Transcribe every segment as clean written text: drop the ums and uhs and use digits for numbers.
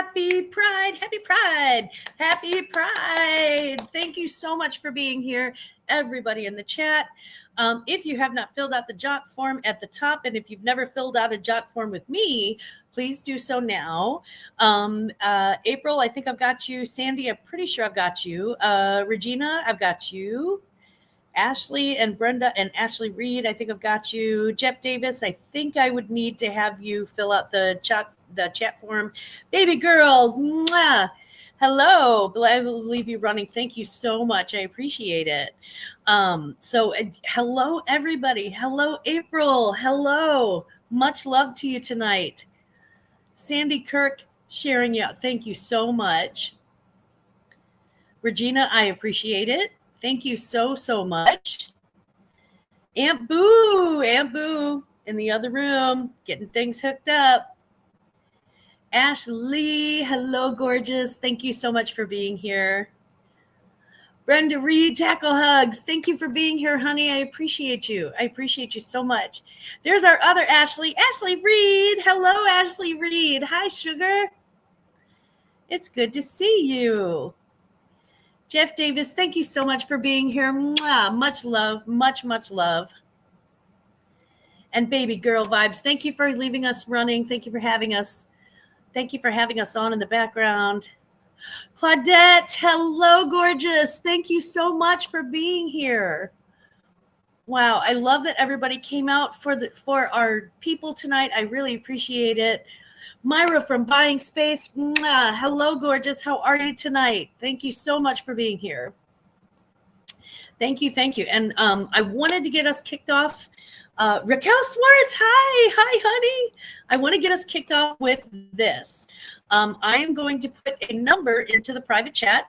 Happy Pride, happy Pride, happy Pride. Thank you so much for being here, everybody in the chat. If you have not filled out the jot form at the top, and if you've never filled out a jot form with me, please do so now. April, I think I've got you. Sandy, I'm pretty sure I've got you. Regina, I've got you. Ashley and Brenda and Ashley Reed, I think I've got you. Jeff Davis, I think I would need to have you fill out the chat form. Baby girls, mwah. Hello, I will leave you running. Thank you so much. I appreciate it. Hello, everybody. Hello, April. Hello. Much love to you tonight. Sandy Kirk sharing you out. Thank you so much. Regina, I appreciate it. Thank you so, so much. Aunt Boo in the other room, getting things hooked up. Ashley, hello, gorgeous. Thank you so much for being here. Brenda Reed, tackle hugs. Thank you for being here, honey. I appreciate you. I appreciate you so much. There's our other Ashley, Ashley Reed. Hello, Ashley Reed. Hi, sugar. It's good to see you. Jeff Davis, thank you so much for being here. Mwah, much love, much, much love. And baby girl vibes, thank you for leaving us running. Thank you for having us. Thank you for having us on in the background. Claudette, hello, gorgeous. Thank you so much for being here. Wow, I love that everybody came out for our people tonight. I really appreciate it. Myra from Buying Space. Mwah. Hello, gorgeous. How are you tonight? Thank you so much for being here. Thank you. Thank you. And I wanted to get us kicked off. Raquel Swartz. Hi, honey. I want to get us kicked off with this. I am going to put a number into the private chat.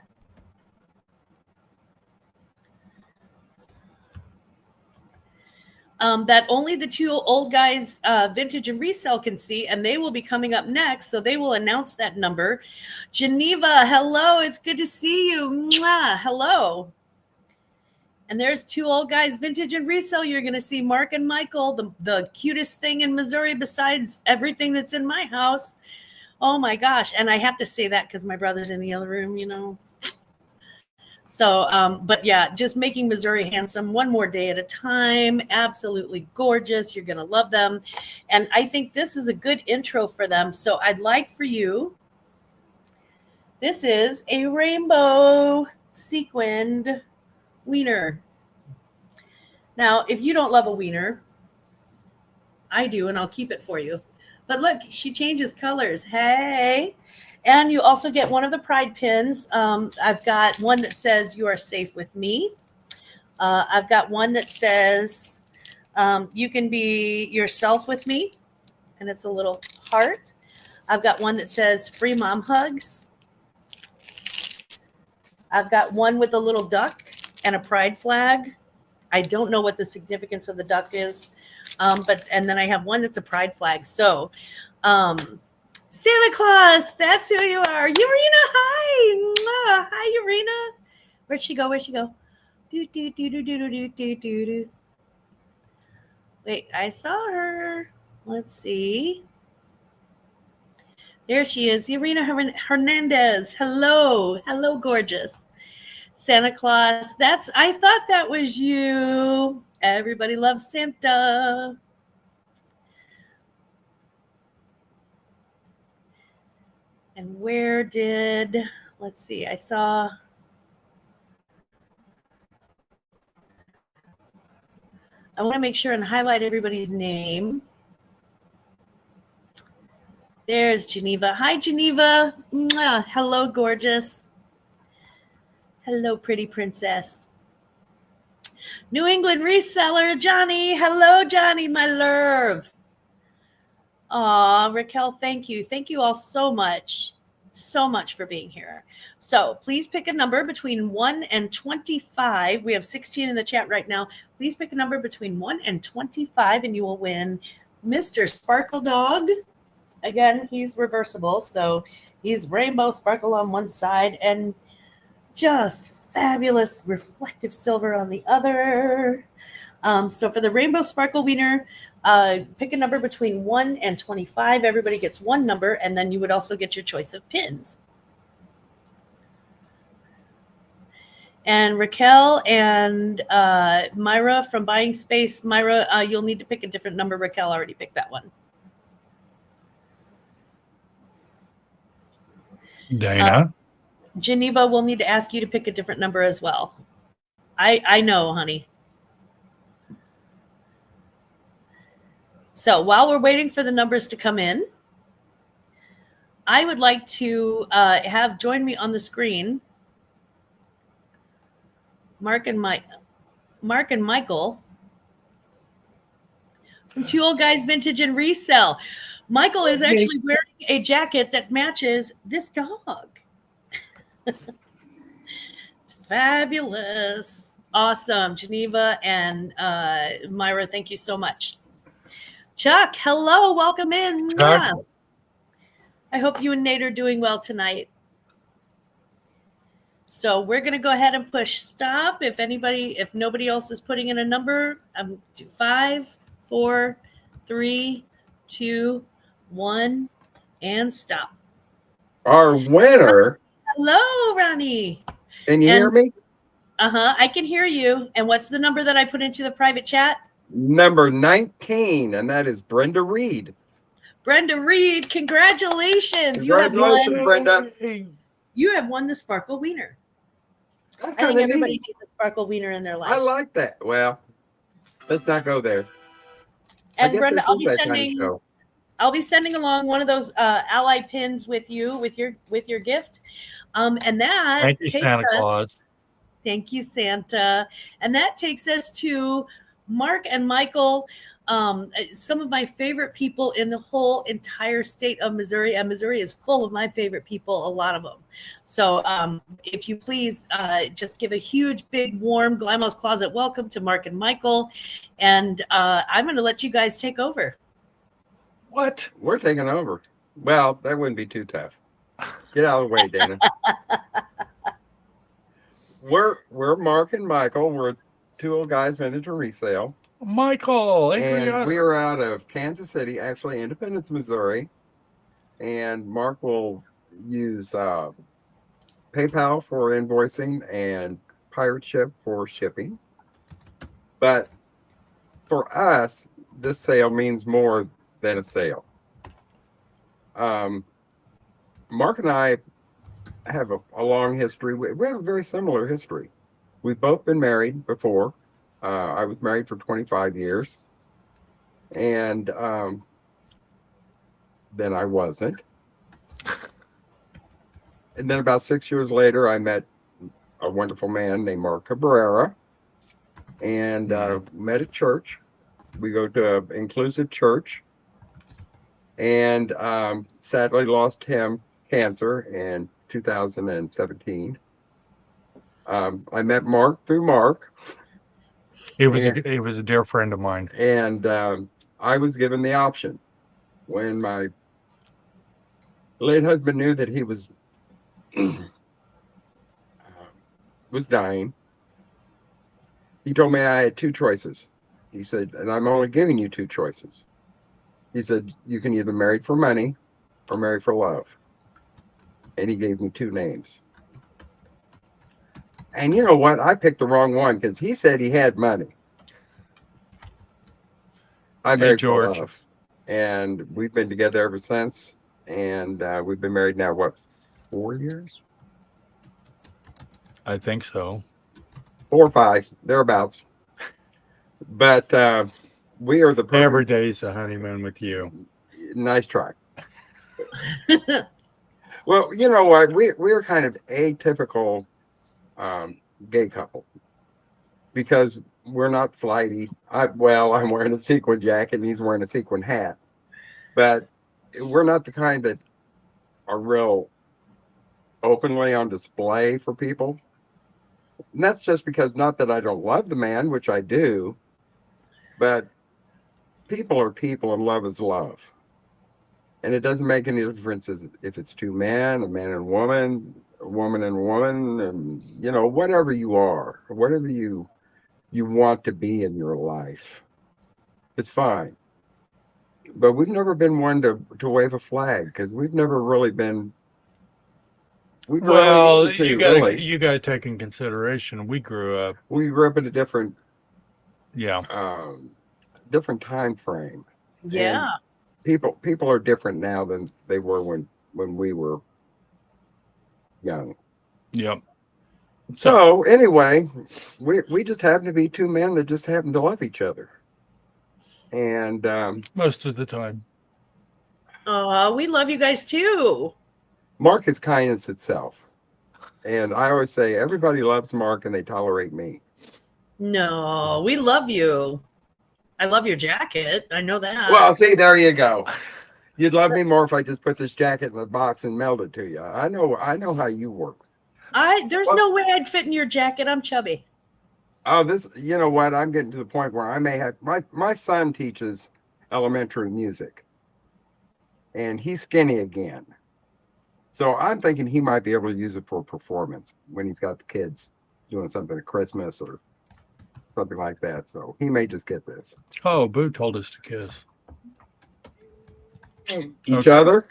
That only the two old guys, Vintage and Resale, can see, and they will be coming up next, so they will announce that number. Geneva, hello, it's good to see you. Mwah, hello. And there's two old guys, Vintage and Resale. You're going to see Mark and Michael, the cutest thing in Missouri besides everything that's in my house. Oh, my gosh. And I have to say that because my brother's in the other room, you know. So, but yeah, just making Missouri handsome one more day at a time. Absolutely gorgeous. You're going to love them. And I think this is a good intro for them. So I'd like for you, this is a rainbow sequined wiener. Now, if you don't love a wiener, I do, and I'll keep it for you. But look, she changes colors. Hey. And you also get one of the pride pins. I've got one that says you are safe with me. I've got one that says you can be yourself with me. And it's a little heart. I've got one that says free mom hugs. I've got one with a little duck and a pride flag. I don't know what the significance of the duck is. And then I have one that's a pride flag. So, Santa Claus, that's who you are. Urena, hi. Hi, Urena. Where'd she go? Do. Wait, I saw her. Let's see. There she is. Urena Hernandez. Hello. Hello, gorgeous. Santa Claus. I thought that was you. Everybody loves Santa. And let's see, I want to make sure and highlight everybody's name. There's Geneva. Hi, Geneva. Mwah. Hello, gorgeous. Hello, pretty princess. New England Reseller, Johnny. Hello, Johnny, my love. Aw, Raquel, thank you. Thank you all so much for being here. So please pick a number between 1 and 25. We have 16 in the chat right now. Please pick a number between 1 and 25, and you will win Mr. Sparkle Dog. Again, he's reversible, so he's rainbow sparkle on one side and just fabulous reflective silver on the other. So for the rainbow sparkle wiener, Pick a number between 1 and 25. Everybody gets one number, and then you would also get your choice of pins. And Raquel and Myra from Buying Space. Myra, you'll need to pick a different number. Raquel already picked that one. Dana. Geneva will need to ask you to pick a different number as well. I know, honey. So while we're waiting for the numbers to come in, I would like to have join me on the screen Mark and Michael from Two Old Guys Vintage and Resale. Michael is actually wearing a jacket that matches this dog. It's fabulous. Awesome. Geneva and Myra, thank you so much. Chuck, hello. Welcome in. Chuck. I hope you and Nate are doing well tonight. So we're going to go ahead and push stop. If nobody else is putting in a number, 5, 4, 3, 2, 1, and stop. Our winner. Hello, Ronnie. Can you hear me? I can hear you. And what's the number that I put into the private chat? Number 19, and that is Brenda Reed. Brenda Reed, congratulations. Congratulations, Brenda. You have won the Sparkle Wiener. I think everybody needs a Sparkle Wiener in their life. I like that. Well, let's not go there. And Brenda, I'll be sending along one of those ally pins with you with your gift. And that thank you, Santa Claus. Thank you, Santa. And that takes us to Mark and Michael, some of my favorite people in the whole entire state of Missouri. And Missouri is full of my favorite people, a lot of them. So if you please just give a huge, big, warm Glamou's Closet welcome to Mark and Michael. And I'm going to let you guys take over. What? We're taking over. Well, that wouldn't be too tough. Get out of the way, Dana. We're Mark and Michael. We're Two Old Guys Vintage and Resale. Michael, and we are out of Kansas City, actually Independence, Missouri. And Mark will use PayPal for invoicing and Pirate Ship for shipping. But for us, this sale means more than a sale. Mark and I have a long history. We have a very similar history. We've both been married before. I was married for 25 years. And then I wasn't. And then about 6 years later, I met a wonderful man named Mark Cabrera. And met at church. We go to an inclusive church. And sadly lost him cancer in 2017. I met Mark through Mark. He was a dear friend of mine. And I was given the option when my late husband knew that he was dying. He told me I had two choices. He said, and I'm only giving you two choices. He said, you can either marry for money or marry for love. And he gave me two names. And you know what? I picked the wrong one because he said he had money. I married for love. And we've been together ever since. And we've been married now, what, 4 years? I think so. 4 or 5, thereabouts. But we are the perfect... Every day's a honeymoon with you. Nice try. Well, you know what? We're kind of atypical gay couple because we're not flighty. I'm wearing a sequin jacket and he's wearing a sequin hat. But we're not the kind that are real openly on display for people. And that's just because, not that I don't love the man, which I do, but people are people and love is love. And it doesn't make any difference if it's two men, a man and woman, a woman and woman, and, you know, whatever you are, whatever you want to be in your life, it's fine. but we've never been one to wave a flag because we've never really been. We've Well, really needed to, really. you gotta take in consideration we grew up. We grew up in a different Yeah. different time frame. Yeah. And people are different now than they were when we were young. Yep. So anyway, we just happen to be two men that just happen to love each other. And most of the time. Oh, we love you guys too. Mark is kindness itself. And I always say everybody loves Mark and they tolerate me. No, we love you. I love your jacket. I know that. Well, see, there you go. You'd love me more if I just put this jacket in the box and mailed it to you. I know how you work. There's no way I'd fit in your jacket. I'm chubby. Oh, you know what? I'm getting to the point where I may have my son teaches elementary music, and he's skinny again. So I'm thinking he might be able to use it for a performance when he's got the kids doing something at Christmas or something like that. So he may just get this. Oh, Boo told us to kiss. Each other?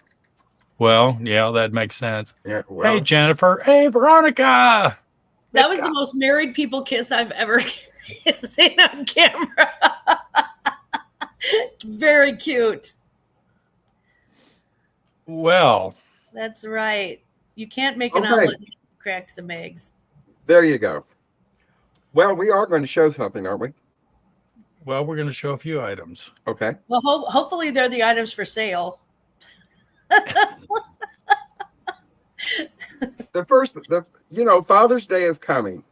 Well, yeah, that makes sense. Yeah. Well, Hey, Jennifer. Hey, Veronica. That was the most married people kiss I've ever seen on camera. Very cute. Well, That's right. You can't make an Okay. omelet and crack some eggs. there you go. Well, we are going to show something, aren't we? well, we're going to show a few items. Okay. Well, hopefully they're the items for sale. Father's Day is coming.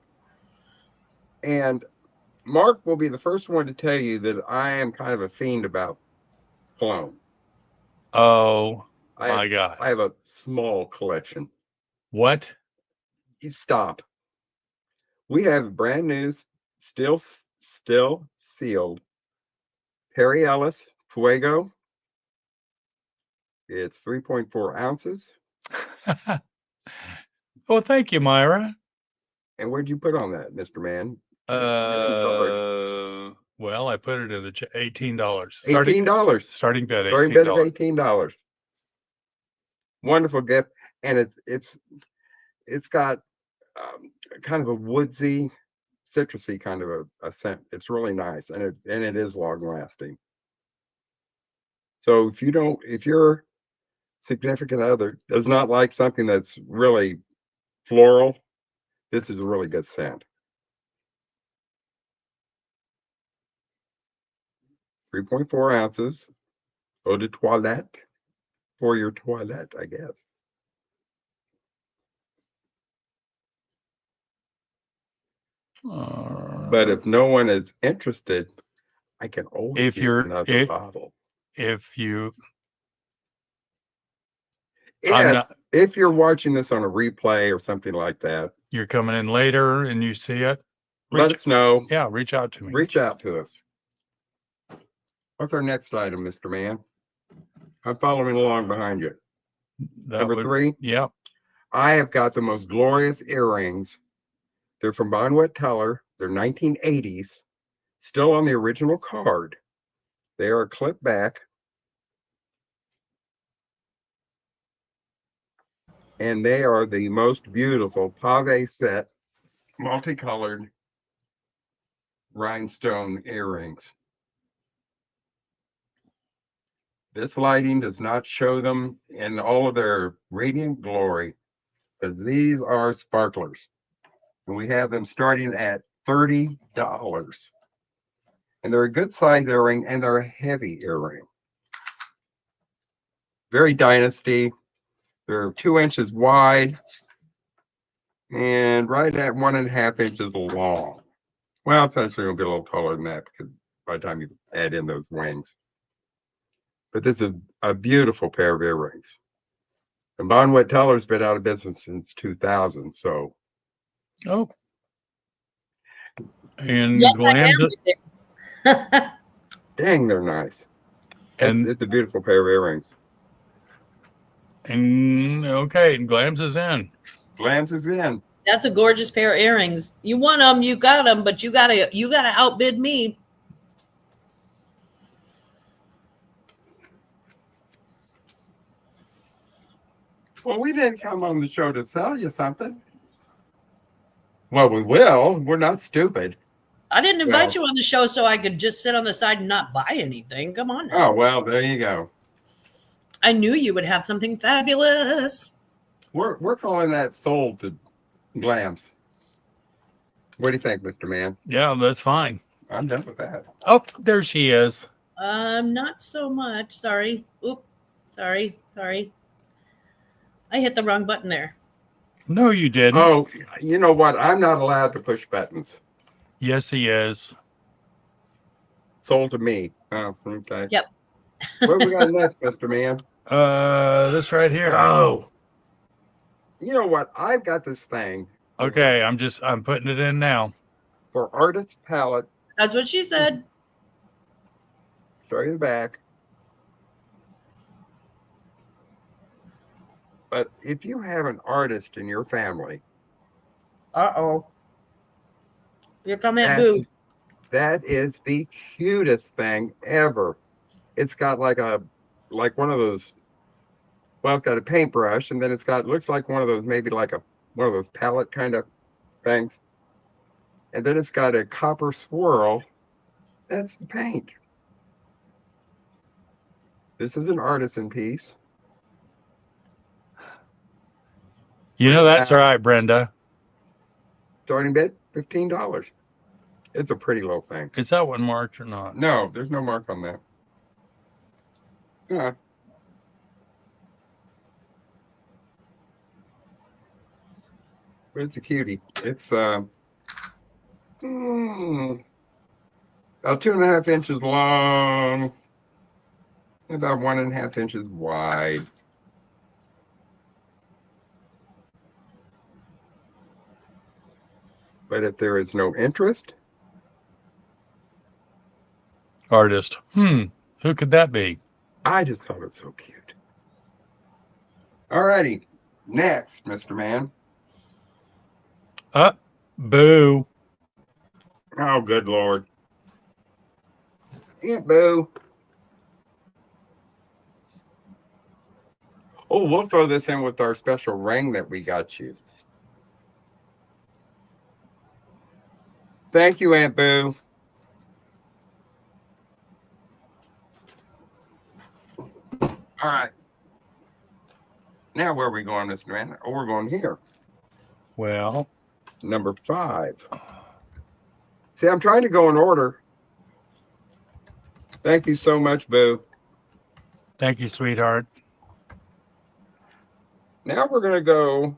And Mark will be the first one to tell you that I am kind of a fiend about cologne. Oh, I my God. I have a small collection. What? You stop. We have brand new, still sealed Perry Ellis Fuego. It's 3.4 ounces. Well, thank you, Myra. And where'd you put on that, Mr. Man? Well, I put it in the $18. $18. Starting bid, Starting bid of $18. $18. Wonderful gift, and it's got kind of a woodsy, citrusy kind of a scent. It's really nice, and it is long lasting. So if your significant other does not like something that's really floral, this is a really good scent. 3.4 ounces. Eau de toilette for your toilet, I guess. But if no one is interested, I can always use another bottle. If you're watching this on a replay or something like that, you're coming in later and you see it, let us know. Yeah, reach out to me. Reach out to us. What's our next item, Mr. Man? I'm following along behind you. Number 3? Yep. I have got the most glorious earrings. They're from Bonwet Teller. They're 1980s. Still on the original card. They are clipped back. And they are the most beautiful pave set, multicolored rhinestone earrings. This lighting does not show them in all of their radiant glory, because these are sparklers. And we have them starting at $30. And they're a good size earring, and they're a heavy earring. Very dynasty. They're 2 inches wide and right at 1.5 inches long. Well, it's actually going to be a little taller than that because by the time you add in those wings. But this is a beautiful pair of earrings. And Bonwet Teller's been out of business since 2000. So. Oh. And yes, Glam. Dang, they're nice. And it's a beautiful pair of earrings. And okay, and Glams is in. Glams is in. That's a gorgeous pair of earrings. You want them, you got them, but you gotta outbid me. Well, we didn't come on the show to sell you something. Well, we will. We're not stupid. I didn't invite Well- you on the show so I could just sit on the side and not buy anything. Come on now. Oh, well, there you go. I knew you would have something fabulous. We're calling that sold to Glams. What do you think, Mr. Man? Yeah, that's fine. I'm done with that. Oh, there she is. Not so much. Sorry. Oop. Sorry. I hit the wrong button there. No, you didn't. Oh, you know what? I'm not allowed to push buttons. Yes, he is. Sold to me. Oh, okay. Yep. What we got next, Mr. Man? This right here. Oh, You know what? I've got this thing okay. I'm putting it in now. for artist palette. That's what she said. Show you the back. But if you have an artist in your family, Uh-oh. Here come Aunt Boo. that is the cutest thing ever. It's got like one of those. Well, it's got a paintbrush, and then looks like one of those, maybe like one of those palette kind of things. And then it's got a copper swirl. That's the paint. This is an artisan piece. You know that's right, Brenda. Starting bid, $15. It's a pretty low thing. Is that one marked or not? No, there's no mark on that. Yeah. But it's a cutie. It's about 2.5 inches long, about 1.5 inches wide. But if there is no interest, Artist. Who could that be? I just thought it was so cute. All righty. Next, Mr. Man. Boo. Oh, good Lord. Aunt Boo. Oh, we'll throw this in with our special ring that we got you. Thank you, Aunt Boo. All right. Now where are we going, Mr. Man? Oh, we're going here. Well, Number 5. See, I'm trying to go in order. Thank you so much, Boo. thank you, sweetheart. Now we're going to go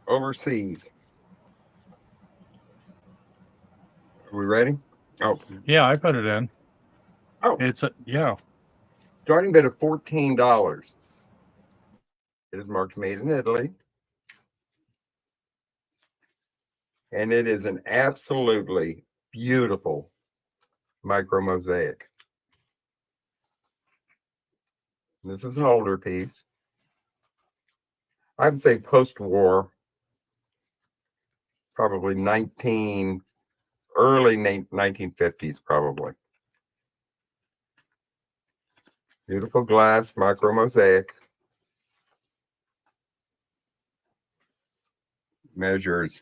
overseas. Are we ready? Oh, Yeah, I put it in. Oh. Yeah. starting bid of $14. It is marked made in Italy. And it is an absolutely beautiful micro mosaic. This is an older piece. I would say post-war, probably early 1950s, probably. Beautiful glass micro mosaic. Measures.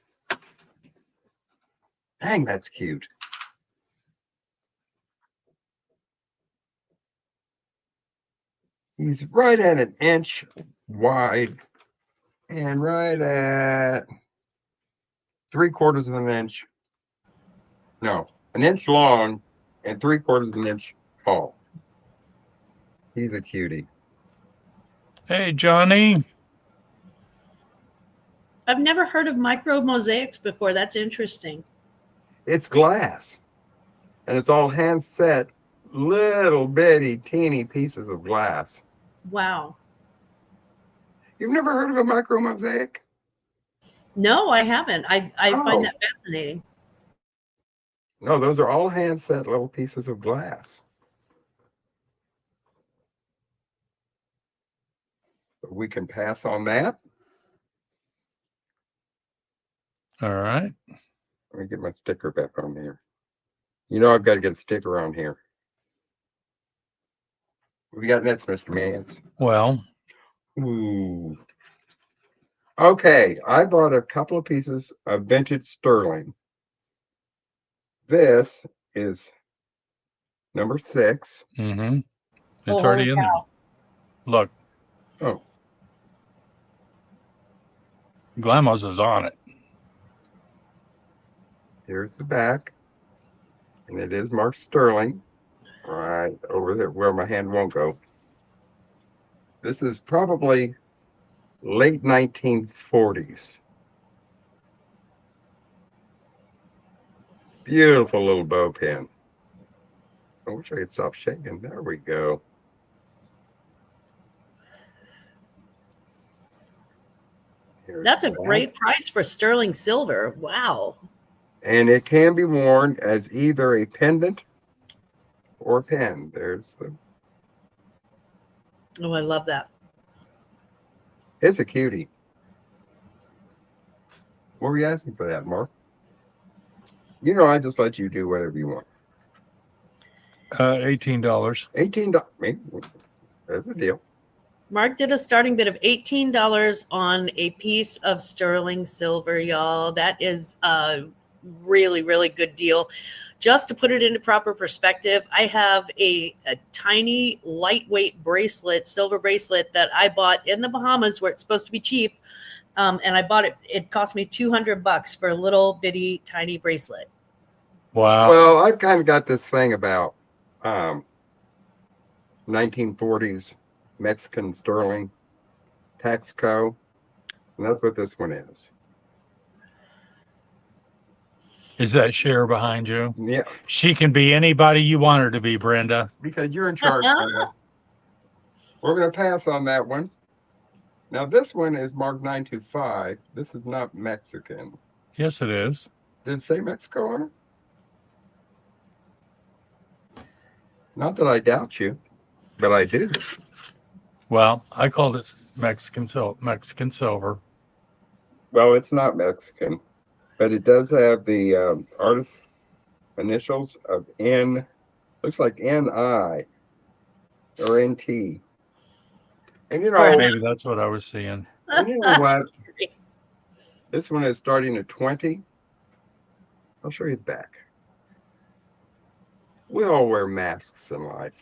Dang, that's cute. He's right at 1 inch wide and right at 3/4 of an inch. No, 1 inch long and 3/4 of an inch tall. He's a cutie. Hey, Johnny. I've never heard of micro mosaics before. That's interesting. It's glass, and it's all hand set, little bitty, teeny pieces of glass. Wow. You've never heard of a micro mosaic? No, I haven't. I Oh. find that fascinating. No, those are all hand set little pieces of glass. We can pass on that. All right. Let me get my sticker back on here. You know I've got to get a sticker on here. We got next, Mr. Mans. Well, Ooh. Okay, I bought a couple of pieces of vintage sterling. This is number 6. mm-hmm. Oh, It's holy already in there. cow. Look, Oh, Glamos is on it. here's the back. And it is marked sterling. Right over there where my hand won't go. This is probably late 1940s. Beautiful little bow pin. I wish I could stop shaking. There we go. Here's That's a the back. great price for sterling silver. Wow. And it can be worn as either a pendant or a pin. There's the. Oh, I love that. It's a cutie. What were you asking for that, Mark? You know, I just let you do whatever you want. $18. $18. That's a deal. Mark did a starting bid of $18 on a piece of sterling silver, y'all. That is a really, really good deal. Just to put it into proper perspective, I have a tiny, lightweight bracelet, silver bracelet that I bought in the Bahamas where it's supposed to be cheap. And I bought it. It cost me $200 for a little bitty, tiny bracelet. Wow. Well, I've kind of got this thing about 1940s Mexican sterling Texaco, and that's what this one is. Is that Cher behind you? Yeah, She can be anybody you want her to be, Brenda. because you're in charge. We're going to pass on that one. Now, this one is marked 925. This is not Mexican. Yes, it is. Did it say Mexico on it? Not that I doubt you, but I do. Well, I called it Mexican silver. Well, it's not Mexican, but it does have the artist initials of N. Looks like NI or NT. And you know, Maybe that's what I was seeing. and you know what? This one is starting at 20. I'll show you the back. We all wear masks in life.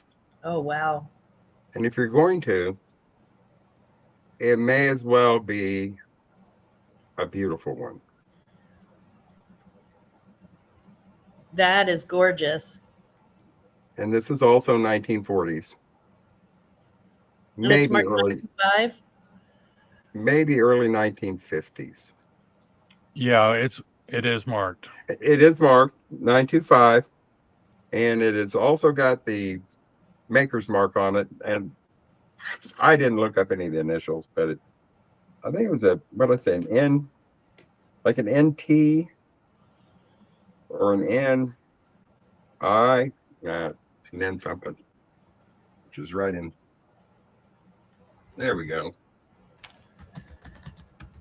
Oh, wow. And if you're going to, it may as well be a beautiful one. That is gorgeous. And this is also 1940s. And it's Maybe marked early, 5. maybe early 1950s. Yeah, it is marked. It is marked 925, and it has also got the maker's mark on it. And I didn't look up any of the initials, but I think it was an N, like an NT or an N I. It's an N something, which is right in. There we go.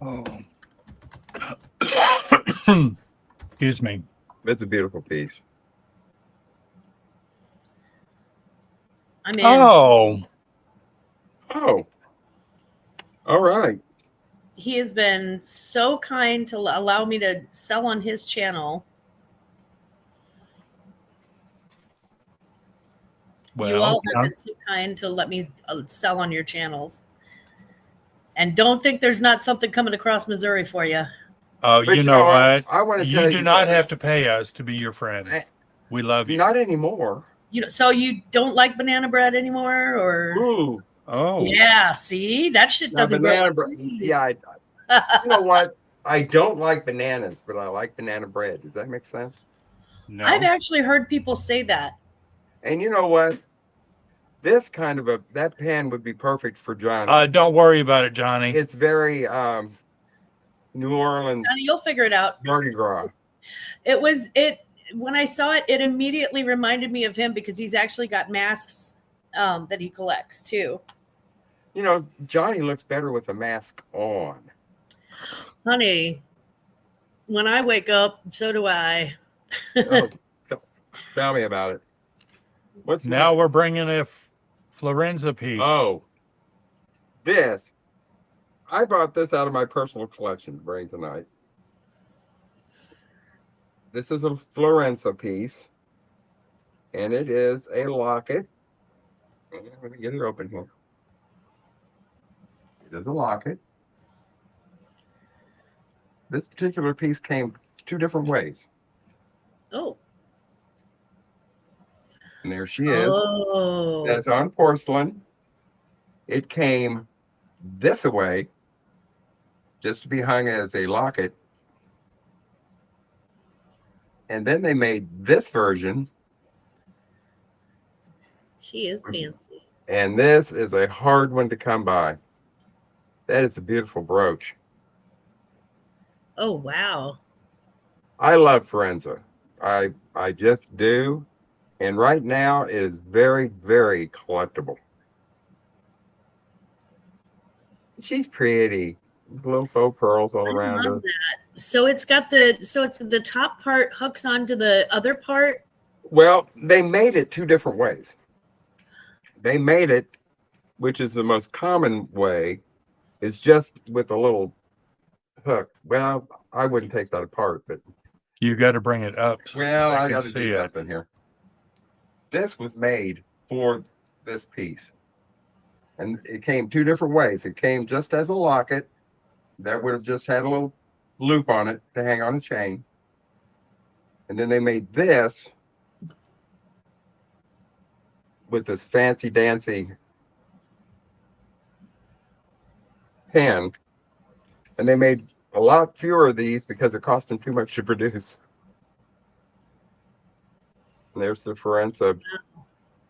Oh. Excuse me. It's a beautiful piece. I'm in. Oh, Oh, all right. He has been so kind to allow me to sell on his channel. You all have been so kind to let me sell on your channels. And don't think there's not something coming across Missouri for you. oh, But you know what? I want to tell You you do not something. have to pay us to be your friends. We love you. Not anymore. You know, so you don't like banana bread anymore, or Ooh, Oh, yeah? See, that shit now doesn't banana grow. bread. Yeah, you know what? I don't like bananas, but I like banana bread. Does that make sense? no. I've actually heard people say that. And you know what? This kind of that pan would be perfect for Johnny. Don't worry about it, Johnny. It's very New Orleans Johnny, you'll figure it out. Mardi Gras. When I saw it, it immediately reminded me of him because he's actually got masks that he collects too. You know, Johnny looks better with a mask on. Honey, when I wake up, so do I. Oh, tell me about it. Now we're bringing a Florenza piece. Oh, this. I bought this out of my personal collection to bring tonight. This is a Florenza piece, and it is a locket. Let me get it open here. It is a locket. This particular piece came 2 different ways. Oh. And there she is. Oh. That's on porcelain. It came this way, just to be hung as a locket. And then they made this version. She is fancy. And this is a hard one to come by. That is a beautiful brooch. Oh, wow. I love Forenza. I just do. And right now it is very, very collectible. She's pretty. Little faux pearls all around her. That. So it's the top part hooks onto the other part. Well, they made it 2 different ways. They made it, which is the most common way, is just with a little hook. Well, I wouldn't take that apart, but You got to bring it up. So well, I can got to see do it. something here. This was made for this piece. And it came 2 different ways. It came just as a locket that would have just had a little loop on it to hang on a chain. And then they made this with this fancy dancy pen. And they made a lot fewer of these because it cost them too much to produce. And there's the Forenza.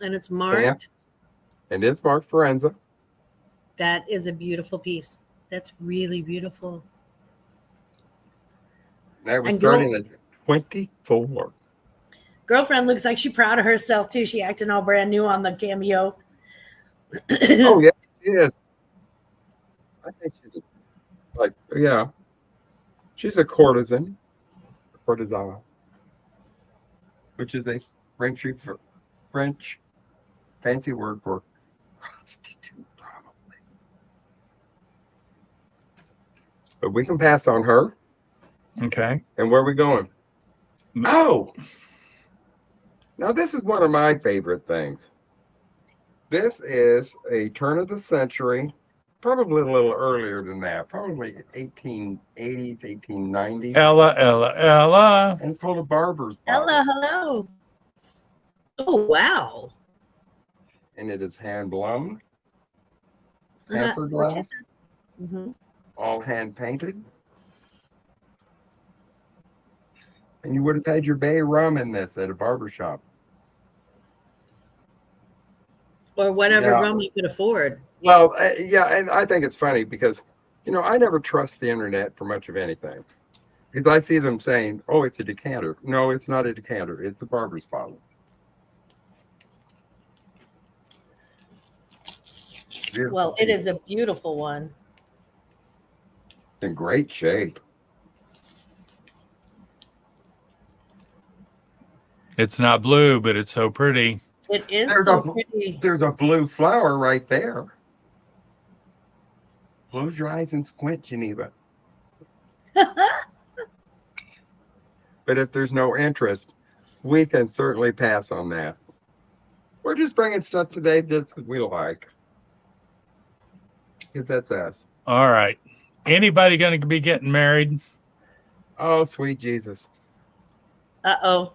And it's marked. Stamp. And it's marked Forenza. That is a beautiful piece. That's really beautiful. That was And starting at 24. Girlfriend looks like she's proud of herself too. She acting all brand new on the cameo. Oh yeah, she is. I think she's she's a courtesan, which is a French fancy word for prostitute, probably. But we can pass on her. Okay. And where are we going? Oh, now this is one of my favorite things. This is a turn of the century, probably a little earlier than that, probably 1880s, 1890s. Ella. And it's called a barber's bottle. Hello. Oh, wow. And it is hand blown, hamper glass, all hand painted. And you would have had your bay rum in this at a barber shop. Or whatever rum you could afford. Well, yeah, and I think it's funny because, I never trust the internet for much of anything. Because I see them saying, oh, it's a decanter. No, it's not a decanter. It's a barber's bottle. Beautiful Well, it piece. is a beautiful one. In great shape. It's not blue, but it's so pretty. It is pretty. There's a blue flower right there. Close your eyes and squint, Geneva. But if there's no interest, we can certainly pass on that. We're just bringing stuff today that we like. Because that's us. All right. Anybody going to be getting married? Oh, sweet Jesus. Uh-oh.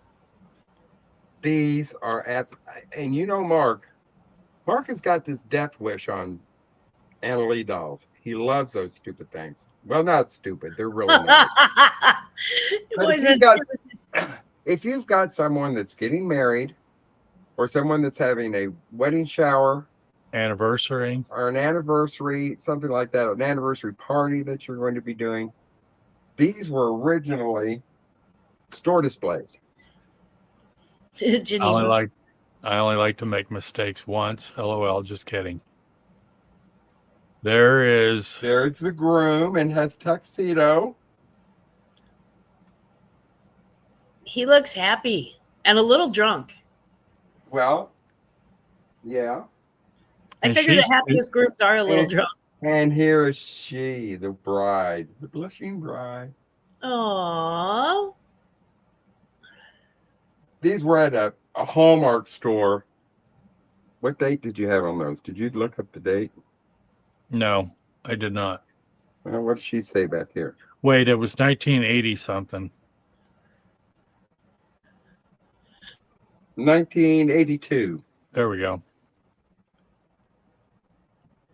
These are and Mark has got this death wish on Anna Lee dolls. He loves those stupid things. Well, not stupid. They're really nice. But if you've got someone that's getting married or someone that's having a wedding shower, Anniversary. Or an anniversary, something like that, an anniversary party that you're going to be doing, these were originally store displays. I only like to make mistakes once. LOL, just kidding. There's the groom and has tuxedo. He looks happy and a little drunk. Well, yeah. I figure the happiest groups are a little drunk. And here is she, the bride, the blushing bride. Aww. These were at a Hallmark store. What date did you have on those? Did you look up the date? No, I did not. Well, what did she say back here? Wait, it was 1980 something. 1982. There we go.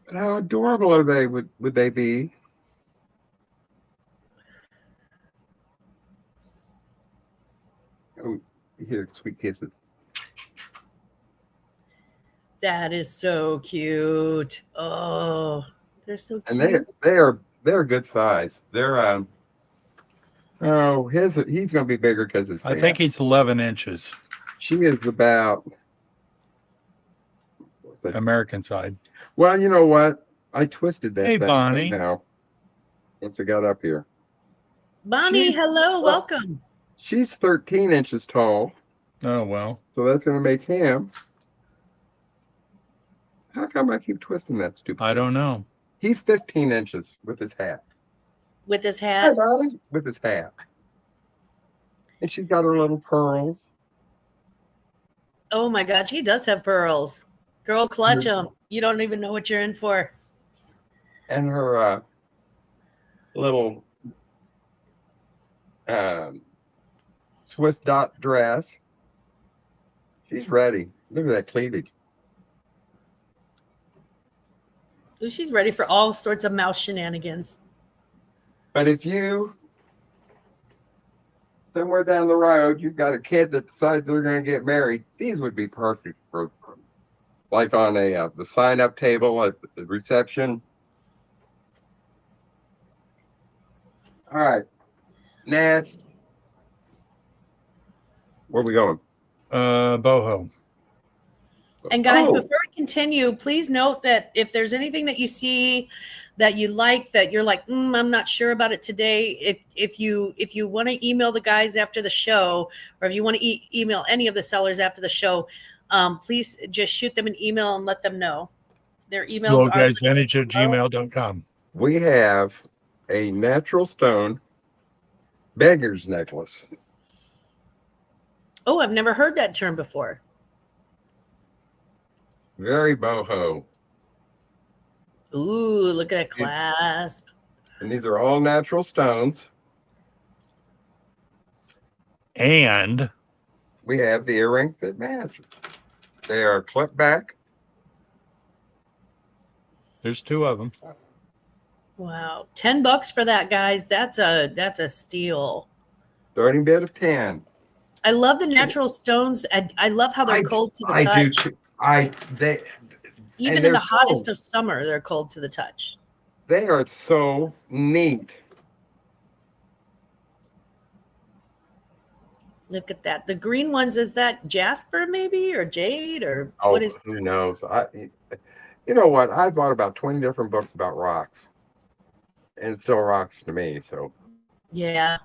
But how adorable are they? Would they be? Oh, here, sweet kisses. That is so cute. Oh, they're so cute. And they're good size. They're he's gonna be bigger because his I think he's 11 inches. She is about American side. Well, you know what? I twisted that Hey, thing Bonnie. somehow once I got up here. Bonnie, hello, welcome. She's 13 inches tall. Oh, well. So that's going to make him. How come I keep twisting that stupid I don't know. He's 15 inches with his hat. With his Hi, hat? Bonnie. With his hat. And she's got her little pearls. Oh my God, she does have pearls. Girl, clutch them. You don't even know what you're in for. And her little Swiss dot dress. She's ready. Look at that cleavage. Ooh, she's ready for all sorts of mouse shenanigans. But if you, somewhere down the road, you've got a kid that decides they're going to get married, these would be perfect for, like on the sign-up table at the reception. All right. Next. Where are we going? Boho. And guys, before we continue, please note that if there's anything that you see that you like, that you're like, I'm not sure about it today. If you want to email the guys after the show, or if you want to email any of the sellers after the show, please just shoot them an email and let them know. Their emails are GoGuysVintage@gmail.com. We have a natural stone beggar's necklace. Oh, I've never heard that term before. Very boho. Ooh, look at that clasp. And these are all natural stones. And we have the earrings that match. They are clipped back. There's two of them. Wow. $10 for that, guys. That's a steal. Starting bid of 10. I love the natural stones. I love how they're cold to the touch. Even in the hottest of summer, they're cold to the touch. They are so neat. Look at that. The green ones, is that jasper maybe, or jade, or what is? Who knows? You know what? I bought about 20 different books about rocks, and it's still rocks to me. So. Yeah.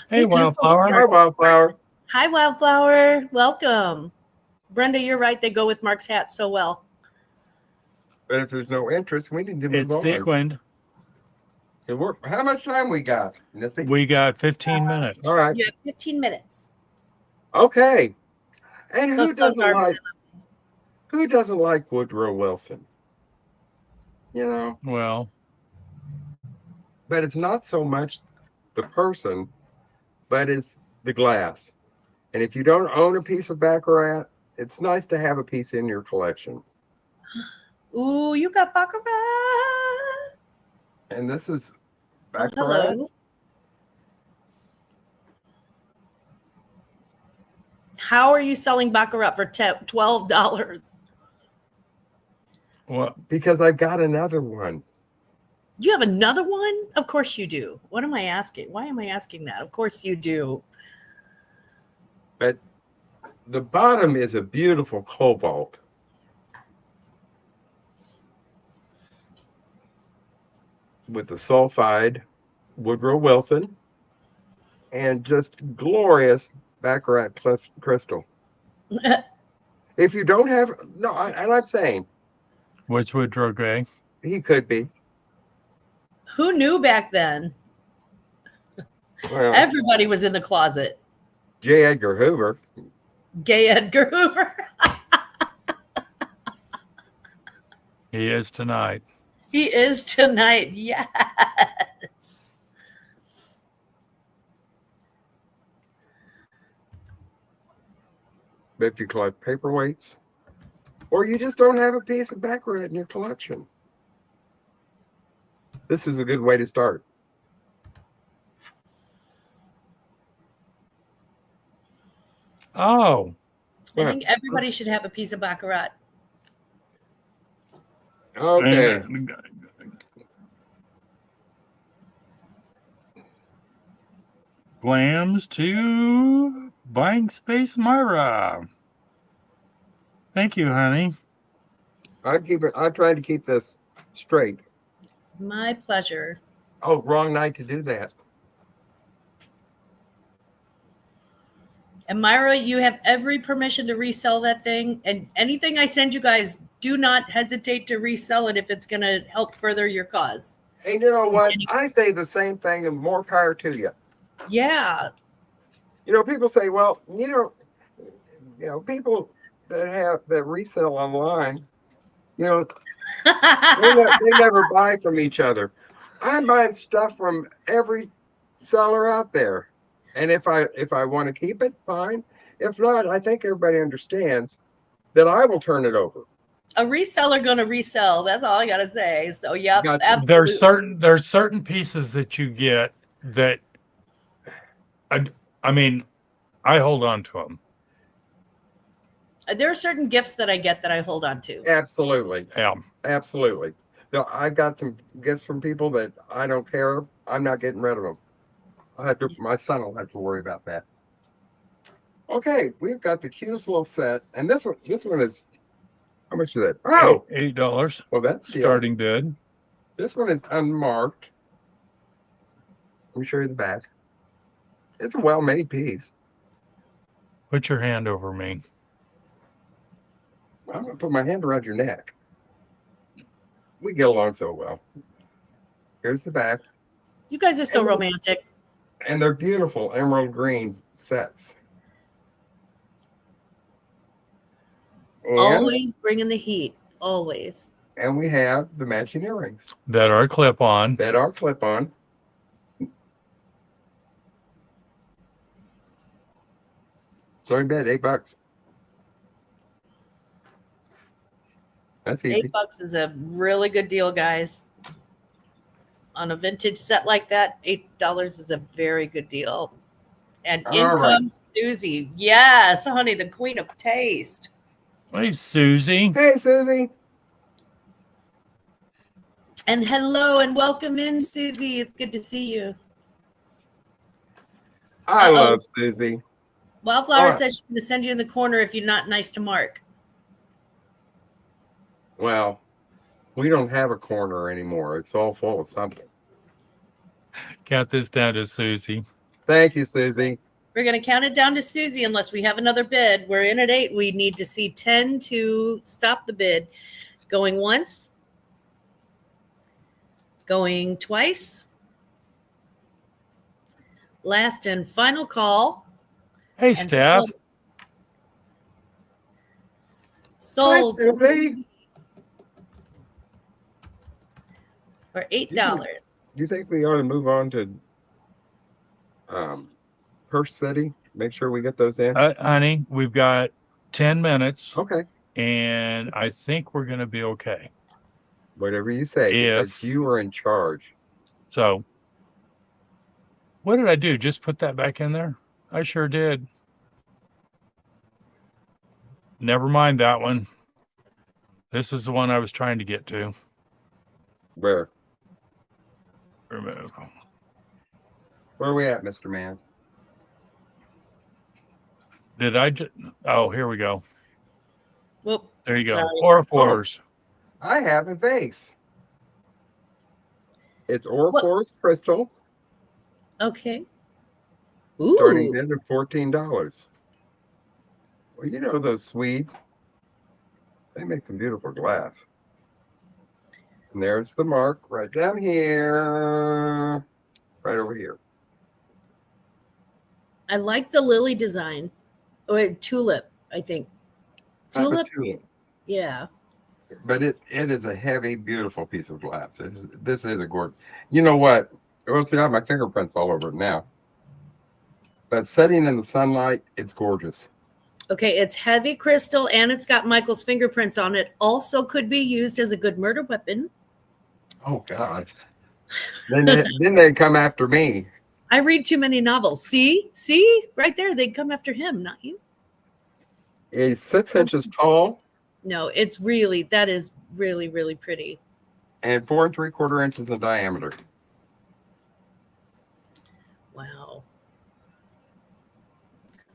Hey, Wildflower. Hi, Wildflower. Hi, Wildflower. Welcome. Brenda, you're right. They go with Mark's hat so well. But if there's no interest, we need to move on. It's sequined. How much time we got? We got 15 minutes. All right. You have 15 minutes. Okay. And who doesn't like Woodrow Wilson? You know? Well. But it's not so much the person, but it's the glass. And if you don't own a piece of Baccarat, it's nice to have a piece in your collection. Ooh, you got Baccarat. And this is Baccarat. Hello. How are you selling Baccarat for $12? What? Because I've got another one. You have another one? Of course you do. What am I asking? Why am I asking that? Of course you do. But the bottom is a beautiful cobalt. With the sulfide Woodrow Wilson and just glorious Baccarat crystal. If you don't have, no, and I'm saying Which would draw gay? he could be. Who knew back then? Well, Everybody was in the closet. J. Edgar Hoover. Gay Edgar Hoover. He is tonight. He is tonight. Yes. But if you collect paperweights, or you just don't have a piece of baccarat in your collection, this is a good way to start. Oh, I think everybody should have a piece of baccarat. Okay. Glams to blank space Myra. Thank you, honey. I tried to keep this straight. It's my pleasure. Oh, wrong night to do that. And Myra, you have every permission to resell that thing. And anything I send you guys, do not hesitate to resell it if it's going to help further your cause. Hey, you know what? I say the same thing, and more power to you. Yeah. You know, people say, well, people that resell online, they never buy from each other. I'm buying stuff from every seller out there. And if I want to keep it, fine. If not, I think everybody understands that I will turn it over. A reseller going to resell. That's all I got to say. So, yeah, absolutely. There's certain pieces that you get that, I mean, I hold on to them. There are certain gifts that I get that I hold on to. Absolutely. Yeah. Absolutely. No, I got some gifts from people that I don't care. I'm not getting rid of them. My son will have to worry about that. Okay, we've got the cutest little set, and this one is, how much is that? Oh, $8. Well, that's starting bid. This one is unmarked. Let me show you the back. It's a well-made piece. Put your hand over me. I'm gonna put my hand around your neck. We get along so well. Here's the back. You guys are so romantic. And they're beautiful emerald green sets. And, always bringing the heat. Always. And we have the matching earrings. That are clip-on. Sorry, bed, $8. That's easy. $8 is a really good deal, guys. On a vintage set like that, $8 is a very good deal. And in comes Susie. Yes, honey, the queen of taste. Hey, Susie. Hey, Susie. And hello and welcome in, Susie. It's good to see you. I love Susie. Wildflower says she's going to send you in the corner if you're not nice to Mark. Well, we don't have a corner anymore. It's all full of something. Count this down to Susie. Thank you, Susie. We're going to count it down to Susie unless we have another bid. We're in at 8. We need to see 10 to stop the bid. Going once. Going twice. Last and final call. Hey, Steph. Sold. Hi, for $8. Do you think we ought to move on to Purse City? Make sure we get those in. Honey, we've got 10 minutes. Okay. And I think we're going to be okay. Whatever you say, because you are in charge. So, what did I do? Just put that back in there? I sure did. Never mind that one. This is the one I was trying to get to. Where? Remove. Where are we at, Mr. Man? Did I just... Oh, here we go. Whoop. There you go. Sorry. 4 of 4s. I have a vase. It's Ouroboros crystal. Okay. Ooh. Starting bid of $14. Well, you know those Swedes. They make some beautiful glass. And there's the mark right down here, right over here. I like the lily design. Oh, tulip, I think. Tulip? Yeah. But it is a heavy, beautiful piece of glass. This is a gorgeous. You know what? Well, see, I have my fingerprints all over it now. But setting in the sunlight, it's gorgeous. Okay, it's heavy crystal and it's got Michael's fingerprints on it. Also could be used as a good murder weapon. Oh, God. then they come after me. I read too many novels. See? Right there. They'd come after him, not you. It's 6 inches tall. No, that is really, really pretty. And 4 3/4 inches in diameter. Wow.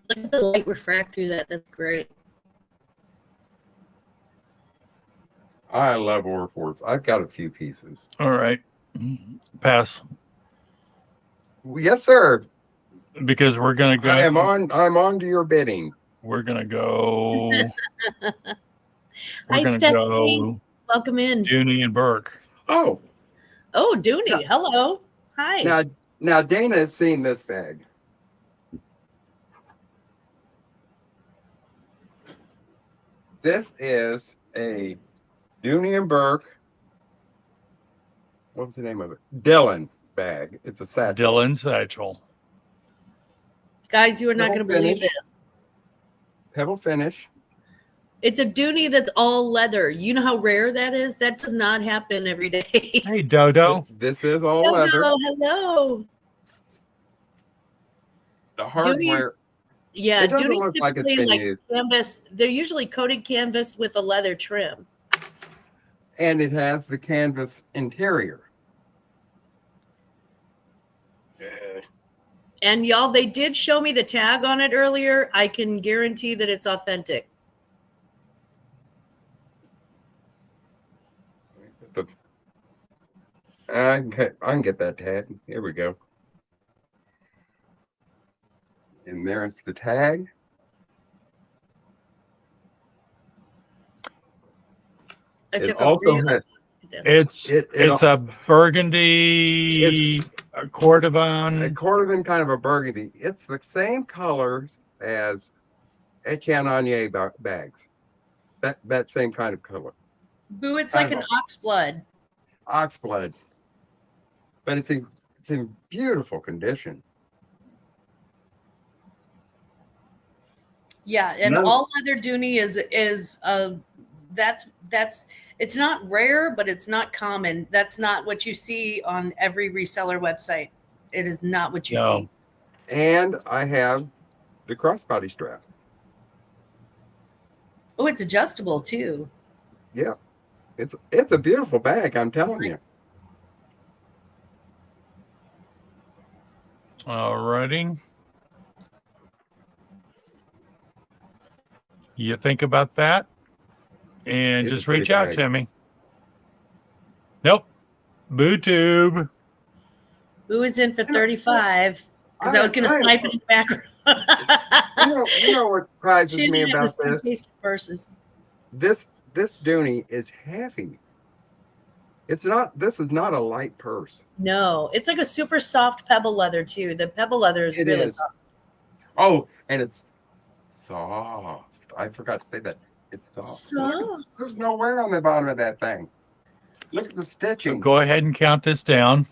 Look at the light refract through that. That's great. I love Orfords. I've got a few pieces. All right. Pass. Yes, sir. Because we're going to go. I'm on to your bidding. We're going to go. Hi, Stephanie. Welcome in. Dooney and Burke. Oh, Dooney. Yeah. Hello. Hi. Now Dana has seen this bag. This is a Dooney and Burke. What was the name of it? Dylan bag. It's a satchel. Dylan satchel. Guys, you are not going to believe this. Pebble finish. It's a Dooney that's all leather. You know how rare that is? That does not happen every day. Hey, Dodo. This is all leather. Hello. The hardware. Yeah, it doesn't Dooney's look like it's typically been used. Canvas. They're usually coated canvas with a leather trim. And it has the canvas interior. And y'all, they did show me the tag on it earlier. I can guarantee that it's authentic. I can get that tag. Here we go. And there's the tag. It's a burgundy, a cordovan. A cordovan, kind of a burgundy. It's the same colors as Etienne Anier bags. That same kind of color. Boo, it's like an oxblood. Oxblood. But it's in beautiful condition. Yeah, and all leather Dooney is that's it's not rare, but it's not common. That's not what you see on every reseller website. It is not what you see. And I have the crossbody strap. Oh, it's adjustable too. Yeah. It's a beautiful bag, I'm telling you. All righty. You think about that and just reach out to me. Nope. BooTube. Boo is in for 35 because I was going to snipe it in the background. you know what surprises me about this? This Dooney is heavy. This is not a light purse. No, it's like a super soft pebble leather too. The pebble leather is really soft. Oh, and it's soft. I forgot to say that. It's soft. There's no wear on the bottom of that thing. Look at the stitching. Go ahead and count this down.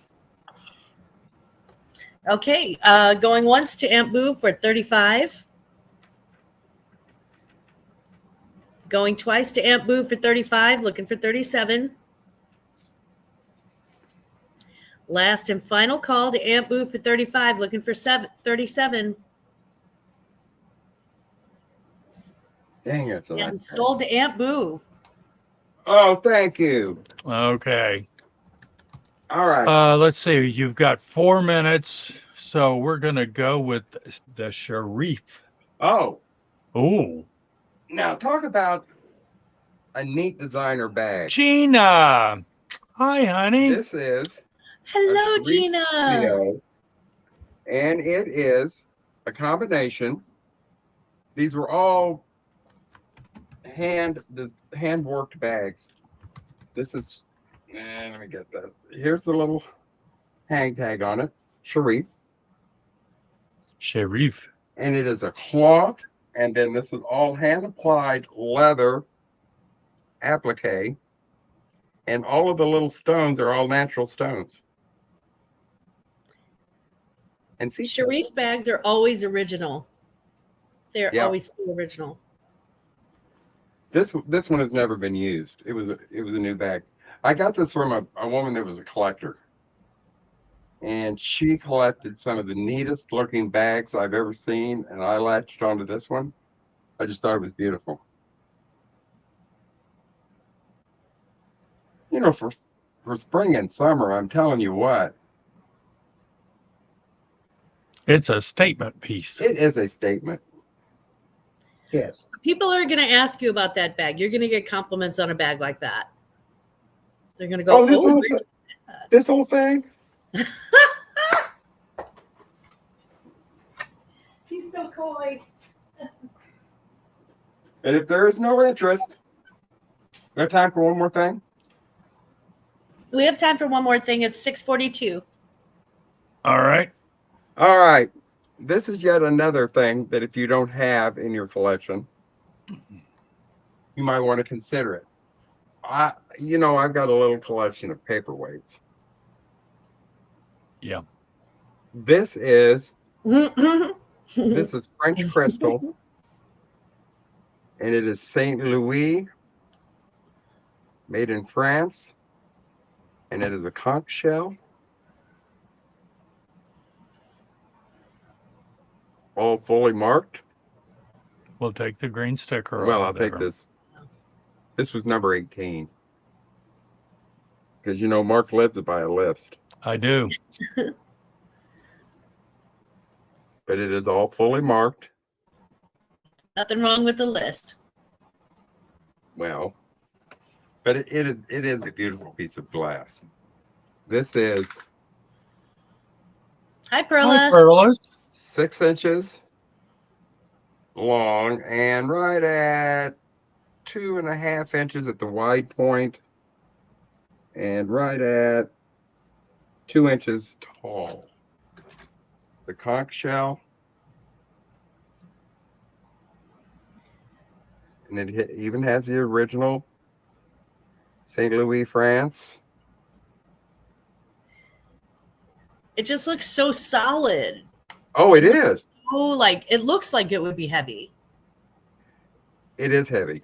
Okay, going once to Aunt Boo for 35. Going twice to Aunt Boo for 35, looking for 37. Last and final call to Aunt Boo for 35, looking for 37. Dang it. And sold to Aunt Boo. Oh, thank you. Okay. All right. Let's see. You've got 4 minutes, so we're going to go with the Sharif. Oh. Ooh. Now, talk about a neat designer bag. Gina. Hi, honey. This is... Hello, Gina. Video, and it is a combination. These were all hand worked bags. This is, let me get that. Here's the little hang tag on it, Sharif, Sharif. and it is a cloth. And then this is all hand applied leather applique, and all of the little stones are all natural stones. And see, Sharif bags are always original. They're Yeah. always still original. this one has never been used. It was a new bag. I got this from a woman that was a collector, and she collected some of the neatest looking bags I've ever seen, and I latched onto this one. I just thought it was beautiful. You know, for spring and summer, I'm telling you what, It's a statement piece. it is a statement. Yes. People are going to ask you about that bag. You're going to get compliments on a bag like that. They're going to go, Oh, this whole where- this whole thing. He's so coy. And if there is no interest, got time for one more thing? We have time for one more thing. It's 6:42. All right. All right. This is yet another thing that if you don't have in your collection, you might want to consider it. I've got a little collection of paperweights. Yeah. This is French crystal, and it is St. Louis, made in France, and it is a conch shell. All fully marked. We'll take the green sticker. Well, off I'll of take there. this. This was number 18. Because Mark lives by a list. I do. But it is all fully marked. Nothing wrong with the list. Well, but it is a beautiful piece of glass. This is Hi, Perla. Hi, Perlas. 6 inches long and right at 2.5 inches at the wide point and right at 2 inches tall. The conch shell, and it even has the original St. Louis, France. It just looks so solid. Oh, it is. Oh, it looks like it would be heavy. It is heavy.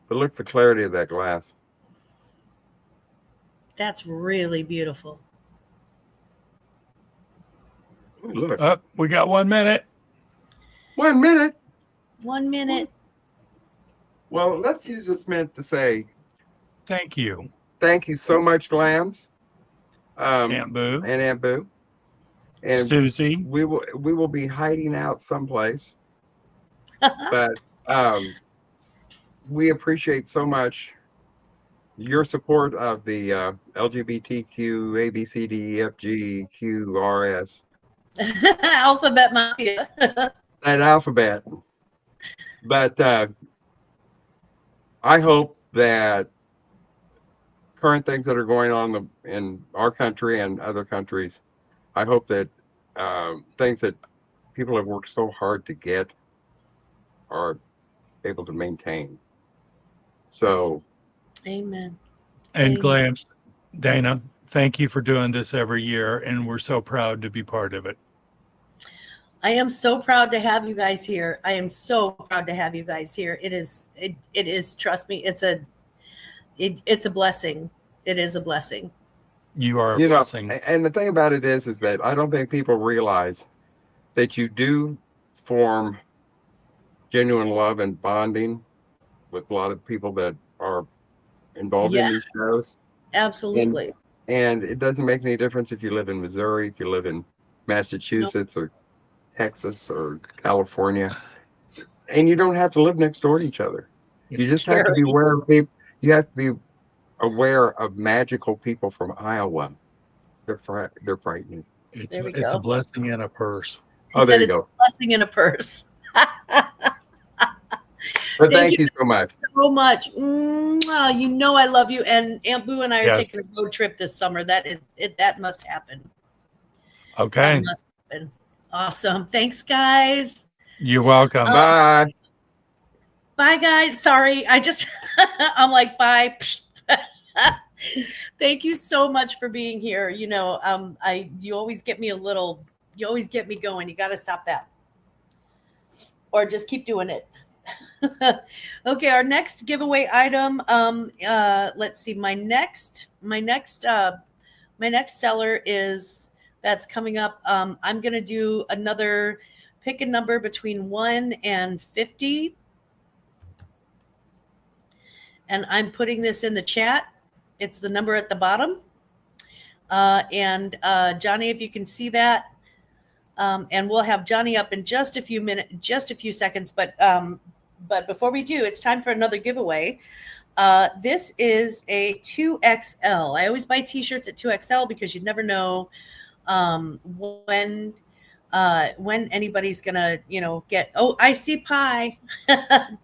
But look at the clarity of that glass. That's really beautiful. Ooh, look. We got 1 minute. 1 minute. 1 minute. Well, let's use this minute to say Thank you, thank you so much, Glams. Aunt Boo, And Aunt Boo. And Susie. we will be hiding out someplace. But we appreciate so much your support of the LGBTQ ABCDEFGQRS, Alphabet Mafia. that alphabet. But I hope that current things that are going on in our country and other countries, I hope that things that people have worked so hard to get are able to maintain. So, Amen. And Amen. Glams, Dana, thank you for doing this every year, and we're so proud to be part of it. I am so proud to have you guys here. I am so proud to have you guys here. It is, trust me, it's a blessing. It is a blessing. You are a blessing. and the thing about it is that I don't think people realize that you do form genuine love and bonding with a lot of people that are involved in these shows. Absolutely. And it doesn't make any difference if you live in Missouri, if you live in Massachusetts or Texas or California. And you don't have to live next door to each other. You just have to be aware of people. You have to be aware of magical people from Iowa. They're frightening. It's a blessing in a purse. Oh, there you go. A blessing in a purse. But thank you so much. So much. Mwah. You know I love you. And Aunt Boo and I are Yes. taking a road trip this summer. That is it. That must happen. Okay. That must happen. Awesome. Thanks, guys. You're welcome. Bye. Bye, guys. Sorry, I'm like, bye. Thank you so much for being here. You know, you always get me going. You got to stop that, or just keep doing it. Okay, our next giveaway item. Let's see. My next seller that's coming up. I'm gonna do another pick a number between 1 and 50. And I'm putting this in the chat. It's the number at the bottom. And Johnny, if you can see that, and we'll have Johnny up in just a few seconds. But before we do, it's time for another giveaway. This is a 2XL. I always buy T-shirts at 2XL because you never know when anybody's gonna, get. Oh, I see pie.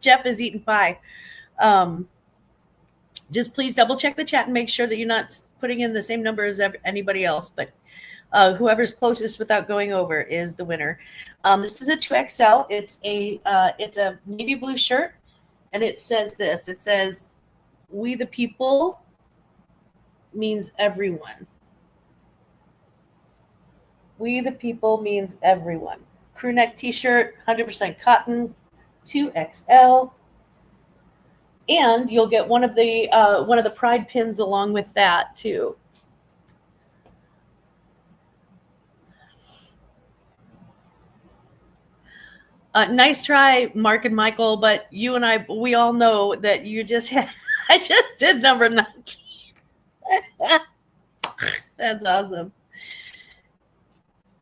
Jeff is eating pie. Just please double check the chat and make sure that you're not putting in the same number as anybody else. But whoever's closest without going over is the winner. This is a 2XL. It's a navy blue shirt, and it says this. It says, "We the people" means everyone. We the people means everyone. Crew neck T-shirt, 100% cotton, 2XL. And you'll get one of the pride pins along with that too. Nice try, Mark and Michael, but you and we all know that you just I just did number 19. That's awesome.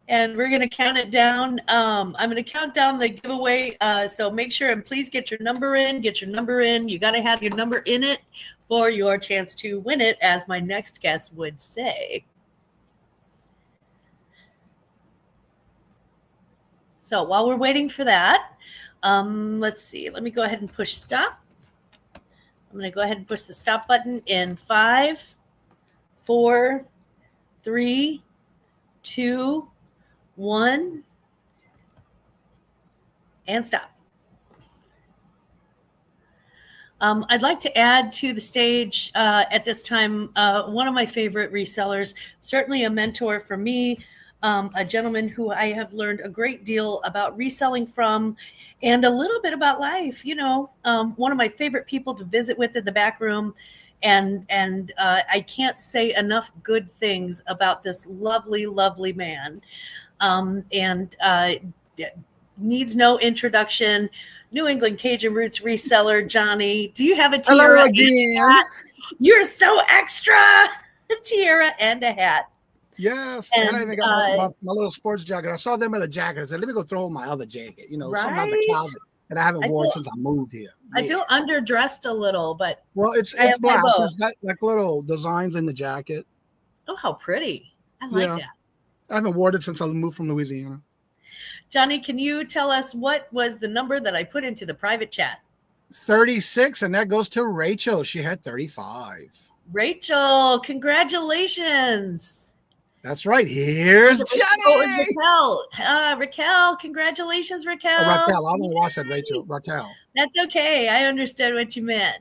And we're going to count it down. I'm going to count down the giveaway. So make sure and please get your number in. You got to have your number in it for your chance to win it, as my next guest would say. So while we're waiting for that, let's see. Let me go ahead and push stop. I'm going to go ahead and push the stop button in 5, 4, 3, 2, 1, and stop. I'd like to add to the stage at this time one of my favorite resellers, certainly a mentor for me, a gentleman who I have learned a great deal about reselling from and a little bit about life. One of my favorite people to visit with in the back room. And I can't say enough good things about this lovely, lovely man. And needs no introduction. New England Cajun Roots reseller, Johnny. Do you have a tiara? Hello again. You're so extra. Tiara and a hat. Yes, and I even got my little sports jacket. I saw them in a jacket. I said, let me go throw on my other jacket. Something out the closet that I haven't worn since I moved here. Yeah. I feel underdressed a little, but well, it's black. There's like little designs in the jacket. Oh, how pretty! I like that. I haven't worn it since I moved from Louisiana. Johnny, can you tell us what was the number that I put into the private chat? 36, and that goes to Rachel. She had 35. Rachel, congratulations. That's right. Here's Johnny. Oh, Raquel. Raquel, congratulations, Raquel. Oh, Raquel. I don't know why I said Rachel. Raquel. That's okay. I understood what you meant.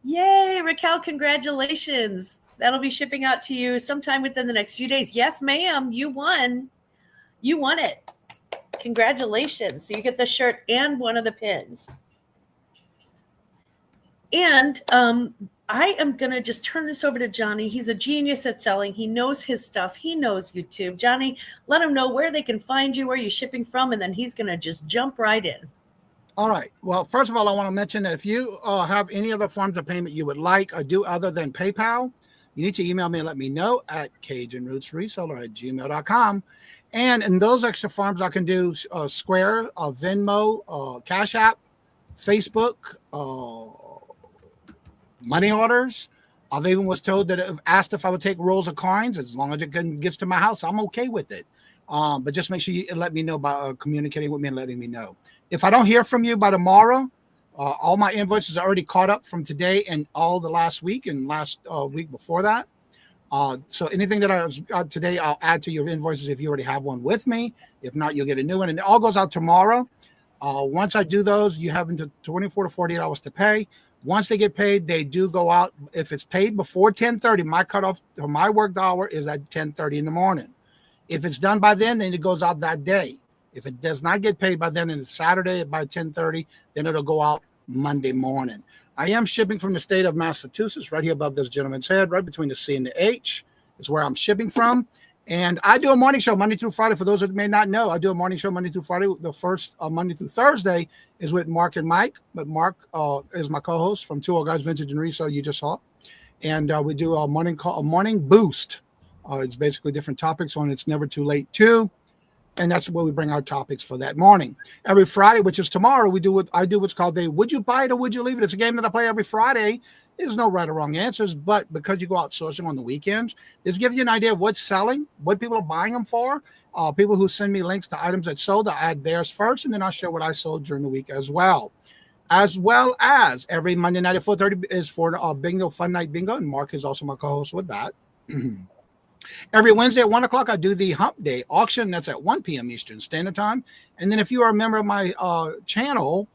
Yay, Raquel, congratulations. That'll be shipping out to you sometime within the next few days. Yes, ma'am. You won. You won it. Congratulations. So you get the shirt and one of the pins. And I am going to just turn this over to Johnny. He's a genius at selling. He knows his stuff. He knows YouTube. Johnny, let him know where they can find you, where you're shipping from, and then he's going to just jump right in. All right. Well, first of all, I want to mention that if you have any other forms of payment you would like or do other than PayPal, you need to email me and let me know at CajunRootsReseller@gmail.com. And in those extra forms, I can do Square, Venmo, Cash App, Facebook, money orders. I've even was told that asked if I would take rolls of coins as long as it gets to my house. I'm okay with it. But just make sure you let me know by communicating with me and letting me know. If I don't hear from you by tomorrow, all my invoices are already caught up from today and all the last week and last week before that. So anything that I got today, I'll add to your invoices if you already have one with me. If not, you'll get a new one. And it all goes out tomorrow. Once I do those, you have until 24 to 48 hours to pay. Once they get paid, they do go out. If it's paid before 10:30, my cutoff or my worked hour is at 10:30 in the morning. If it's done by then it goes out that day. If it does not get paid by then and it's Saturday by 10:30, then it'll go out Monday morning. I am shipping from the state of Massachusetts, right here above this gentleman's head, right between the C and the H is where I'm shipping from. And I do a morning show Monday through Friday. For those that may not know, I do a morning show Monday through Friday. The first Monday through Thursday is with Mark and Mike, but Mark is my co-host from Two Old Guys Vintage and Resale. You just saw, and we do a morning boost. It's basically different topics on It's Never Too Late too, and that's where we bring our topics for that morning. Every Friday, which is tomorrow, I do what's called a Would You Buy It or Would You Leave It? It's a game that I play every Friday. There's no right or wrong answers, but because you go out sourcing on the weekends, this gives you an idea of what's selling, what people are buying them for. People who send me links to items that sold, I add theirs first, and then I'll share what I sold during the week as well. As well as every Monday night at 4:30 is for bingo, fun night bingo, and Mark is also my co-host with that. Every Wednesday at 1 o'clock, I do the Hump Day auction. That's at 1 p.m. Eastern Standard Time. And then if you are a member of my channel,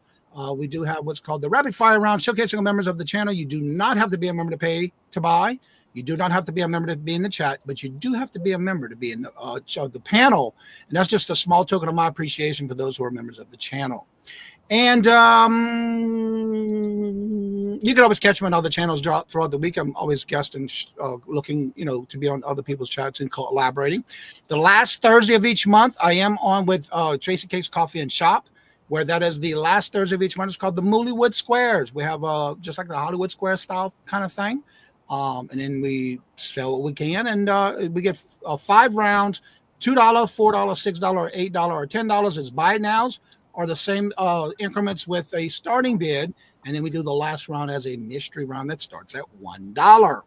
we do have what's called the Rapid Fire Round, showcasing members of the channel. You do not have to be a member to pay to buy. You do not have to be a member to be in the chat, but you do have to be a member to be in the panel. And that's just a small token of my appreciation for those who are members of the channel. And you can always catch me on other channels throughout the week. I'm always guesting, looking, to be on other people's chats and collaborating. The last Thursday of each month, I am on with Tracy Cake's Coffee and Shop, where that is the last Thursday of each month. It's called the Moolywood Squares. We have just like the Hollywood Square style kind of thing. And then we sell what we can. And we get 5 rounds, $2, $4, $6, or $8, or $10 as buy nows. Are the same increments with a starting bid, and then we do the last round as a mystery round that starts at $1.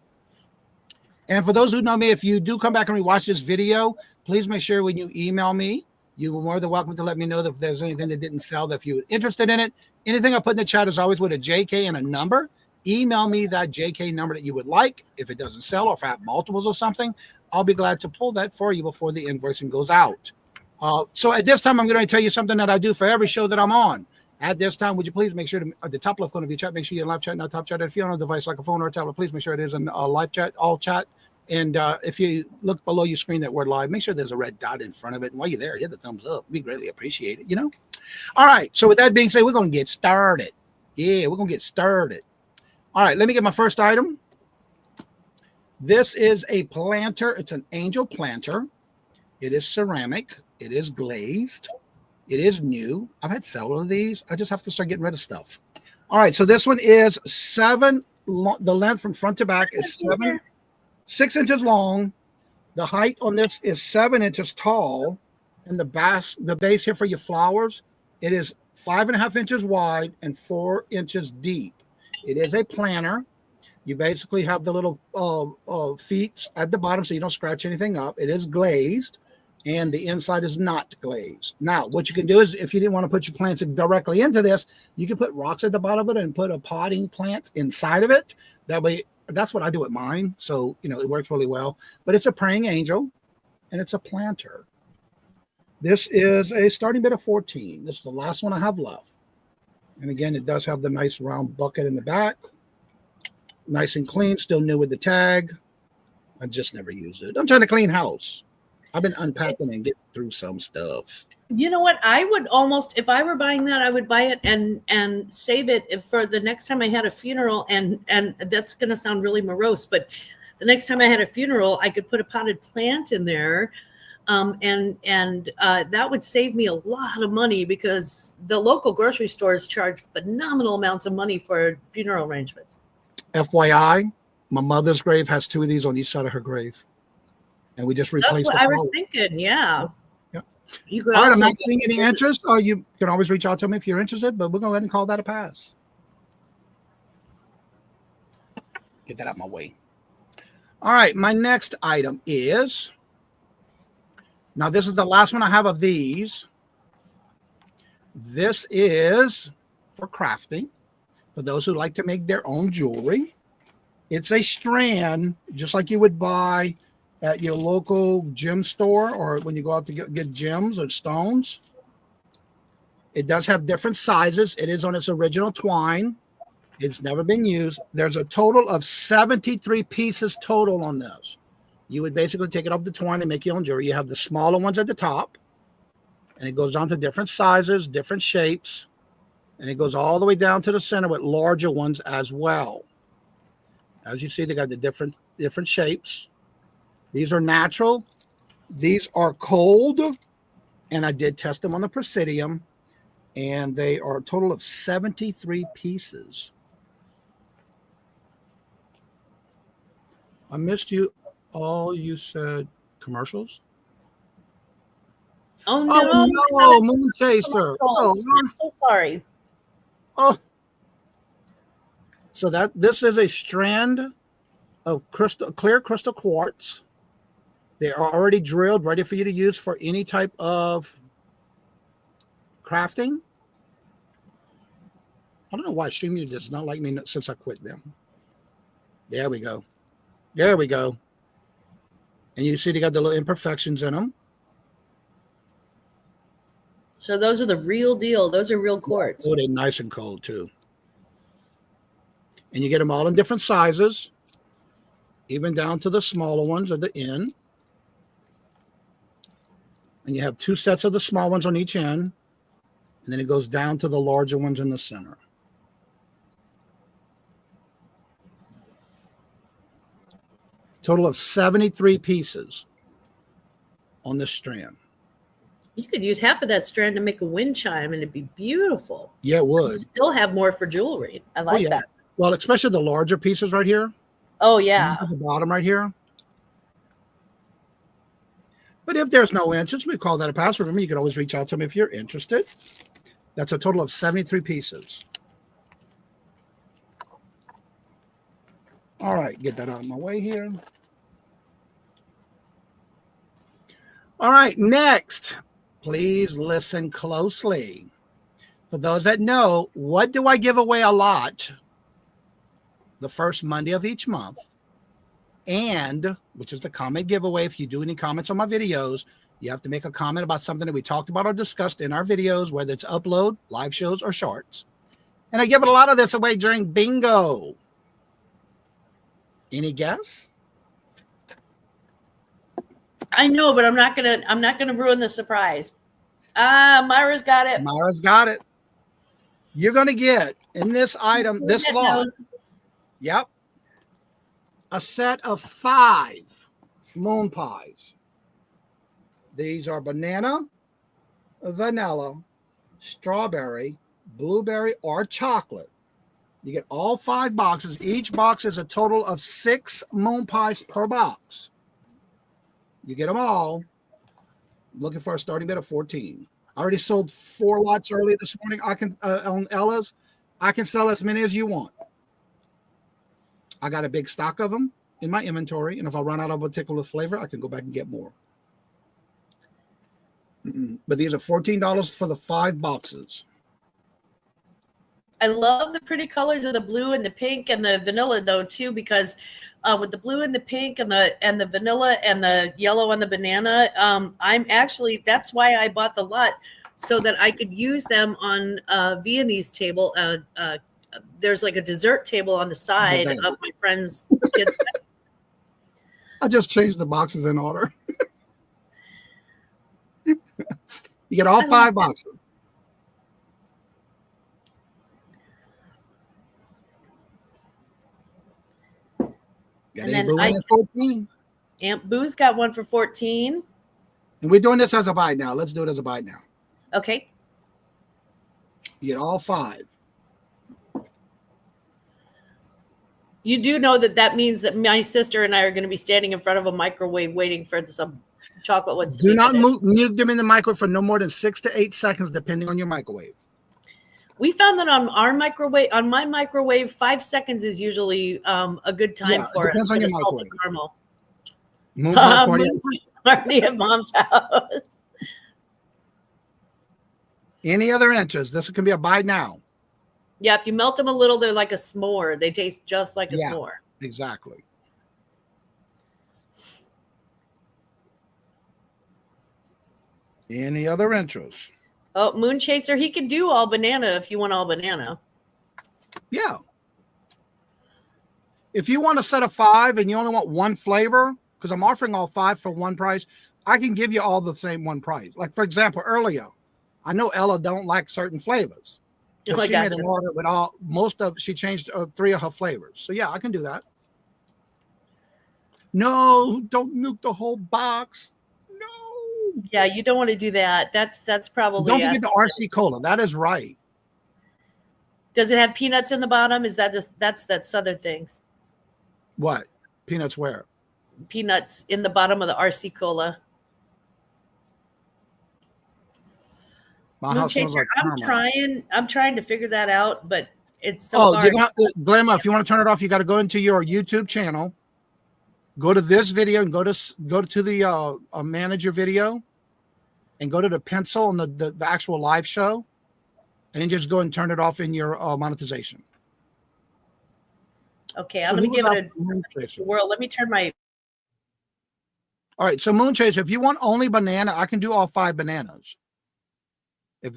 And for those who know me, if you do come back and rewatch this video, please make sure when you email me, you are more than welcome to let me know that if there's anything that didn't sell, that if you're interested in it. Anything I put in the chat is always with a JK and a number. Email me that JK number that you would like. If it doesn't sell or if I have multiples or something, I'll be glad to pull that for you before the invoicing goes out. So at this time, I'm going to tell you something that I do for every show that I'm on. At this time, would you please make sure to, at the top left corner of your chat, make sure you're live chat, not top chat. If you're on a device like a phone or a tablet, please make sure it is a live chat, all chat. And if you look below your screen that word live, make sure there's a red dot in front of it. And while you're there, hit the thumbs up. We greatly appreciate it, All right. So with that being said, we're going to get started. Yeah, we're going to get started. All right. Let me get my first item. This is a planter. It's an angel planter. It is ceramic. It is glazed. It is new. I've had several of these. I just have to start getting rid of stuff. All right. So this one is 7. The length from front to back is 6 inches long. The height on this is 7 inches tall. And the base here for your flowers, it is 5.5 inches wide and 4 inches deep. It is a planter. You basically have the little feet at the bottom so you don't scratch anything up. It is glazed. And the inside is not glazed. Now, what you can do is, if you didn't want to put your plants directly into this, you can put rocks at the bottom of it and put a potting plant inside of it. That way, that's what I do with mine. So, it works really well. But it's a praying angel, and it's a planter. This is a starting bid of 14. This is the last one I have left. And again, it does have the nice round bucket in the back. Nice and clean, still new with the tag. I just never used it. I'm trying to clean house. I've been unpacking and getting through some stuff. You know what? I would almost, if I were buying that, I would buy it and save it for the next time I had a funeral. And that's going to sound really morose, but the next time I had a funeral, I could put a potted plant in there. And that would save me a lot of money because the local grocery stores charge phenomenal amounts of money for funeral arrangements. FYI, my mother's grave has 2 of these on each side of her grave. And we just replaced That's what I was thinking. Yeah. You could all right, I'm not seeing any interest. You can always reach out to me if you're interested, but we're going to go ahead and call that a pass. Get that out of my way. All right, my next item is Now, this is the last one I have of these. This is for crafting, for those who like to make their own jewelry. It's a strand, just like you would buy at your local gem store or when you go out to get gems or stones. It does have different sizes. It is on its original twine. It's never been used. There's a total of 73 pieces total on this. You would basically take it off the twine and make your own jewelry. You have the smaller ones at the top, and it goes down to different sizes, different shapes, and it goes all the way down to the center with larger ones as well. As you see, they got the different shapes. These are natural. These are cold, and I did test them on the Presidium, and they are a total of 73 pieces. I missed you. All you said commercials. Oh no! Oh no, Moon Chaser. Oh, I'm so sorry. oh. So this is a strand of clear crystal quartz. They are already drilled, ready for you to use for any type of crafting. I don't know why StreamYard does not like me since I quit them. There we go. There we go. And you see they got the little imperfections in them. So those are the real deal. Those are real quartz. Oh, they're nice and cold too. And you get them all in different sizes, even down to the smaller ones at the end. And you have two sets of the small ones on each end. And then it goes down to the larger ones in the center. Total of 73 pieces on this strand. You could use half of that strand to make a wind chime, and it'd be beautiful. Yeah, it would. You still have more for jewelry. I like that. Well, especially the larger pieces right here. Oh yeah. At the bottom right here. But if there's no interest, we call that a pass. Remember, you can always reach out to me if you're interested. That's a total of 73 pieces. All right, get that out of my way here. All right, next, please listen closely. For those that know, what do I give away a lot the first Monday of each month? And, which is the comment giveaway. If you do any comments on my videos, you have to make a comment about something that we talked about or discussed in our videos, whether it's upload, live shows, or shorts. And I give a lot of this away during bingo. Any guess? I know, but I'm not gonna ruin the surprise. Myra's got it. Myra's got it. You're gonna get in this item, this lot. Yep. A set of 5 moon pies. These are banana, vanilla, strawberry, blueberry, or chocolate. You get all 5 boxes. Each box is a total of 6 moon pies per box. You get them all. Looking for a starting bid of 14. I already sold 4 lots early this morning. I can on Ella's. I can sell as many as you want. I got a big stock of them in my inventory, and if I run out of a particular flavor, I can go back and get more. But these are $14 for the 5 boxes. I love the pretty colors of the blue and the pink and the vanilla though too, because with the blue and the pink and the vanilla and the yellow and the banana, that's why I bought the lot, so that I could use them on Viennese table. There's like a dessert table on the side of my friend's kitchen. I just changed the boxes in order. You get all 5 boxes. Got And a then Boo in at 14. Aunt Boo's got one for 14. And we're doing this as a buy now. Let's do it as a buy now. Okay. You get all 5. You do know that means that my sister and I are going to be standing in front of a microwave waiting for some chocolate ones to Do be not finished. mute them in the microwave for no more than 6 to 8 seconds, depending on your microwave. We found that on my microwave, 5 seconds is usually a good time for us. Depends on your the salted microwave. caramel. Moon pie party. Marty at mom's house. Any other interest? This can be a buy now. Yeah, if you melt them a little, they're like a s'more. They taste just like a Yeah. s'more. Exactly. Any other interest? Oh, Moon Chaser, he can do all banana if you want all banana. Yeah. If you want a set of 5 and you only want one flavor, because I'm offering all 5 for one price, I can give you all the same one price. Like, for example, earlier, I know Ella don't like certain flavors. But Oh, I she made gotcha. an order with she changed 3 of her flavors. So yeah, I can do that. No, don't nuke the whole box. No. Yeah, you don't want to do that. That's probably. Don't forget the RC Cola. That is right. Does it have peanuts in the bottom? Is that just that's other things? What? Peanuts where? Peanuts in the bottom of the RC Cola. My Moon house smells Chaser, like caramel. I'm trying to figure that out, but it's so Oh, far. you're gonna Glamma, if you want to turn it off, you got to go into your YouTube channel, go to this video and go to the manager video and go to the pencil and the actual live show, and then just go and turn it off in your monetization. Okay, So I'm going who to give was it asking Moon a Chaser? whirl. Let me turn my. All right, so Moon Chaser, if you want only banana, I can do all 5 bananas.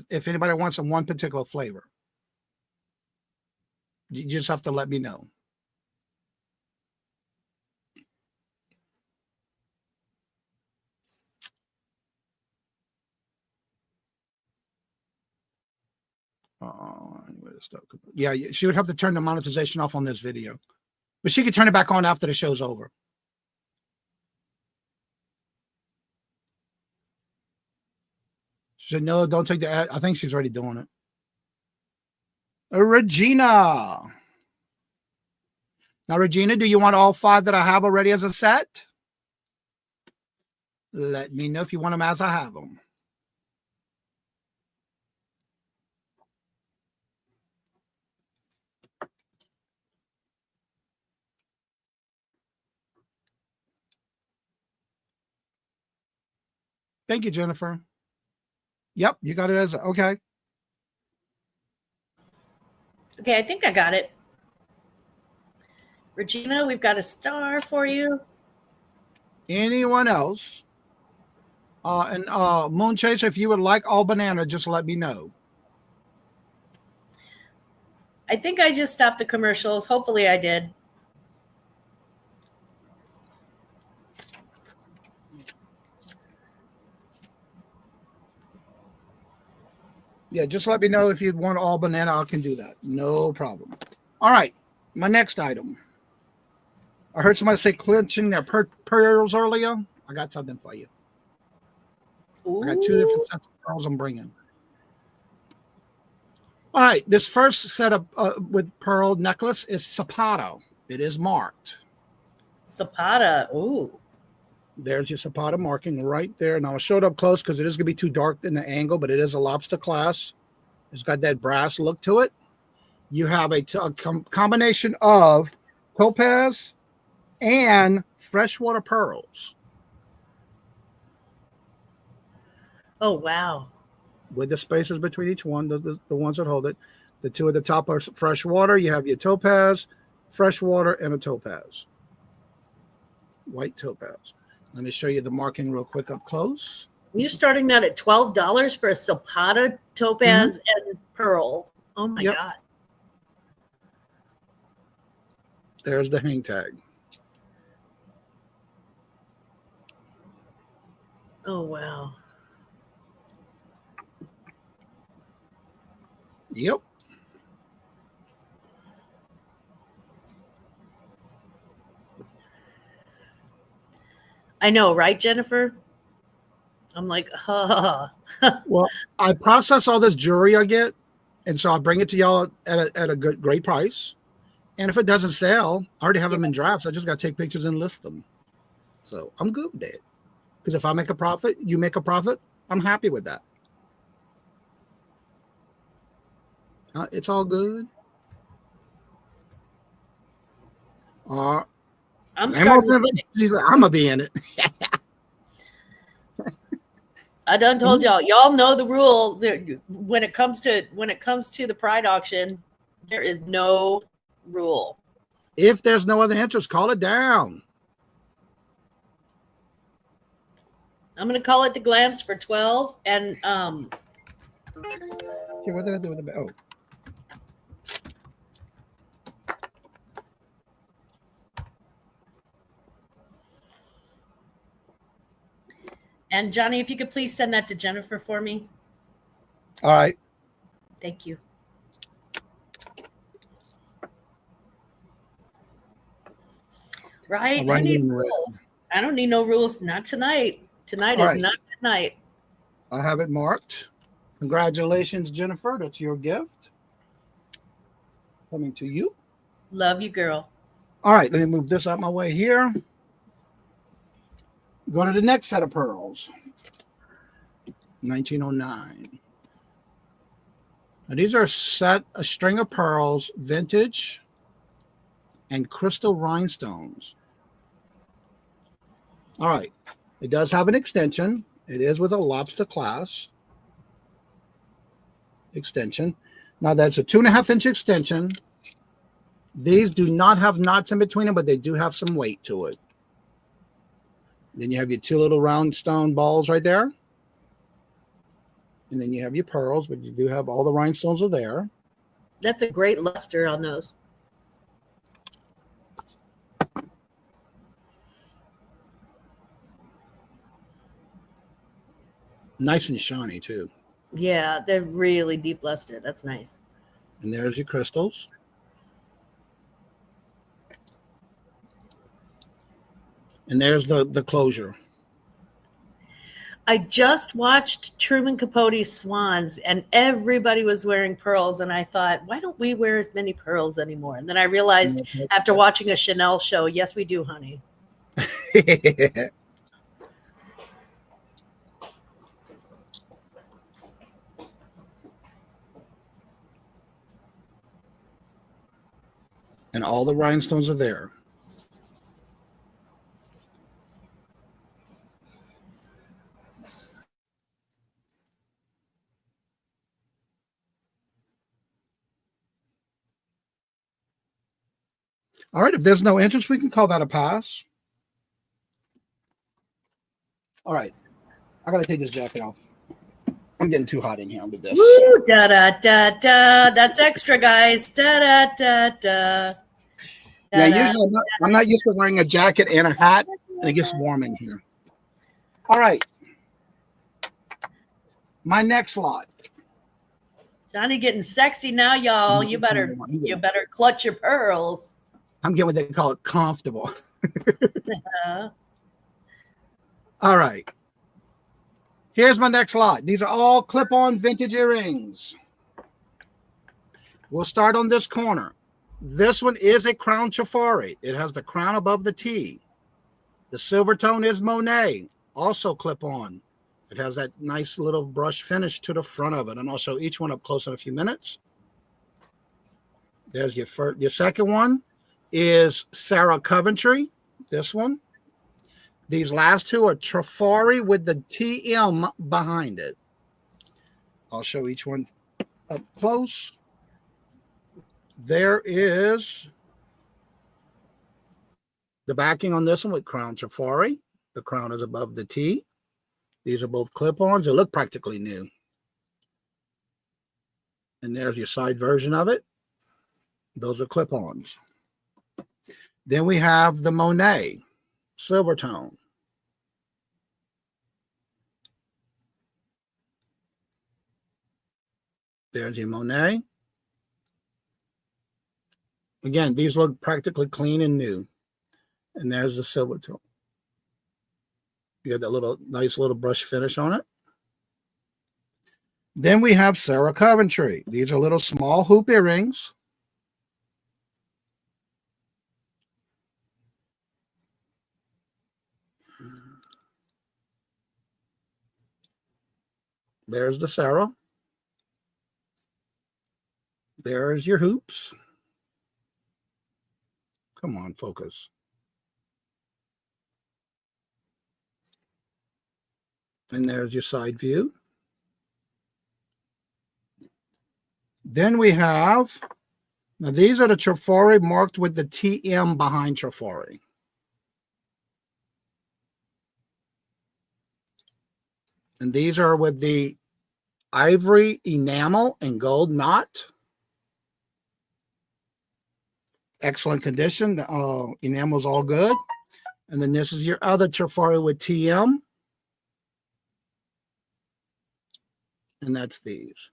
If anybody wants one particular flavor, you just have to let me know. Yeah, she would have to turn the monetization off on this video, but she could turn it back on after the show's over. She said, no, don't take the ad. I think she's already doing it. Regina. Now, Regina, do you want all 5 that I have already as a set? Let me know if you want them as I have them. Thank you, Jennifer. Yep, you got it as okay. Okay, I think I got it. Regina, we've got a star for you. Anyone else? And Moon Chaser, if you would like all banana, just let me know. I think I just stopped the commercials. Hopefully I did. Yeah, just let me know if you'd want all banana. I can do that. No problem. All right, my next item. I heard somebody say clenching their pearls earlier. I got something for you. Ooh. I got 2 different sets of pearls I'm bringing. All right, this first set of with pearl necklace is Zapata. It is marked. Zapata. Ooh. There's your Zapata marking right there. Now I'll show it up close because it is going to be too dark in the angle, but it is a lobster class. It's got that brass look to it. You have a combination of topaz and freshwater pearls. Oh, wow. With the spaces between each one, the ones that hold it. The 2 at the top are freshwater. You have your topaz, freshwater, and a topaz. White topaz. Let me show you the marking real quick up close. You're starting that at $12 for a Zapata, topaz, and pearl. Oh, my God. There's the hang tag. Oh, wow. Yep. I know, right, Jennifer? I'm like, Well, I process all this jewelry I get, and so I bring it to y'all at a great price. And if it doesn't sell, I already have them in drafts. I just got to take pictures and list them. So I'm good with that. Because if I make a profit, you make a profit, I'm happy with that. It's all good. I'm going to be in it. I done told y'all. Y'all know the rule. When it comes to the Pride auction, there is no rule. If there's no other interest, call it down. I'm gonna call it the glance for 12. And Okay, what did I do with the oh? and Johnny, if you could please send that to Jennifer for me. All right. Thank you. Right? I'll write Who it needs in red. rules? I don't need no rules. Not tonight. Tonight All is right. not that night. I have it marked. Congratulations, Jennifer. That's your gift. Coming to you. Love you, girl. All right, let me move this out my way here. Go to the next set of pearls. 1909. Now these are a string of pearls, vintage and crystal rhinestones. All right. It does have an extension. It is with a lobster clasp extension. Now that's a 2.5-inch extension. These do not have knots in between them, but they do have some weight to it. Then you have your 2 little round stone balls right there. And then you have your pearls, but you do have all the rhinestones are there. That's a great luster on those. Nice and shiny too. Yeah, they're really deep luster. That's nice. And there's your crystals. And there's the closure. I just watched Truman Capote's Swans, and everybody was wearing pearls, and I thought, why don't we wear as many pearls anymore? And then I realized after watching a Chanel show, yes, we do, honey. And all the rhinestones are there. All right, if there's no interest, we can call that a pass. All right, I gotta take this jacket off. I'm getting too hot in here with this. Woo, da da da da. That's extra, guys. Da da da da. Yeah, usually I'm not used to wearing a jacket and a hat, and it gets warm in here. All right, my next lot. Johnny getting sexy now, y'all. You better clutch your pearls. I'm getting what they call it comfortable. All right. Here's my next lot. These are all clip-on vintage earrings. We'll start on this corner. This one is a crown Chafari. It has the crown above the T. The silver tone is Monet, also clip-on. It has that nice little brush finish to the front of it. And I'll show each one up close in a few minutes. There's your first. Your second one is Sarah Coventry. This one. These last two are Trafari with the TM behind it. I'll show each one up close. There is the backing on this one with Crown Trafari. The crown is above the T. These are both clip-ons. They look practically new. And there's your side version of it. Those are clip-ons. Then we have the Monet silver tone. There's your Monet. Again, these look practically clean and new. And there's the silver tone. You got that little nice little brush finish on it. Then we have Sarah Coventry. These are little small hoop earrings. There's the Sarah. There's your hoops. Come on, focus. And there's your side view. Then we have, now these are the Trafori marked with the TM behind Trafori. And these are with the ivory enamel and gold knot. Excellent condition. Enamel's all good. And then this is your other Trafori with TM. And that's these.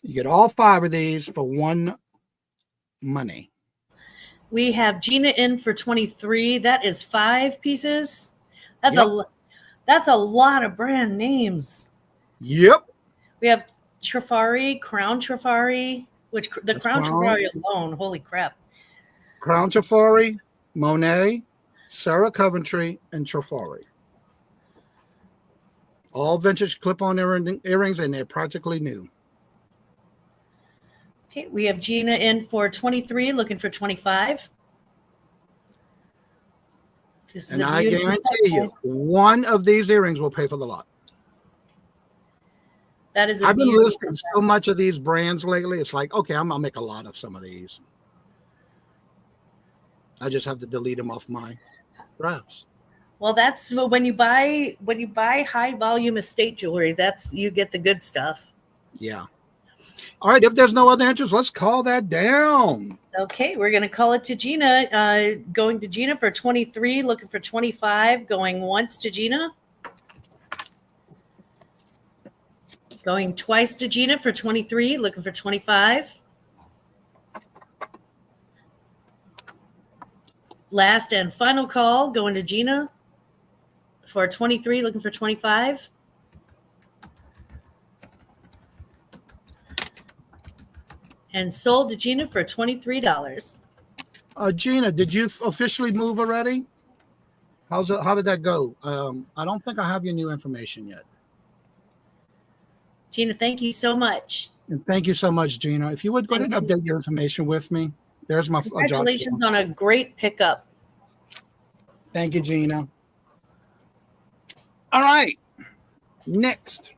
You get all 5 of these for one money. We have Gina in for 23. That is 5 pieces. That's Yep. that's a lot of brand names. Yep. We have Trafari, Crown Trafari, which the That's Crown Crown. Trafari alone, holy crap. Crown Trafori, Monet, Sarah Coventry, and Trafari. All vintage clip-on earrings, and they're practically new. Okay, we have Gina in for 23, looking for 25. This is And a I beautiful guarantee you, set. one of these earrings will pay for the lot. That is a I've been beautiful listing so much of these brands lately. It's like, okay, I'll make a lot of some of these. I just have to delete them off my drafts. Well, that's when you buy high volume estate jewelry, that's you get the good stuff. Yeah. All right. If there's no other interest, let's call that down. Okay, we're going to call it to Gina. Going to Gina for 23, looking for 25. Going once to Gina. Going twice to Gina for 23, looking for 25. Last and final call, going to Gina for 23, looking for 25. And sold to Gina for $23. Gina, did you officially move already? How did that go? I don't think I have your new information yet. Gina, thank you so much. And thank you so much, Gina. If you would go ahead and update your information with me. There's my Congratulations on a great pickup. Thank you, Gina. All right. Next.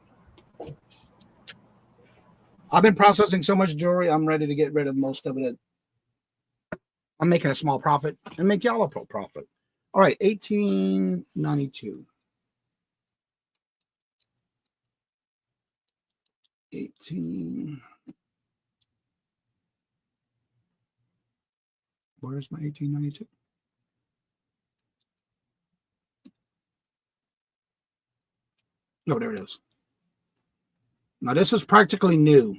I've been processing so much jewelry, I'm ready to get rid of most of it. I'm making a small profit and make y'all a profit. All right, 1892. 18. Where's my 1892? No, there it is. Now, this is practically new.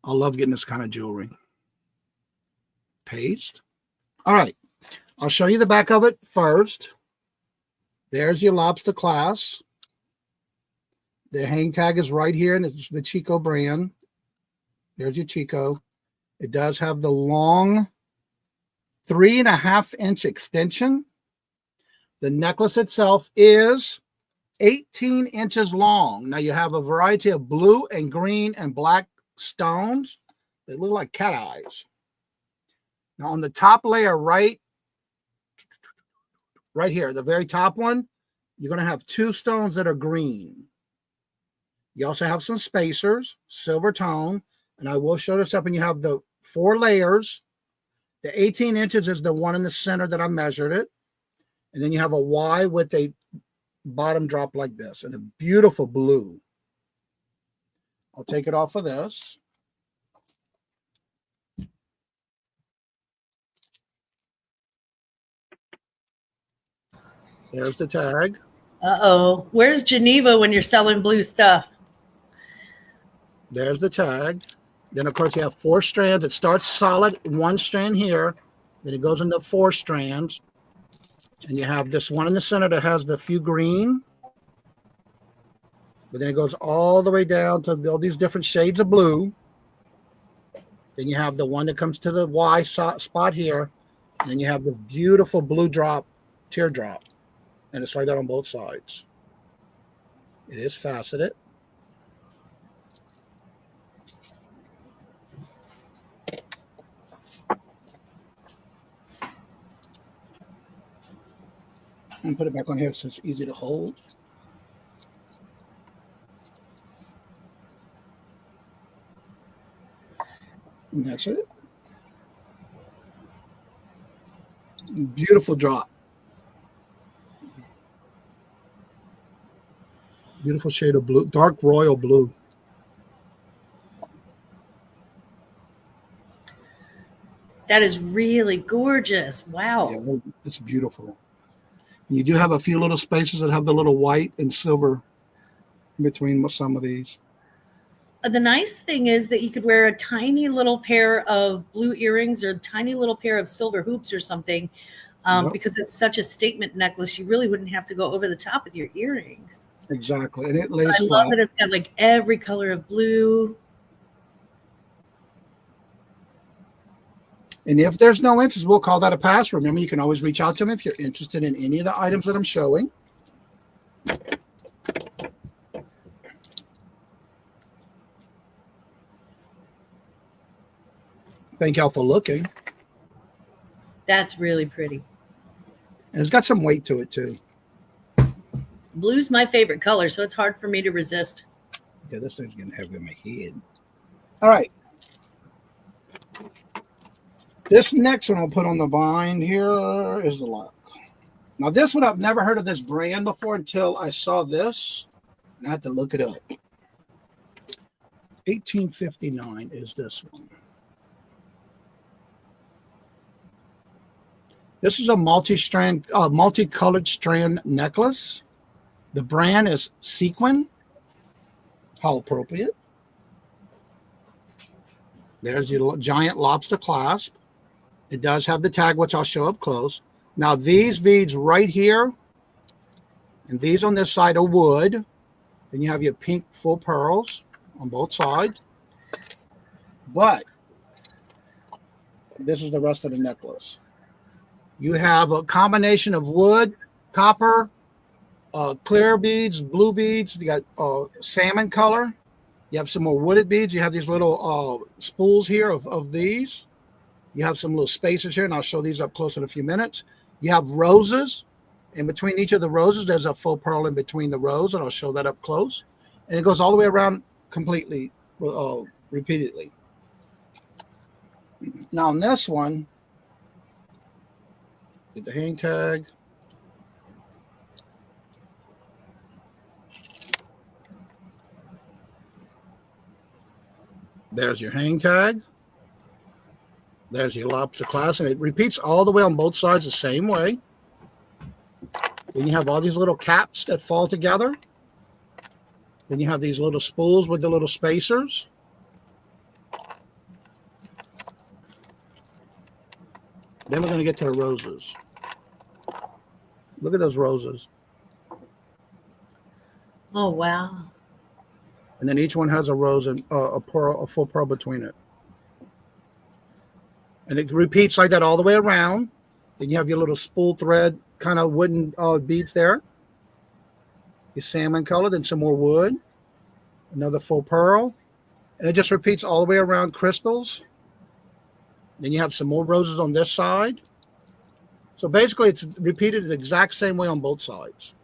I love getting this kind of jewelry. Paste. All right. I'll show you the back of it first. There's your lobster class. The hang tag is right here, and it's the Chico brand. There's your Chico. It does have the long 3.5-inch extension. The necklace itself is 18 inches long. Now you have a variety of blue and green and black stones. They look like cat eyes. Now on the top layer, right here, the very top one, you're going to have 2 stones that are green. You also have some spacers, silver tone, and I will show this up, and you have the 4 layers. The 18 inches is the one in the center that I measured it. And then you have a Y with a bottom drop like this and a beautiful blue. I'll take it off of this. There's the tag. Uh-oh. Where's Geneva when you're selling blue stuff? There's the tag. Then, of course, you have 4 strands. It starts solid, 1 strand here. Then it goes into 4 strands. And you have this one in the center that has the few green. But then it goes all the way down to all these different shades of blue. Then you have the one that comes to the Y spot here. And then you have the beautiful blue drop, teardrop. And it's like that on both sides. It is faceted. And put it back on here so it's easy to hold. And that's it. Beautiful drop. Beautiful shade of blue, dark royal blue. That is really gorgeous. Wow. Yeah, it's beautiful. And you do have a few little spaces that have the little white and silver in between some of these. The nice thing is that you could wear a tiny little pair of blue earrings or a tiny little pair of silver hoops or something. Yep. Because it's such a statement necklace, you really wouldn't have to go over the top with your earrings. Exactly. And it lays I flat. love that it's got like every color of blue. And if there's no interest, we'll call that a pass. Remember, you can always reach out to me if you're interested in any of the items that I'm showing. Thank y'all for looking. That's really pretty. And it's got some weight to it, too. Blue's my favorite color, so it's hard for me to resist. Yeah, this thing's going to have in my head. All right. This next one I'll put on the vine here is the lock. Now, this one, I've never heard of this brand before until I saw this. And I had to look it up. 1859 is this one. This is a multicolored strand necklace. The brand is Sequin. How appropriate. There's your giant lobster clasp. It does have the tag, which I'll show up close. Now, these beads right here, and these on this side are wood. Then you have your pink full pearls on both sides. But this is the rest of the necklace. You have a combination of wood, copper, clear beads, blue beads. You got salmon color. You have some more wooded beads. You have these little spools here of these. You have some little spacers here, and I'll show these up close in a few minutes. You have roses. In between each of the roses, there's a faux pearl in between the rows, and I'll show that up close. And it goes all the way around completely, repeatedly. Now, on this one, get the hang tag. There's your hang tag. There's your lobster clasp, and it repeats all the way on both sides the same way. Then you have all these little caps that fall together. Then you have these little spools with the little spacers. Then we're going to get to the roses. Look at those roses. Oh, wow. And then each one has a rose and a full pearl between it. And it repeats like that all the way around. Then you have your little spool thread kind of wooden beads there. Your salmon color, then some more wood. Another full pearl. And it just repeats all the way around crystals. Then you have some more roses on this side. So basically it's repeated the exact same way on both sides.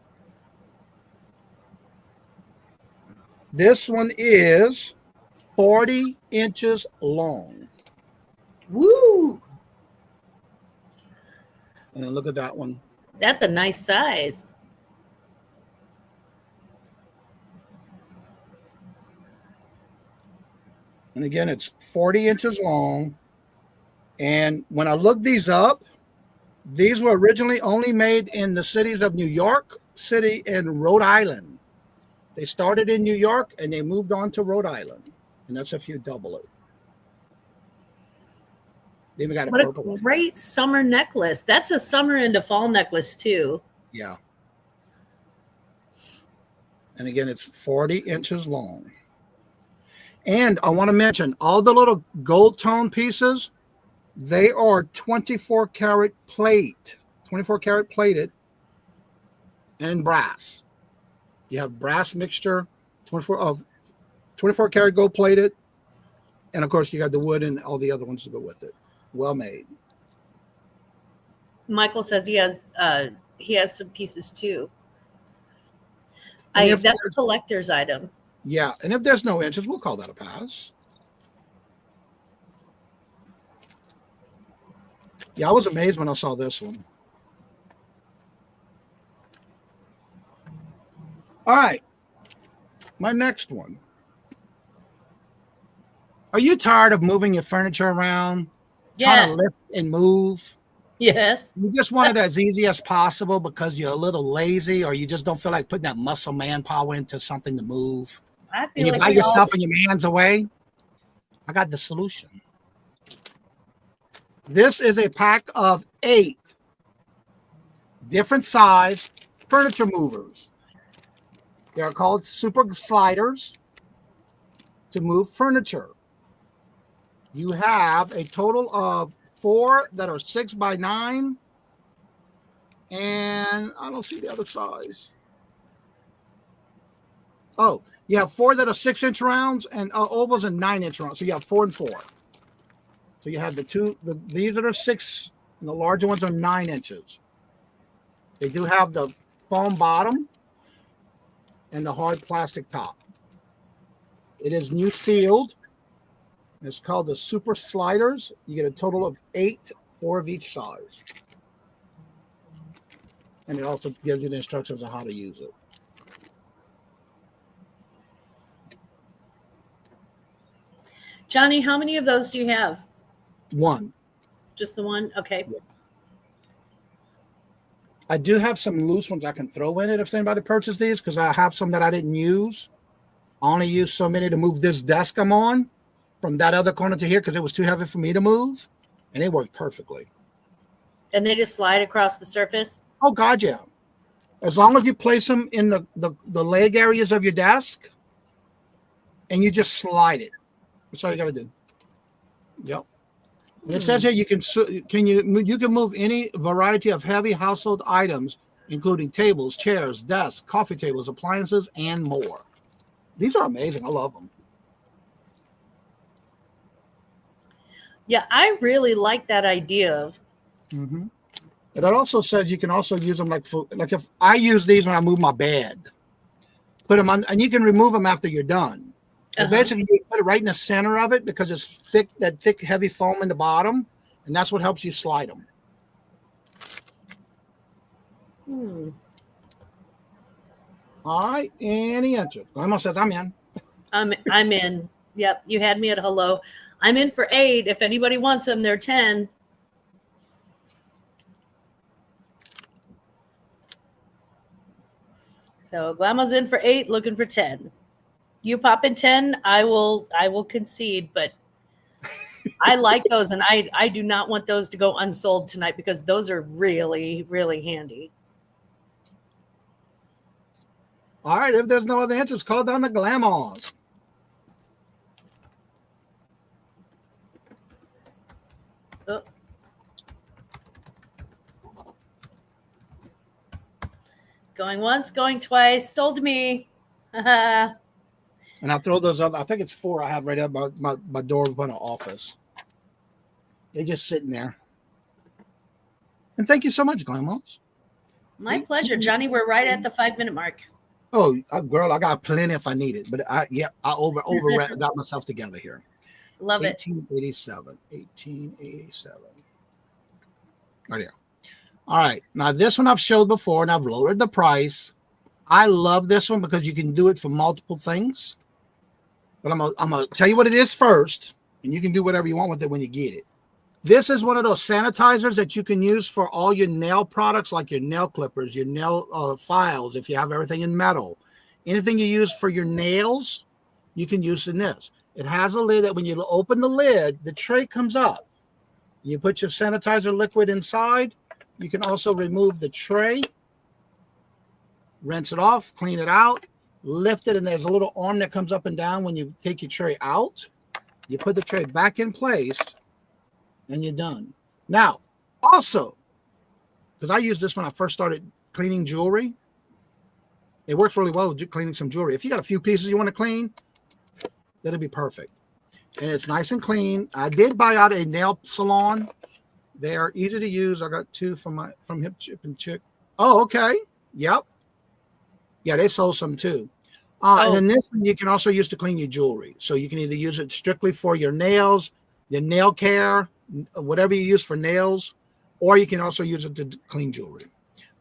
This one is 40 inches long. Woo! And then look at that one. That's a nice size. And again, it's 40 inches long. And when I looked these up, these were originally only made in the cities of New York City and Rhode Island. They started in New York and they moved on to Rhode Island. And that's if you double it. They even got a purple one. What a great summer necklace. That's a summer into fall necklace too. Yeah. And again, it's 40 inches long. And I want to mention all the little gold tone pieces, they are 24 karat plate, 24 karat plated and brass. You have brass mixture, 24 karat gold plated. And of course you got the wood and all the other ones to go with it. Well made. Michael says he has he has some pieces too. And if That's a collector's item. Yeah, and if there's no inches, we'll call that a pass. Yeah, I was amazed when I saw this one. All right, my next one. Are you tired of moving your furniture around, trying to Yes. lift and move? Yes. You just want it as easy as possible because you're a little lazy, or you just don't feel like putting that muscle manpower into something to move. I And feel you like buy we your all- stuff and your hands away. I got the solution. This is a pack of 8 different size furniture movers. They're called super sliders to move furniture. You have a total of 4 that are 6 by 9, and I don't see the other size. Oh, you have 4 that are 6-inch rounds and ovals and 9-inch rounds. So you have 4 and 4. So you have these that are 6, and the larger ones are 9 inches. They do have the foam bottom and the hard plastic top. It is new sealed. It's called the Super Sliders. You get a total of 8, 4 of each size. And it also gives you the instructions on how to use it. Johnny, how many of those do you have? 1. Just the one? Okay. I do have some loose ones I can throw in it if anybody purchases these, because I have some that I didn't use. I only used so many to move this desk I'm on from that other corner to here because it was too heavy for me to move, and it worked perfectly. And they just slide across the surface? Oh, God, yeah. As long as you place them in the leg areas of your desk, and you just slide it. That's all you got to do. Yep. And it says here you can move any variety of heavy household items, including tables, chairs, desks, coffee tables, appliances, and more. These are amazing. I love them. Yeah, I really like that idea of. Mm-hmm. But it also says you can also use them like if I use these when I move my bed, put them on, and you can remove them after you're done. But basically, you put it right in the center of it because it's thick, heavy foam in the bottom, and that's what helps you slide them. All right, any interest? Grandma says I'm in. I'm in. Yep, you had me at hello. I'm in for 8. If anybody wants them, they're 10. So Grandma's in for 8, looking for 10. You pop in 10, I will concede, but I like those, and I do not want those to go unsold tonight because those are really, really handy. All right, if there's no other interest, call down the glamours. Oh. Going once, going twice, sold to me. And I'll throw those up. I think it's 4 I have right up my door of my office. They're just sitting there. And thank you so much, Grandmas. My pleasure, Johnny. We're right at the 5-minute mark. Oh, girl, I got plenty if I need it. But I got myself together here. Love it. 1887. Right here. All right. Now, this one I've showed before, and I've lowered the price. I love this one because you can do it for multiple things. But I'm gonna tell you what it is first, and you can do whatever you want with it when you get it. This is one of those sanitizers that you can use for all your nail products, like your nail clippers, your nail files, if you have everything in metal. Anything you use for your nails, you can use in this. It has a lid that when you open the lid, the tray comes up. You put your sanitizer liquid inside. You can also remove the tray, rinse it off, clean it out, lift it, and there's a little arm that comes up and down when you take your tray out. You put the tray back in place, and you're done. Now, also, because I used this when I first started cleaning jewelry, it works really well with cleaning some jewelry. If you got a few pieces you want to clean, that'll be perfect. And it's nice and clean. I did buy out a nail salon. They are easy to use. I got 2 from Hip Chip and Chick. Oh, okay. Yep. Yeah, they sold some too. And then this one you can also use to clean your jewelry. So you can either use it strictly for your nails, your nail care, whatever you use for nails, or you can also use it to clean jewelry.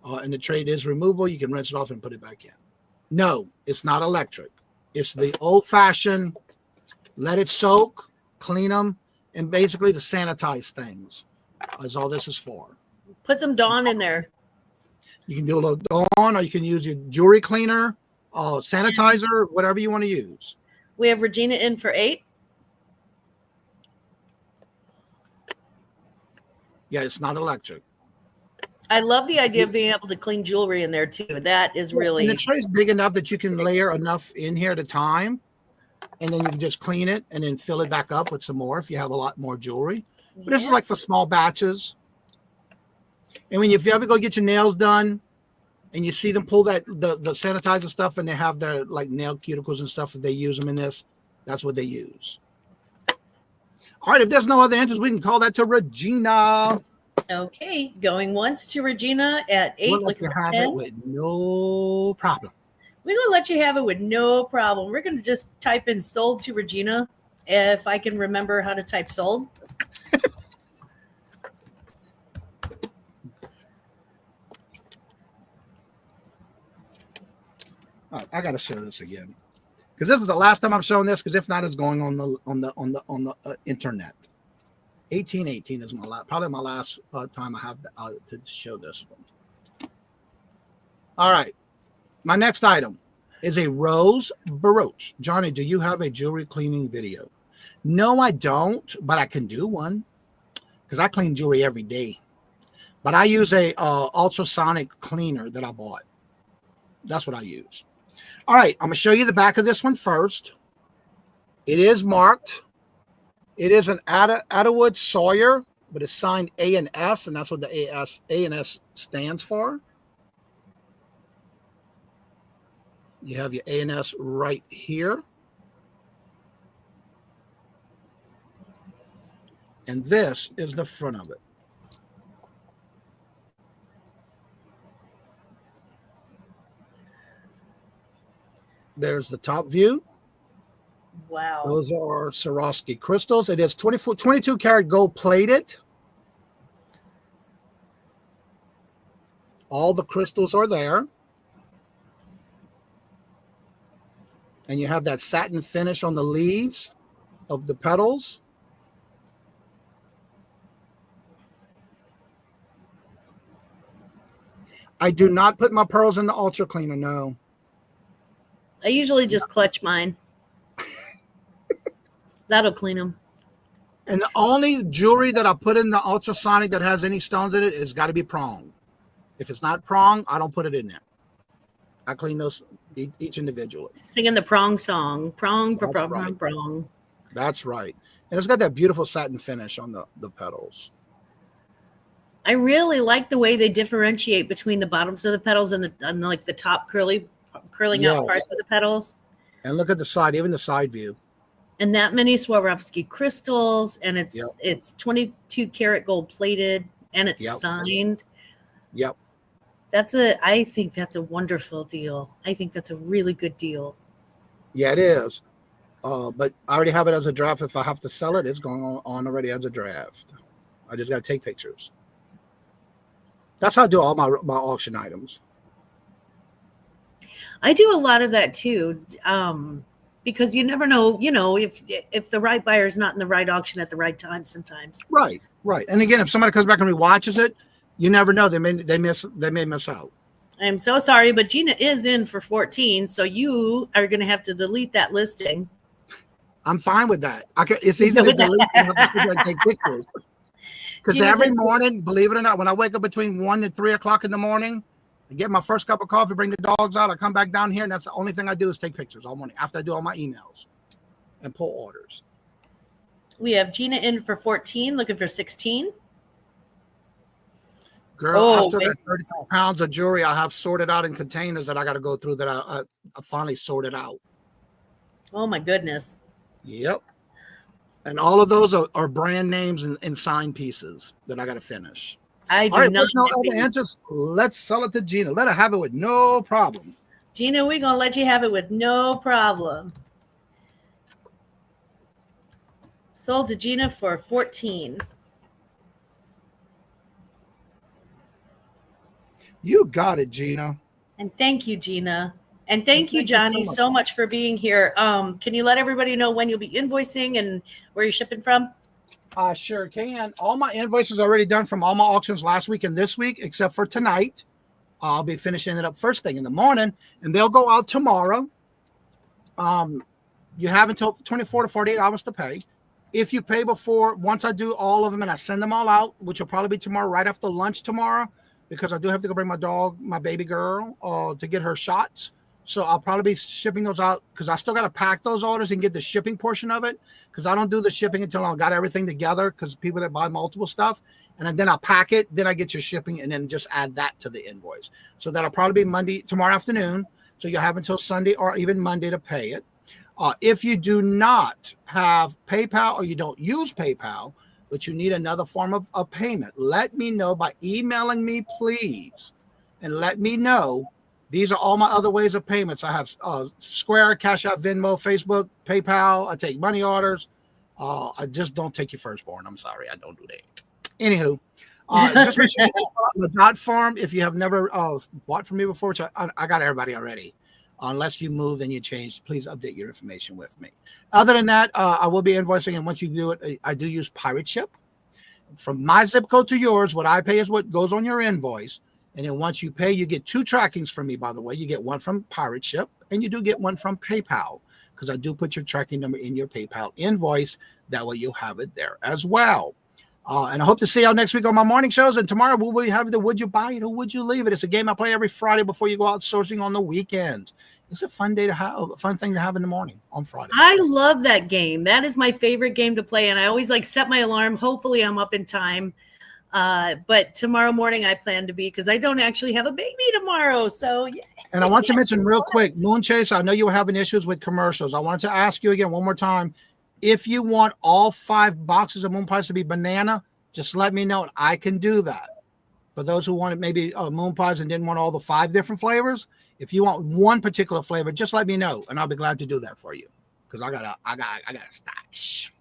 And the tray is removable. You can rinse it off and put it back in. No, it's not electric. It's the old-fashioned, let it soak, clean them, and basically to sanitize things is all this is for. Put some Dawn in there. You can do a little Dawn, or you can use your jewelry cleaner, sanitizer, whatever you want to use. We have Regina in for 8. Yeah, it's not electric. I love the idea of being able to clean jewelry in there too. That is really. And the tray is big enough that you can layer enough in here at a time, and then you can just clean it and then fill it back up with some more if you have a lot more jewelry. But this is like for small batches. And if you ever go get your nails done, and you see them pull the sanitizer stuff, and they have their like nail cuticles and stuff, if they use them in this, that's what they use. All right, if there's no other interest, we can call that to Regina. Okay, going once to Regina at 8. We'll let you have it with no problem. We're going to let you have it with no problem. We're going to just type in sold to Regina, if I can remember how to type sold. All right, I got to show this again because this is the last time I'm showing this. Because if not, it's going on the internet. 1818 is probably my last time I have to show this one. All right, my next item is a rose brooch. Johnny, do you have a jewelry cleaning video? No, I don't, but I can do one because I clean jewelry every day. But I use a ultrasonic cleaner that I bought. That's what I use. All right, I'm going to show you the back of this one first. It is marked. It is an Adderwood Sawyer, but it's signed A and S, and that's what the A and S stands for. You have your A and S right here. And this is the front of it. There's the top view. Wow. Those are Swarovski crystals. It is 22 karat gold plated. All the crystals are there. And you have that satin finish on the leaves of the petals. I do not put my pearls in the ultra cleaner, no. I usually just clutch mine. That'll clean them. And the only jewelry that I put in the ultrasonic that has any stones in it is got to be prong. If it's not prong, I don't put it in there. I clean those each individually. Singing the prong song. Prong, prong, prong. That's right. And it's got that beautiful satin finish on the petals. I really like the way they differentiate between the bottoms of the petals and like the top curling out parts of the petals. And look at the side, even the side view. And that many Swarovski crystals, and it's 22 karat gold plated, and it's signed. Yep. I think that's a wonderful deal. I think that's a really good deal. Yeah, it is. But I already have it as a draft. If I have to sell it, it's going on already as a draft. I just got to take pictures. That's how I do all my auction items. I do a lot of that too, because you never know, if the right buyer is not in the right auction at the right time sometimes. Right. And again, if somebody comes back and rewatches it, you never know. They may miss out. I'm so sorry, but Gina is in for 14, so you are going to have to delete that listing. I'm fine with that. It's easy to delete and take pictures. Because every morning, believe it or not, when I wake up between 1 and 3 o'clock in the morning, I get my first cup of coffee, bring the dogs out, I come back down here, and that's the only thing I do is take pictures all morning after I do all my emails and pull orders. We have Gina in for 14, looking for 16. Girl, I still got 35 pounds of jewelry I have sorted out in containers that I got to go through that I finally sorted out. Oh, my goodness. Yep. And all of those are brand names and signed pieces that I got to finish. I All do right, not. there's no envy other you. answers. Let's sell it to Gina. Let her have it with no problem. Gina, we're going to let you have it with no problem. Sold to Gina for 14. You got it, Gina. And thank you, Gina. And thank you, Thank you so Johnny, much. so much for being here. Can you let everybody know when you'll be invoicing and where you're shipping from? I sure can. All my invoices are already done from all my auctions last week and this week, except for tonight. I'll be finishing it up first thing in the morning, and they'll go out tomorrow. You have until 24 to 48 hours to pay. If you pay before, once I do all of them and I send them all out, which will probably be tomorrow, right after lunch tomorrow, because I do have to go bring my dog, my baby girl, to get her shots. So I'll probably be shipping those out because I still got to pack those orders and get the shipping portion of it, because I don't do the shipping until I got everything together, because people that buy multiple stuff, and then I'll pack it, then I get your shipping, and then just add that to the invoice. So that'll probably be tomorrow afternoon. So you'll have until Sunday or even Monday to pay it. If you do not have PayPal or you don't use PayPal, but you need another form of payment, let me know by emailing me, please, and let me know. These are all my other ways of payments. I have Square, Cash App, Venmo, Facebook, PayPal. I take money orders. I just don't take your firstborn. I'm sorry, I don't do that. Anywho, just make sure you fill out the dot form if you have never bought from me before, which I got everybody already. Unless you moved and you changed, please update your information with me. Other than that, I will be invoicing, and once you do it, I do use pirate ship. From my zip code to yours, what I pay is what goes on your invoice. And then once you pay, you get 2 trackings from me, by the way. You get one from pirate ship, and you do get one from PayPal, because I do put your tracking number in your PayPal invoice. That way you'll have it there as well. And I hope to see y'all next week on my morning shows. And tomorrow we'll be having the Would You Buy It or Would You Leave It? It's a game I play every Friday before you go out sourcing on the weekend. It's a fun day to have, a fun thing to have in the morning on Friday. I love that game. That is my favorite game to play. And I always set my alarm. Hopefully I'm up in time. But tomorrow morning I plan to be, because I don't actually have a baby tomorrow. So yeah. And I want to mention real quick, Moon Chase, I know you were having issues with commercials. I wanted to ask you again one more time. If you want all 5 boxes of moon pies to be banana, just let me know and I can do that. For those who wanted maybe moon pies and didn't want all the 5 different flavors, if you want one particular flavor, just let me know and I'll be glad to do that for you, because I got a stash.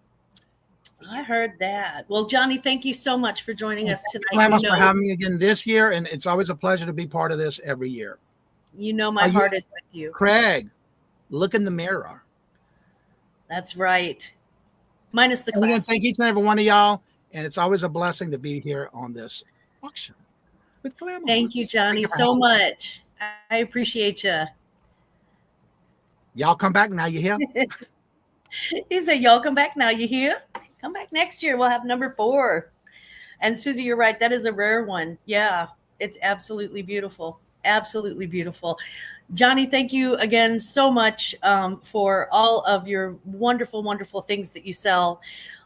I heard that. Well, Johnny, thank you so much for joining us tonight. Thank you for having me again this year, and it's always a pleasure to be part of this every year. You know my heart is with you. Craig, look in the mirror. That's right. Minus the And again, class. thank each and every one of y'all, and it's always a blessing to be here on this auction with Glamour. Thank you, Johnny, so much. I appreciate you. Y'all come back now. You hear? He said, y'all come back now. You hear? Come back next year. We'll have number 4. And Susie, you're right. That is a rare one. Yeah, it's absolutely beautiful. Absolutely beautiful. Johnny, thank you again so much for all of your wonderful, wonderful things that you sell.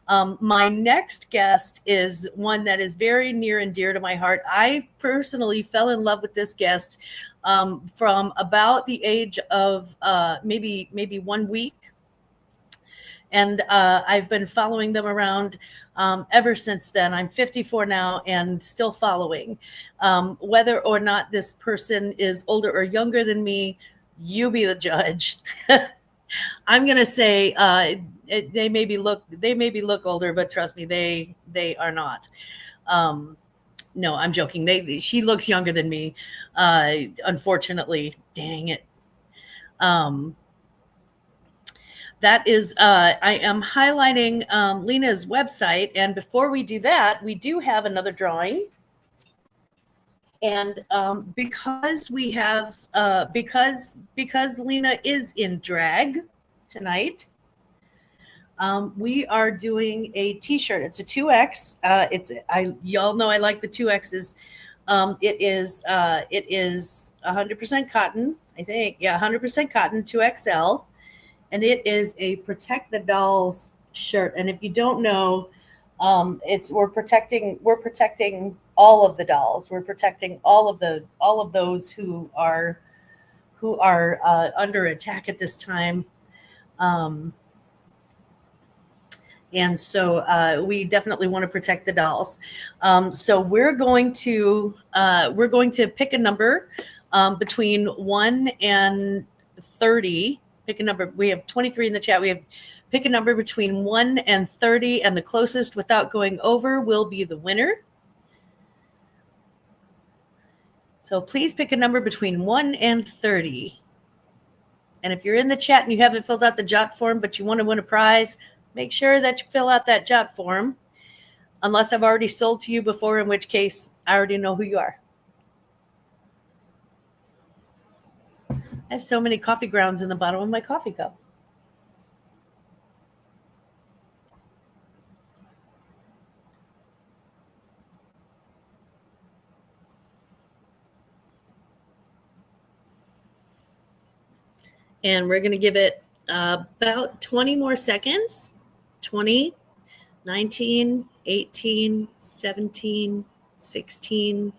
My next guest is one that is very near and dear to my heart. I personally fell in love with this guest from about the age of maybe 1 week. And I've been following them around ever since then. I'm 54 now and still following. Whether or not this person is older or younger than me, you be the judge. I'm gonna say they maybe look older, but trust me, they are not. No, I'm joking. She looks younger than me. Unfortunately, dang it. That is, I am highlighting Lena's website. And before we do that, we do have another drawing. And because we have, because Lena is in drag tonight, we are doing a t-shirt. It's a 2X. Y'all know I like the 2Xs. It is 100% cotton, I think. Yeah, 100% cotton, 2XL. And it is a Protect the Dolls shirt. And if you don't know, we're protecting all of the dolls. We're protecting all of those who are under attack at this time. And so we definitely want to protect the dolls. So we're going to pick a number between 1 and 30. Pick a number. We have 23 in the chat. We have pick a number between 1 and 30, and the closest without going over will be the winner. So please pick a number between 1 and 30. And if you're in the chat and you haven't filled out the jot form, but you want to win a prize, make sure that you fill out that jot form. Unless I've already sold to you before, in which case I already know who you are. I have so many coffee grounds in the bottom of my coffee cup. And we're going to give it about 20 more seconds. 20, 19, 18, 17, 16,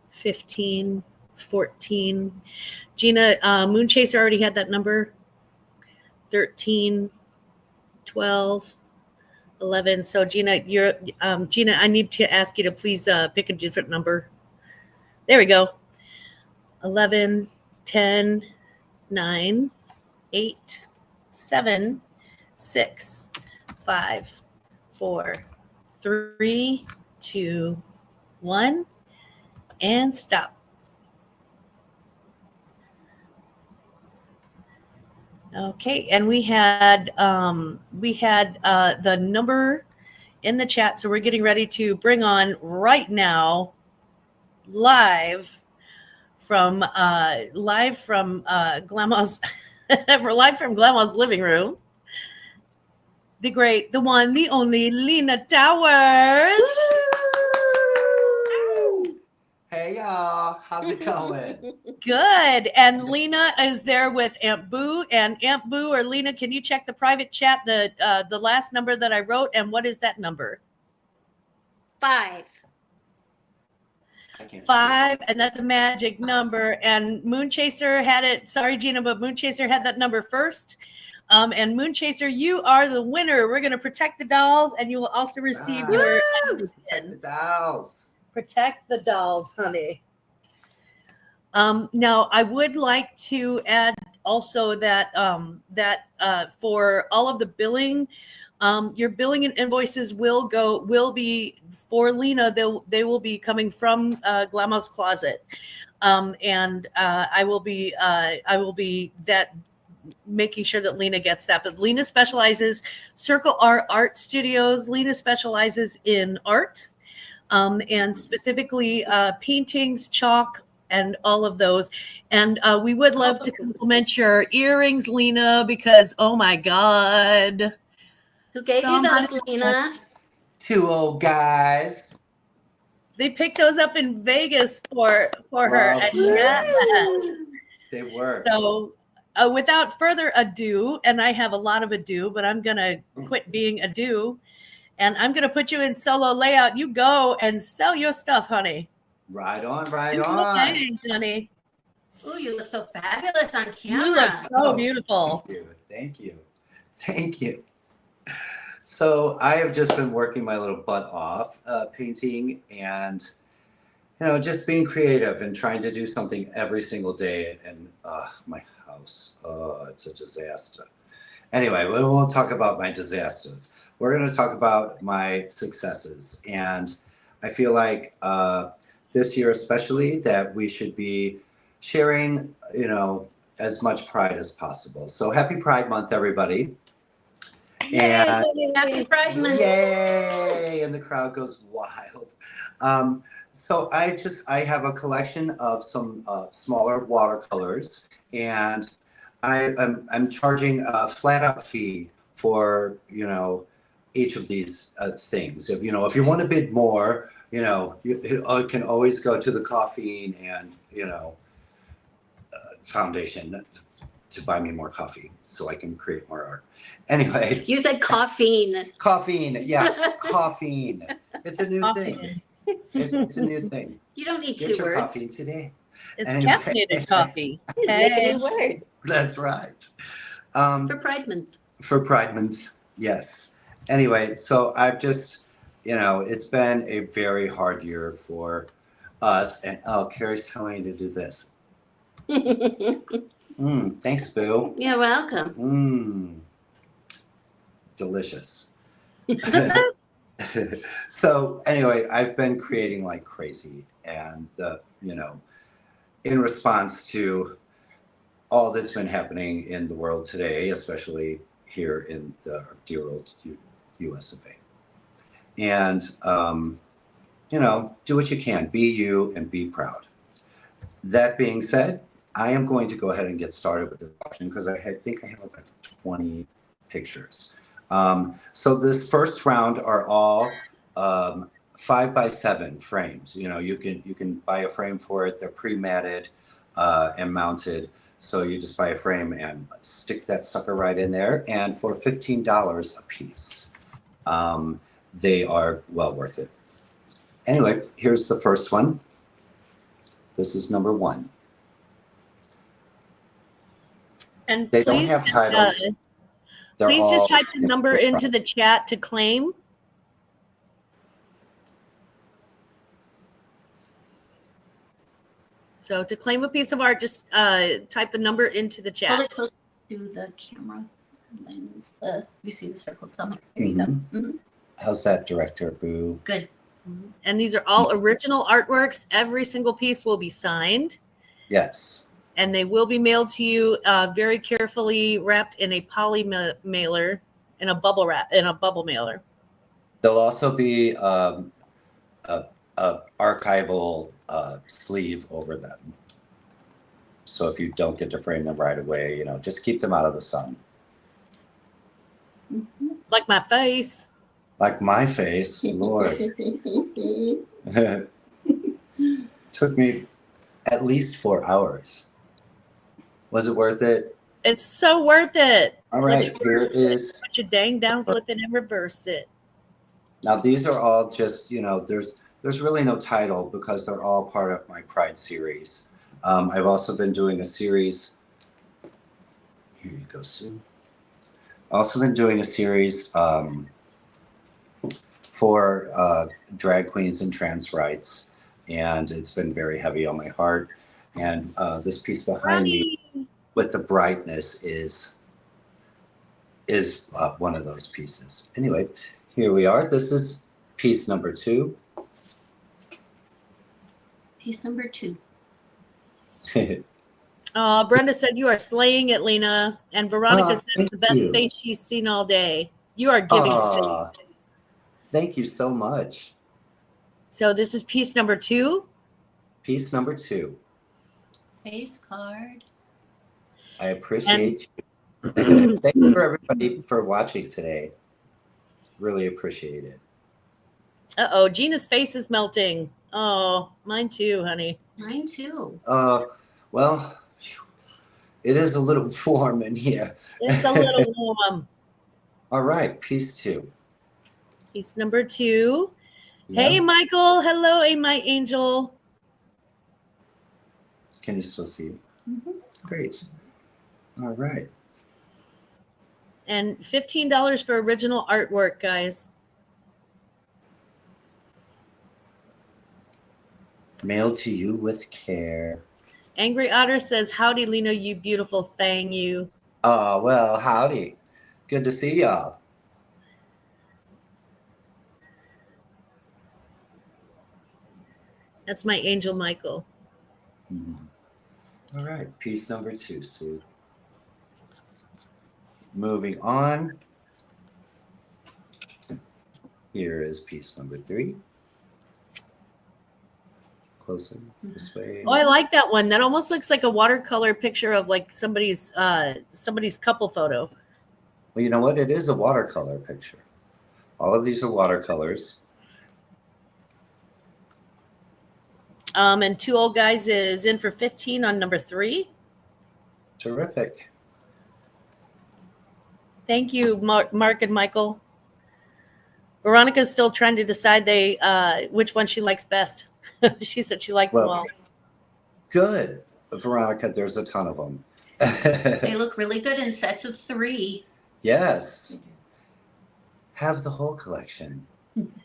15, 14. Gina, Moonchaser already had that number. 13, 12, 11. So Gina, Gina, I need to ask you to please pick a different number. There we go. 11, 10, 9, 8, 7, 6, 5, 4, 3, 2, 1, and stop. Okay, and we had the number in the chat, so we're getting ready to bring on right now, live from Glama's we're live from Glama's living room. The great, the one, the only Lena Towers. Hey y'all, how's it going? Good. And Lena is there with Aunt Boo. And Aunt Boo or Lena, can you check the private chat, the last number that I wrote, and what is that number? 5. I can't 5, and that's a magic number. And Moonchaser had it. Sorry, Gina, but Moonchaser had that number first. And Moonchaser, you are the winner. We're going to protect the dolls, and you will also receive your Protect the dolls. Protect the dolls, honey. Now, I would like to add also that for all of the billing, your billing and invoices will be for Lena. They will be coming from Glama's closet, and I will be that making sure that Lena gets that. But Lena specializes Circle R Art Studios. Lena specializes in art. And specifically paintings, chalk, and all of those. And we would love to compliment your earrings, Lena, because, oh my God. Who gave you those, Lena? 2 old guys. They picked those up in Vegas for her. Love And them. yes. They were. So without further ado, and I have a lot of ado, but I'm going to quit being ado. And I'm going to put you in solo layout. You go and sell your stuff, honey. Right on, right Do on. your thing, honey. Ooh, you look so fabulous on camera. You look so beautiful. Thank you. Thank you. So I have just been working my little butt off, painting and, just being creative and trying to do something every single day. And my house, it's a disaster. Anyway, we won't talk about my disasters. We're going to talk about my successes. And I feel like this year especially that we should be sharing, as much pride as possible. So happy Pride Month, everybody. And Happy Pride Month. Yay! And the crowd goes wild. So I have a collection of some smaller watercolors, and I'm charging a flat out fee for, each of these things. If you want to bid more, you can always go to the Caffeine and foundation to buy me more coffee so I can create more art. Anyway. You said caffeine. Caffeine, yeah, caffeine. It's a new thing. It's a new thing. You don't need Get 2 your words. coffee today. It's Anyway. caffeinated coffee. He's making a new word That's right. for Pride Month. For Pride Month, yes. Anyway, so I've just, it's been a very hard year for us. And Carrie's telling me to do this. Thanks, Boo. You're welcome. Delicious. So anyway, I've been creating like crazy, and in response to all that's been happening in the world today, especially here in the dear old US of A. And do what you can, be you and be proud. That being said, I am going to go ahead and get started with the auction because I think I have about 20 pictures. So this first round are all 5x7 frames. You can buy a frame for it. They're pre-matted and mounted. So you just buy a frame and stick that sucker right in there. And for $15 a piece, they are well worth it. Anyway, here's the first one. This is number 1. And They don't please, have titles. please all just type the number into the chat to claim. So to claim a piece of art, just type the number into the Hold chat. it close to the camera lens. You see the circles on there. There you go. Mhm. How's that, Director Boo? Good. And these are all original artworks. Every single piece will be signed. Yes. And they will be mailed to you very carefully wrapped in a poly mailer, in a bubble mailer. There'll also be a archival sleeve over them. So if you don't get to frame them right away, just keep them out of the sun. Like my face. Like my face, Lord. Took me at least 4 hours. Was it worth it? It's so worth it. All right, here is. Put your dang down, flip it, and reverse it. Now these are all just, there's really no title because they're all part of my Pride series. I've also been doing a series. Here you go, Sue. Also been doing a series for drag queens and trans rights, and it's been very heavy on my heart. And this piece behind me with the brightness is one of those pieces. Anyway, here we are. This is piece number 2. Piece number 2. Brenda said you are slaying it, Lena. And Veronica said thank the best you. face she's seen all day. You are giving face. Thank you so much. So this is piece number 2. Piece number 2. Face card. I appreciate you. Thank you for everybody for watching today. Really appreciate it. Uh-oh, Gina's face is melting. Oh, mine too, honey. Mine too. Well, it is a little warm in here. It's a little warm. All right, piece 2. Piece number 2. Yeah. Hey, Michael. Hello, my angel. Can you still see it? Great. All right. And $15 for original artwork, guys. Mailed to you with care. Angry Otter says, howdy, Lena, you beautiful thing, you. Oh, well, howdy. Good to see y'all. That's my angel, Michael. All right, piece number 2, Sue. Moving on. Here is piece number 3. Closer this way. Oh, I like that one. That almost looks like a watercolor picture of like somebody's couple photo. Well, you know what? It is a watercolor picture. All of these are watercolors. And Two Old Guys is in for 15 on number 3. Terrific. Thank you, Mark and Michael. Veronica's still trying to decide which one she likes best. She said she likes them all. Good. Veronica, there's a ton of them. They look really good in sets of 3. Yes. have the whole collection.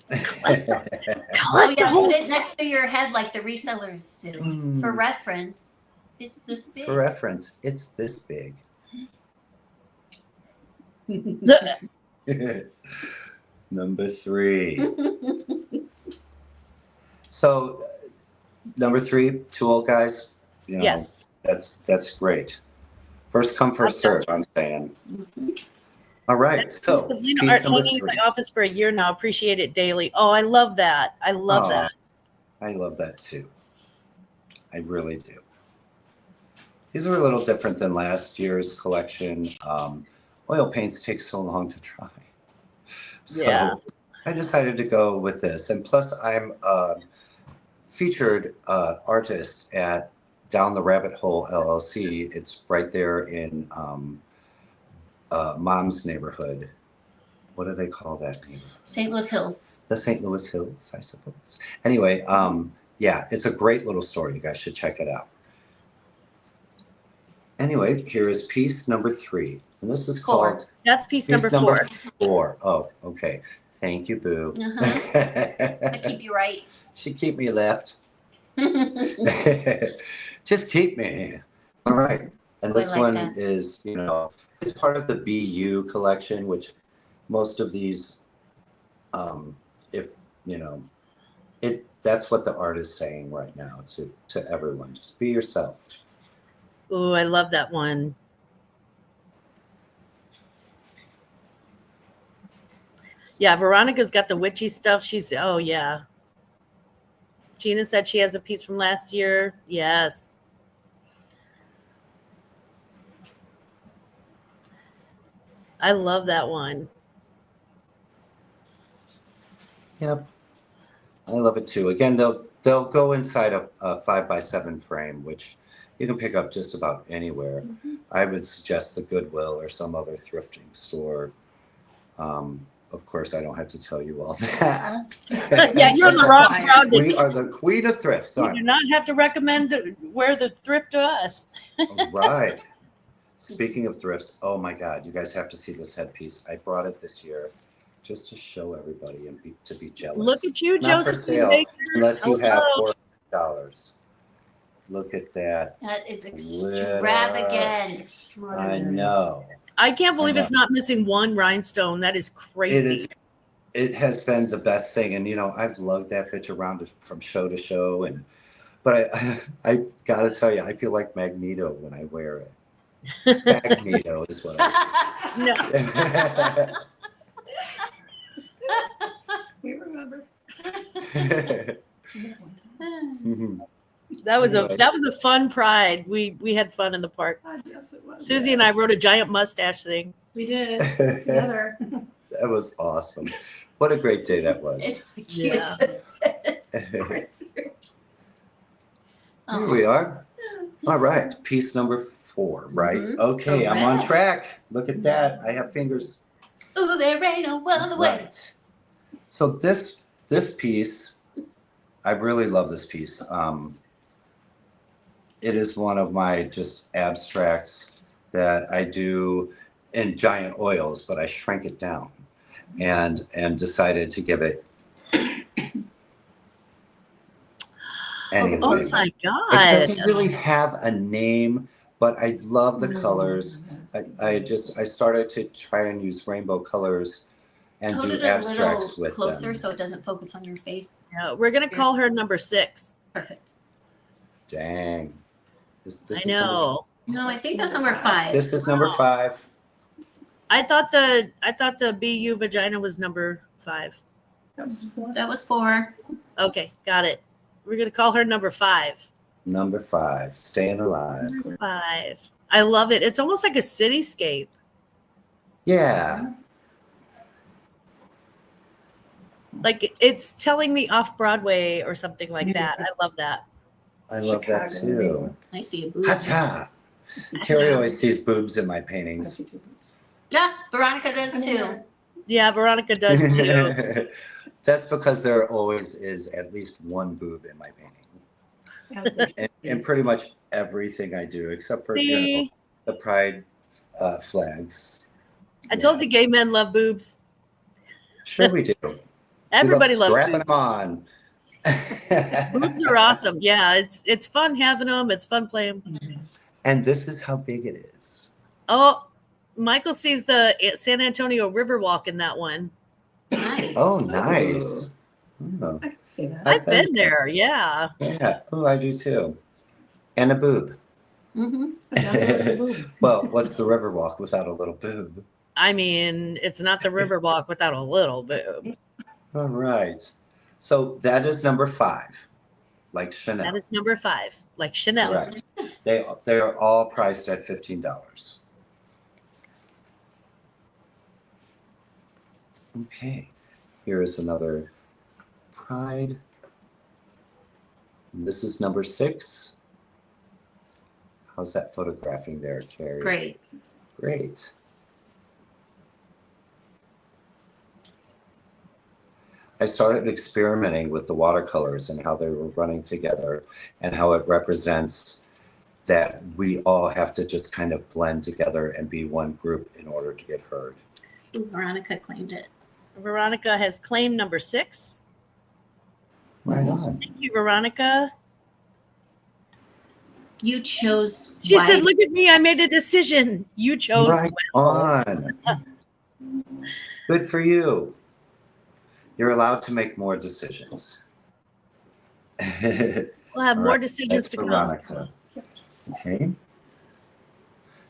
Collect Oh the yeah, whole put it next to your head like the resellers do. For reference, it's this big. For reference, it's this big. Number 3. So, number 3, 2 old guys. You know, Yes. That's great. First come, first serve. I'm saying. All right. So, Lena piece art number hanging in 3. my office for a year now. Appreciate it daily. Oh, I love that. I love that. I love that too. I really do. These are a little different than last year's collection. Oil paints take so long to dry. So Yeah. I decided to go with this. And plus, I'm a featured artist at Down the Rabbit Hole LLC. It's right there in Mom's neighborhood. What do they call that neighborhood? St. Louis Hills. The St. Louis Hills, I suppose. Anyway, yeah, it's a great little story. You guys should check it out. Anyway, here is piece number 3. And this is 4. called That's piece number 4. 4. Oh, okay. Thank you, Boo. I keep you right. She keep me left. Just keep me. All right. And this like one that. is, you know, it's part of the BU collection, which most of these, if, you know, that's what the art is saying right now to everyone. Just be yourself. Oh, I love that one. Yeah, Veronica's got the witchy stuff. Oh yeah. Gina said she has a piece from last year. Yes. I love that one. Yep. I love it too. Again, they'll go inside a 5x7 frame, which you can pick up just about anywhere. I would suggest the Goodwill or some other thrifting store. Of course, I don't have to tell you all that. Yeah, you're in the wrong crowd. We are the queen of thrift. You Sorry. do not have to recommend wear the thrift to us. All right. Speaking of thrifts, oh my God, you guys have to see this headpiece. I brought it this year just to show everybody and to be jealous. Look at you, Not for Joseph sale, Baker. unless you have Hello. $400. Look at that. That is Glitter. extravagant. I know. I can't believe I it's not missing one rhinestone. That is It crazy. is. It has been the best thing, and you know I've lugged that bitch around from show to show, but I gotta tell you, I feel like Magneto when I wear it. Magneto is what I. No. We remember. Mhm. That was Anyway. a fun pride. We had fun in the park. Yes, it was. Susie and I wrote a giant mustache thing. We did together. That was awesome. What a great day that was. Yeah. Here we are. All right, piece number 4, right? Mhm. Okay, I'm on Correct. track. Look at that. I have fingers. Ooh, there ain't no other way. Right. So this piece, I really love this piece. It is one of my just abstracts that I do in giant oils, but I shrank it down and decided to give it. Anyway, Oh my it God. doesn't really have a name, but I love the colors. I started to try and use rainbow colors and Hold do it a abstracts little with closer them. so it doesn't focus on your face. Yeah, we're gonna call her number 6. Perfect. Dang. This I is know. No, I think that's number 5. This is number 5. I thought the BU vagina was number 5. That was 4. Okay, got it. We're gonna call her number 5. Number 5. Staying alive. Number 5. I love it. It's almost like a cityscape. Yeah. Like it's telling me off Broadway or something like that. I love that. I love that too. I see a boob. Ha-ta. Carrie always sees boobs in my paintings. Yeah, Veronica does too. Yeah, Veronica does too. That's because there always is at least one boob in my painting. And pretty much everything I do, except for See, the pride flags. I told you gay men love boobs. Sure we do. Everybody we love loves strapping them boobs. on. Boobs are awesome. Yeah, it's fun having them. It's fun playing. And this is how big it is. Oh, Michael sees the San Antonio Riverwalk in that one. Nice. Oh, nice. Oh, I can see that. I've been there. Yeah. yeah. Oh, I do too. And a boob. Mm-hmm. Well, what's the Riverwalk without a little boob? I mean, it's not the Riverwalk without a little boob. All right. So that is number 5, like Chanel. That is number 5, like Chanel. Correct. They are all priced at $15. Okay. Here is another Pride. And this is number 6. How's that photographing there, Carrie? Great. Great. I started experimenting with the watercolors and how they were running together and how it represents that we all have to just kind of blend together and be one group in order to get heard. Ooh, Veronica claimed it. Veronica has claimed number 6. Right on. Thank you, Veronica. You chose She white. said, look at me. I made a decision. You chose Right on. Good for you. You're allowed to make more decisions. We'll have more decisions That's to come. Veronica. Okay.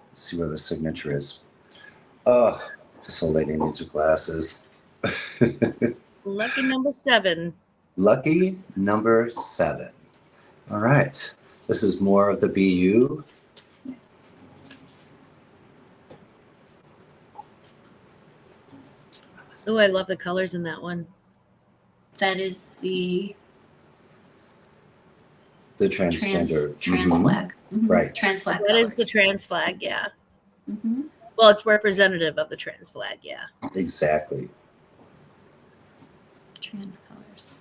Let's see where the signature is. Oh, this old lady needs her glasses. Lucky number 7. Lucky number 7. All right. This is more of the BU. Oh, I love the colors in that one. That is the Transgender. trans Mhm. flag. Mhm. Right. Trans flag. That is colors. the trans flag, yeah. Mhm. Well, it's representative of the trans flag, yeah. Exactly. Trans colors.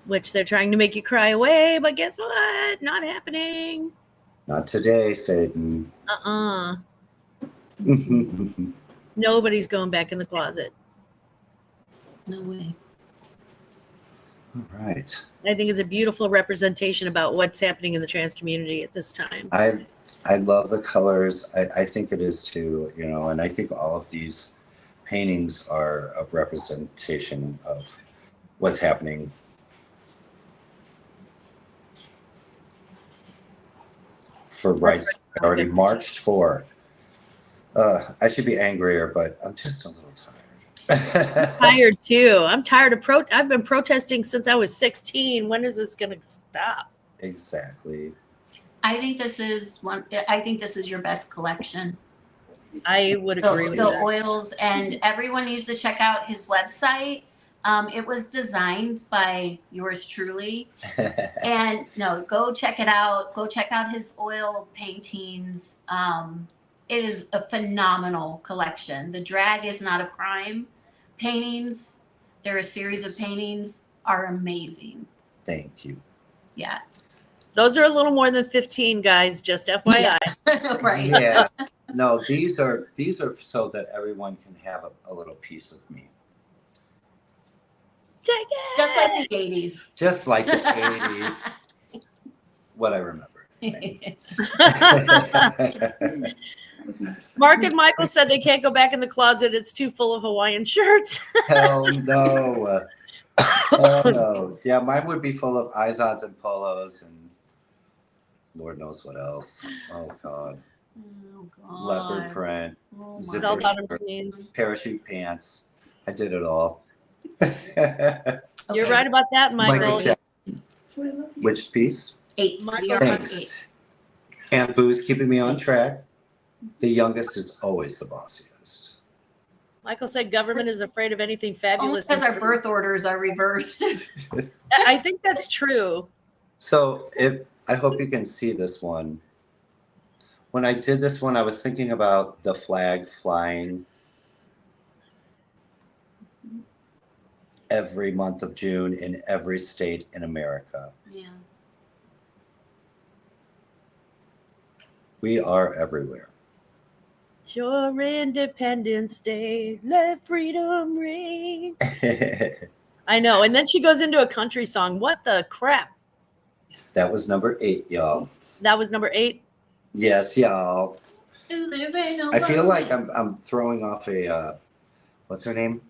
Which they're trying to make you cry away, but guess what? Not happening. Not today, Satan. Uh-uh. Nobody's going back in the closet. No way. All right. I think it's a beautiful representation about what's happening in the trans community at this time. I love the colors. I think it is too, you know, and I think all of these paintings are a representation of what's happening. For rights I already marched for. I should be angrier, but I'm just a little tired. Tired too. I'm tired of I've been protesting since I was 16. When is this going to stop? Exactly. I think this is your best collection. I would agree with The that. oils, and everyone needs to check out his website. It was designed by yours truly. And no, go check it out. Go check out his oil paintings. It is a phenomenal collection. The Drag Is Not a Crime paintings, they're a series of paintings, are amazing. Thank you. Yeah. Those are a little more than 15, guys, just FYI. Right. Yeah. No, these are so that everyone can have a little piece of me. Take it. Just like the 80s. Just like the 80s. What I remember. Mark and Michael said they can't go back in the closet. It's too full of Hawaiian shirts. Hell no. Hell no. Yeah, mine would be full of Izod's and polos and Lord knows what else. Oh, God. Oh, God. Leopard print, Oh, my zipper Bell bottom shirt, jeans. parachute pants. I did it all. You're Okay. right about that, Michael. Michael Which piece? 8. Michael, We are on thanks. 8. And Boo's keeping me on track. The youngest is always the bossiest. Michael said government is afraid of anything Only fabulous. because our birth orders are reversed. I think that's true. So I hope you can see this one. When I did this one, I was thinking about the flag flying every month of June in every state in America. Yeah. We are everywhere. your Independence Day, let freedom ring. I know. And then she goes into a country song. What the crap? That was number 8, y'all. That was number 8. Yes, y'all. I feel like I'm throwing off a what's her name?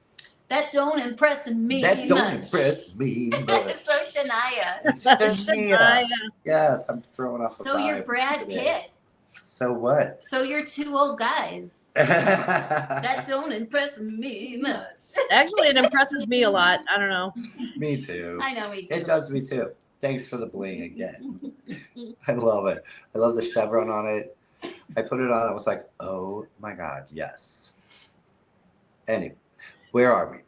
That don't impress me. That don't impress me. Much. So Shania. Shania. Yes, I'm throwing off. So you're Brad Pitt. So what? So you're 2 old guys. That don't impress me much. Actually, it impresses me a lot. I don't know. Me too. I know, me too. It does me too. Thanks for the bling again. I love it. I love the chevron on it. I put it on. I was like, oh my God, yes. Anyway, where are we?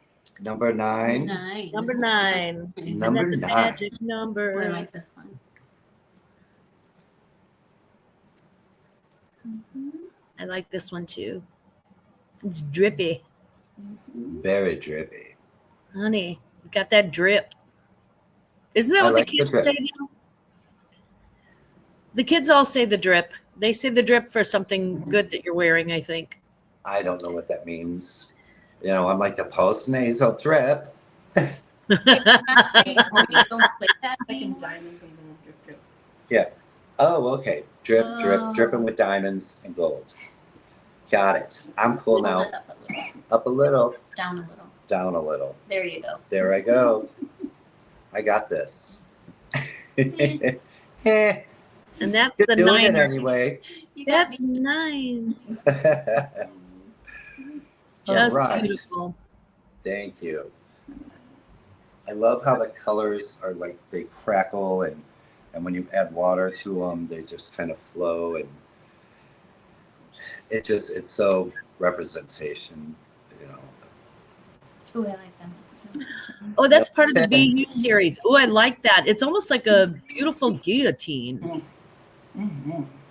Number 9. Number 9. Number and that's 9. a magic number. I like this one. I like this one too. It's drippy. Very drippy. Honey, you got that drip. Isn't that I what like the the kids drip. say now? The kids all say the drip. They say the drip for something good that you're wearing, I think. I don't know what that means. You know, I'm like the post-nasal drip. Don't play that anymore. Diamonds and gold drip drip. Oh, okay. Drip, drip, Oh. dripping with diamonds and gold. Got it. I'm cool Hold now. it up a little. Up a little, Down a little. down a little. There you go. There I go. I got this. Eh, And that's you're the doing 9. it anyway. You got That's me. 9. All Just right. beautiful. Thank you. I love how the colors are like they crackle and when you add water to them, they just kind of flow and it's so representation, you know. Ooh, I like that one too. Oh, that's part of the BU series. Oh, I like that. It's almost like a beautiful guillotine.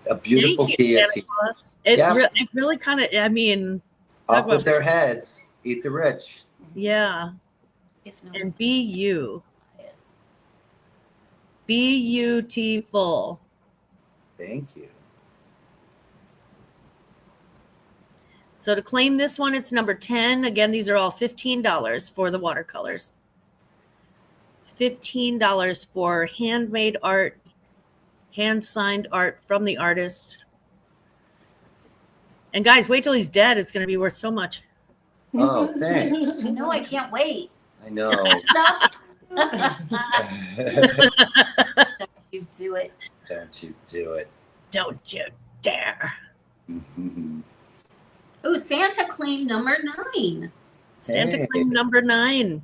A beautiful Thank you, Santa guillotine. Claus. It, Yeah. it really kind of, I mean, Up with their heads, eat the rich. yeah. If no, And BU. Beautiful. Thank you. So to claim this one, it's number 10. Again, these are all $15 for the watercolors. $15 for handmade art, hand-signed art from the artist. And guys, wait till he's dead. It's going to be worth so much. Oh, thanks. I know, I can't wait. I know. Don't you do it. Don't you do it. Don't you dare. Mhm. Ooh, Santa claimed number 9. Santa Hey. claimed number 9.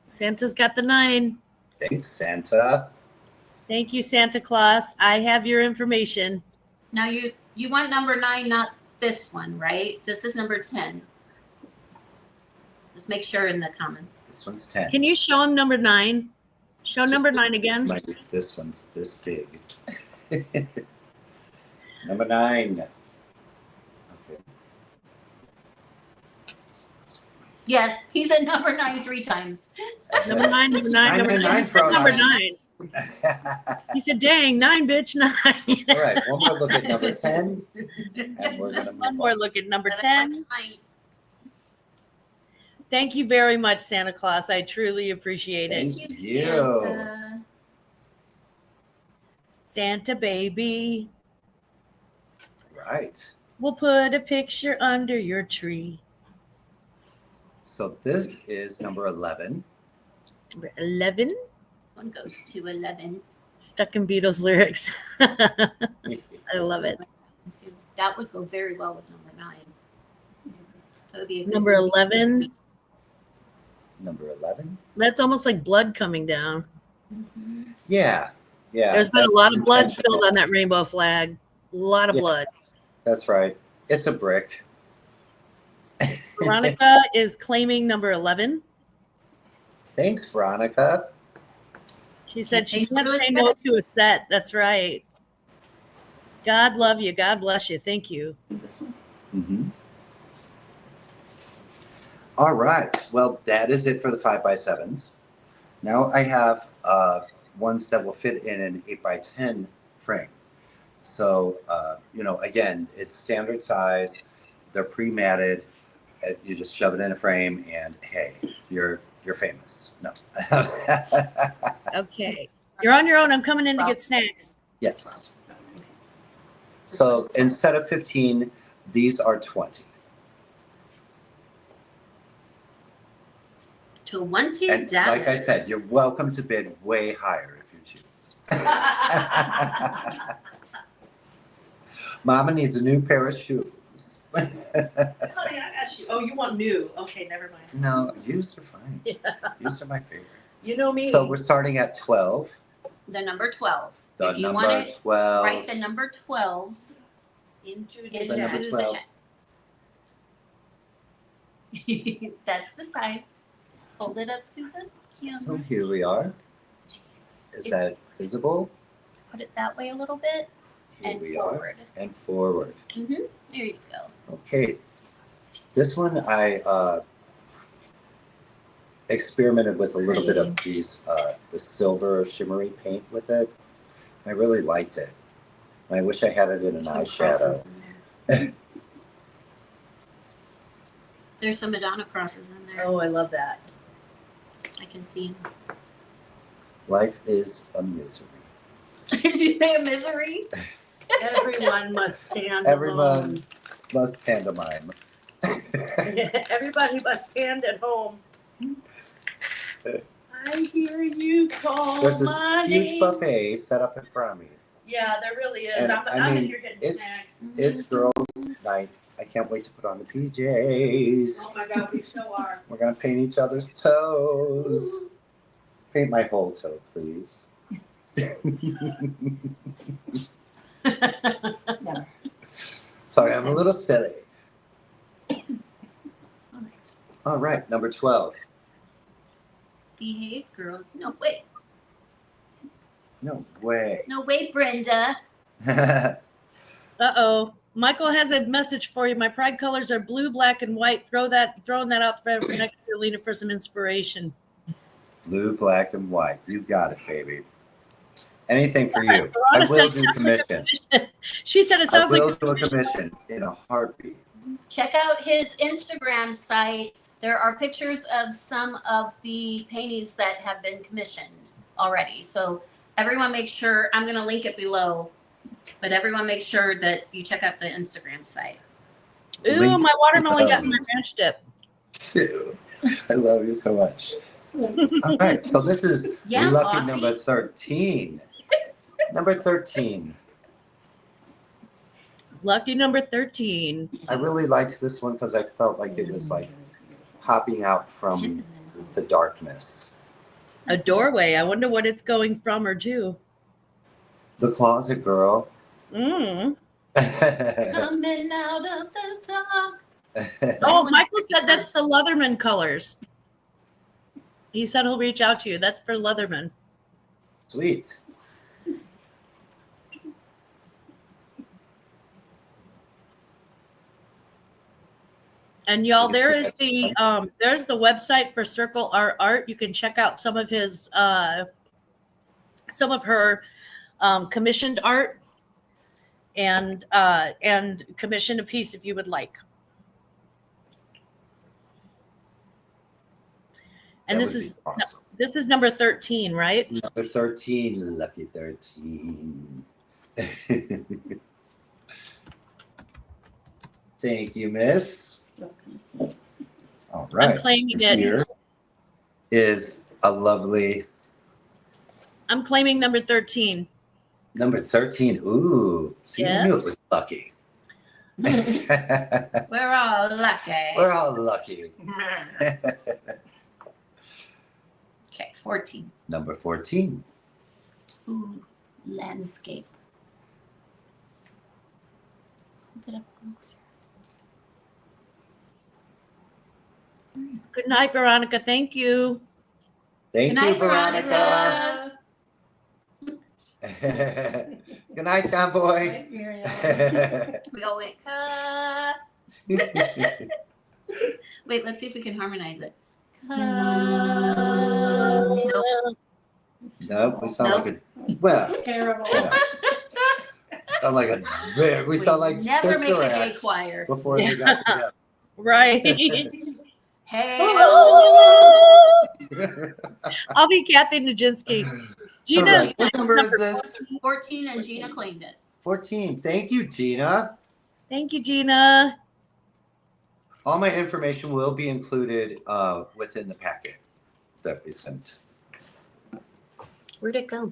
Santa's got the 9. Thanks, Santa. Thank you, Santa Claus. I have your information. Now you want number 9, not this one, right? This is number 10. Just make sure in the comments. This one's 10. Can you show him number 9? Show Just- number 9 again. This one's this big. Number 9. Okay. Yeah, he said number 9 3 times. Number 9, number 9, number 9. He said number 9. He said, dang, 9, bitch, 9. All right, one more look at number 10, and we're gonna move One more on. look at number 10. Thank you very much, Santa Claus. I truly appreciate it. Thank Thank you. Santa. Santa baby, Right. we'll put a picture under your tree. So this is number 11. Number 11, This one goes to 11. stuck in Beatles lyrics. I love it. That would go very well with number 9. That would be a good Number 11, Number 11. that's almost like blood coming down. Mhm. Yeah. Yeah. There's been a that's lot of blood intentional. spilled on that rainbow flag. A lot of Yeah. blood. That's right. It's a brick. Veronica is claiming number 11. Thanks, Veronica. She said she Thanks for can't those say no steps. to a set. That's right. God love you. God bless you. Thank you. This one. Mm-hmm. All right. Well, that is it for the 5x7s. Now I have ones that will fit in an 8x10 frame. So, again, it's standard size. They're pre-matted. You just shove it in a frame, and hey, you're famous. No. Okay. You're on your own. I'm coming in to get snacks. Yes. So instead of 15, these are 20. 20 And like I said, you're welcome to bid way higher if you choose. Mama needs a new pair of shoes. Honey, I asked you. Oh, you want new? Okay, never mind. No, used are fine. Yeah. Used are my favorite. You know me. So we're starting at 12. The number 12. The If you number want it, 12. write the number 12 into into The number the 12. chat. That's the size. Hold it up to the camera. So here we are. Jesus. Is that visible? Put it that way a little bit Here and we forward. are. And forward. Mm-hmm. There you go. Okay. This one I experimented with a little bit of these the silver shimmery paint with it. I really liked it. I wish I had it in an There's some crosses eyeshadow. in there. There's some Madonna crosses in there. Oh, I love that. I can see. Life is a misery. Did you say a misery? Everyone must stand Everyone alone. must pantomime. Everybody must stand at home. I hear you call There's this my huge name. buffet set up in front of me. Yeah, there really is. And I'm I in mean, here getting it's- snacks. It's girls' night. I can't wait to put on the PJs. Oh my God, we so are. We're gonna paint each other's toes. Paint my whole toe, please. Sorry, I'm a little silly. All right, number 12. Behave, girls. No, wait. No way. No, wait, Brenda. Uh-oh. Michael has a message for you. My pride colors are blue, black, and white. Throwing that out for next year, Lena, for some inspiration. Blue, black, and white. You got it, baby. Anything for you. I Veronica will said do it sounds like a commission. commission. She said it I sounds will like do a commission in a heartbeat. Check out his Instagram site. There are pictures of some of the paintings that have been commissioned already. So everyone make sure, I'm going to link it below, but everyone make sure that you check out the Instagram site. Ooh, Link my watermelon got below. my ranch dip. Sue, I love you so much. All right, so this is Yeah, lucky bossy. number 13. Number 13. Lucky number 13. I really liked this one because I felt like it was like popping out from the darkness. A doorway. I wonder what it's going from or to. The Closet Girl. Mm. Coming out of the dark. Oh, Michael said that's the Leatherman colors. He said he'll reach out to you. That's for Leatherman. Sweet. And y'all, there's the website for Circle Art Art. You can check out some of his some of her commissioned art and commission a piece if you would like. And That this would be is awesome. this is number 13, right? Number 13, lucky 13. Thank you, miss. All right. I'm claiming it. Here is a lovely I'm claiming number 13. number 13. Ooh, see, I knew it was lucky. We're all lucky. We're all lucky. Okay, 14. Number 14. Ooh, landscape. Hold it up closer. Good night, Veronica. Thank you. Thank Good you, night, Veronica. Veronica. Good night, Tom boy. We all went, Wait, let's see if we can harmonize it. Nope. Nope, we sound like a well. Terrible. You know. sound like we sound like never make Sister a gay Act choir. before they got together. Right. Hey. I'll be Kathy Nijinsky. All Gina's right. What number is this? 14 and Gina claimed it. 14. Thank you, Gina. Thank you, Gina. All my information will be included within the packet that we sent. Where'd it go?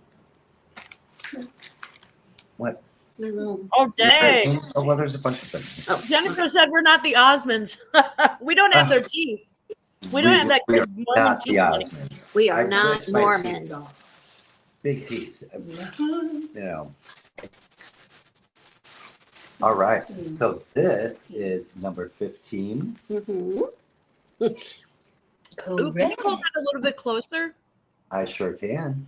What? My little. Oh, dang. Oh, well, there's a bunch of them. Jennifer said we're not the Osmonds. We don't have their teeth. We don't have that We are good Mormon not teeth. the Osmonds. We I are not wish my teeth- Mormons. Big teeth. You know. All right. So this is number 15. Mm-hmm. Ooh, can you hold that a little bit closer? I sure can.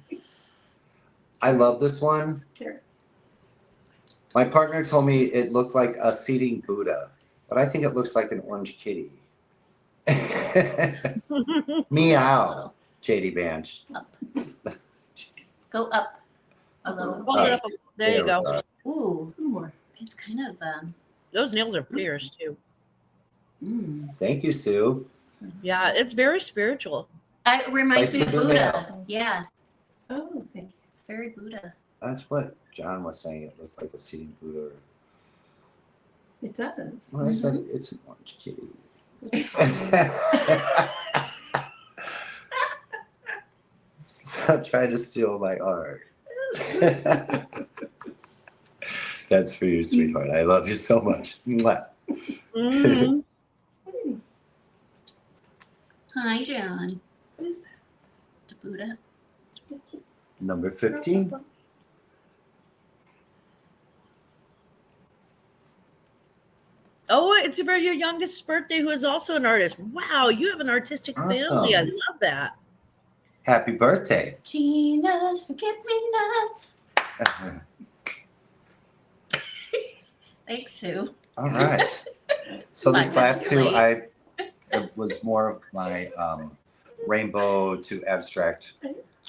I love this one. Sure. My partner told me it looked like a seating Buddha, but I think it looks like an orange kitty. Meow, JD Banch. Go up a little. Hold it up. There you go. Ooh, More. it's kind of Those nails are pierced too. Thank you, Sue. Yeah, it's very spiritual. it reminds me of Bicycle Buddha. nail. Yeah, Oh, okay. it's very Buddha. That's what John was saying. It looks like a seating Buddha. It does. Well, I said it's an orange kitty. Stop trying to steal my art. That's for you, sweetheart. I love you so much. Mwah. Mhm. Hi, John. What is that? The Buddha. Number 15. Oh, it's for your youngest birthday, who is also an artist. Wow, you have an artistic family. I Awesome. love that. Happy birthday. Gina's Forget Me Nots. Thanks, Sue. All right. So My these last two, manipulate. it was more of my rainbow to abstract.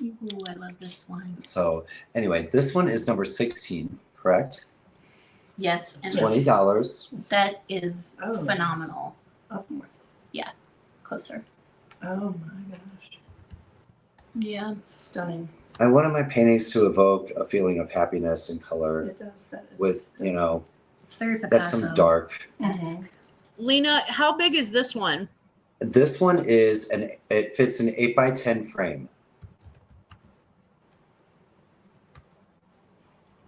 Ooh, I love this one. So anyway, this one is number 16, correct? Yes, and $20. that is Oh. phenomenal. Up more. Closer. Oh my gosh. Yeah. It's stunning. I wanted my paintings to evoke a feeling of happiness and color It does. That is. with, you know, It's very Picasso. that's some dark. Yes. Lena, how big is this one? This one is it fits an 8x10 frame.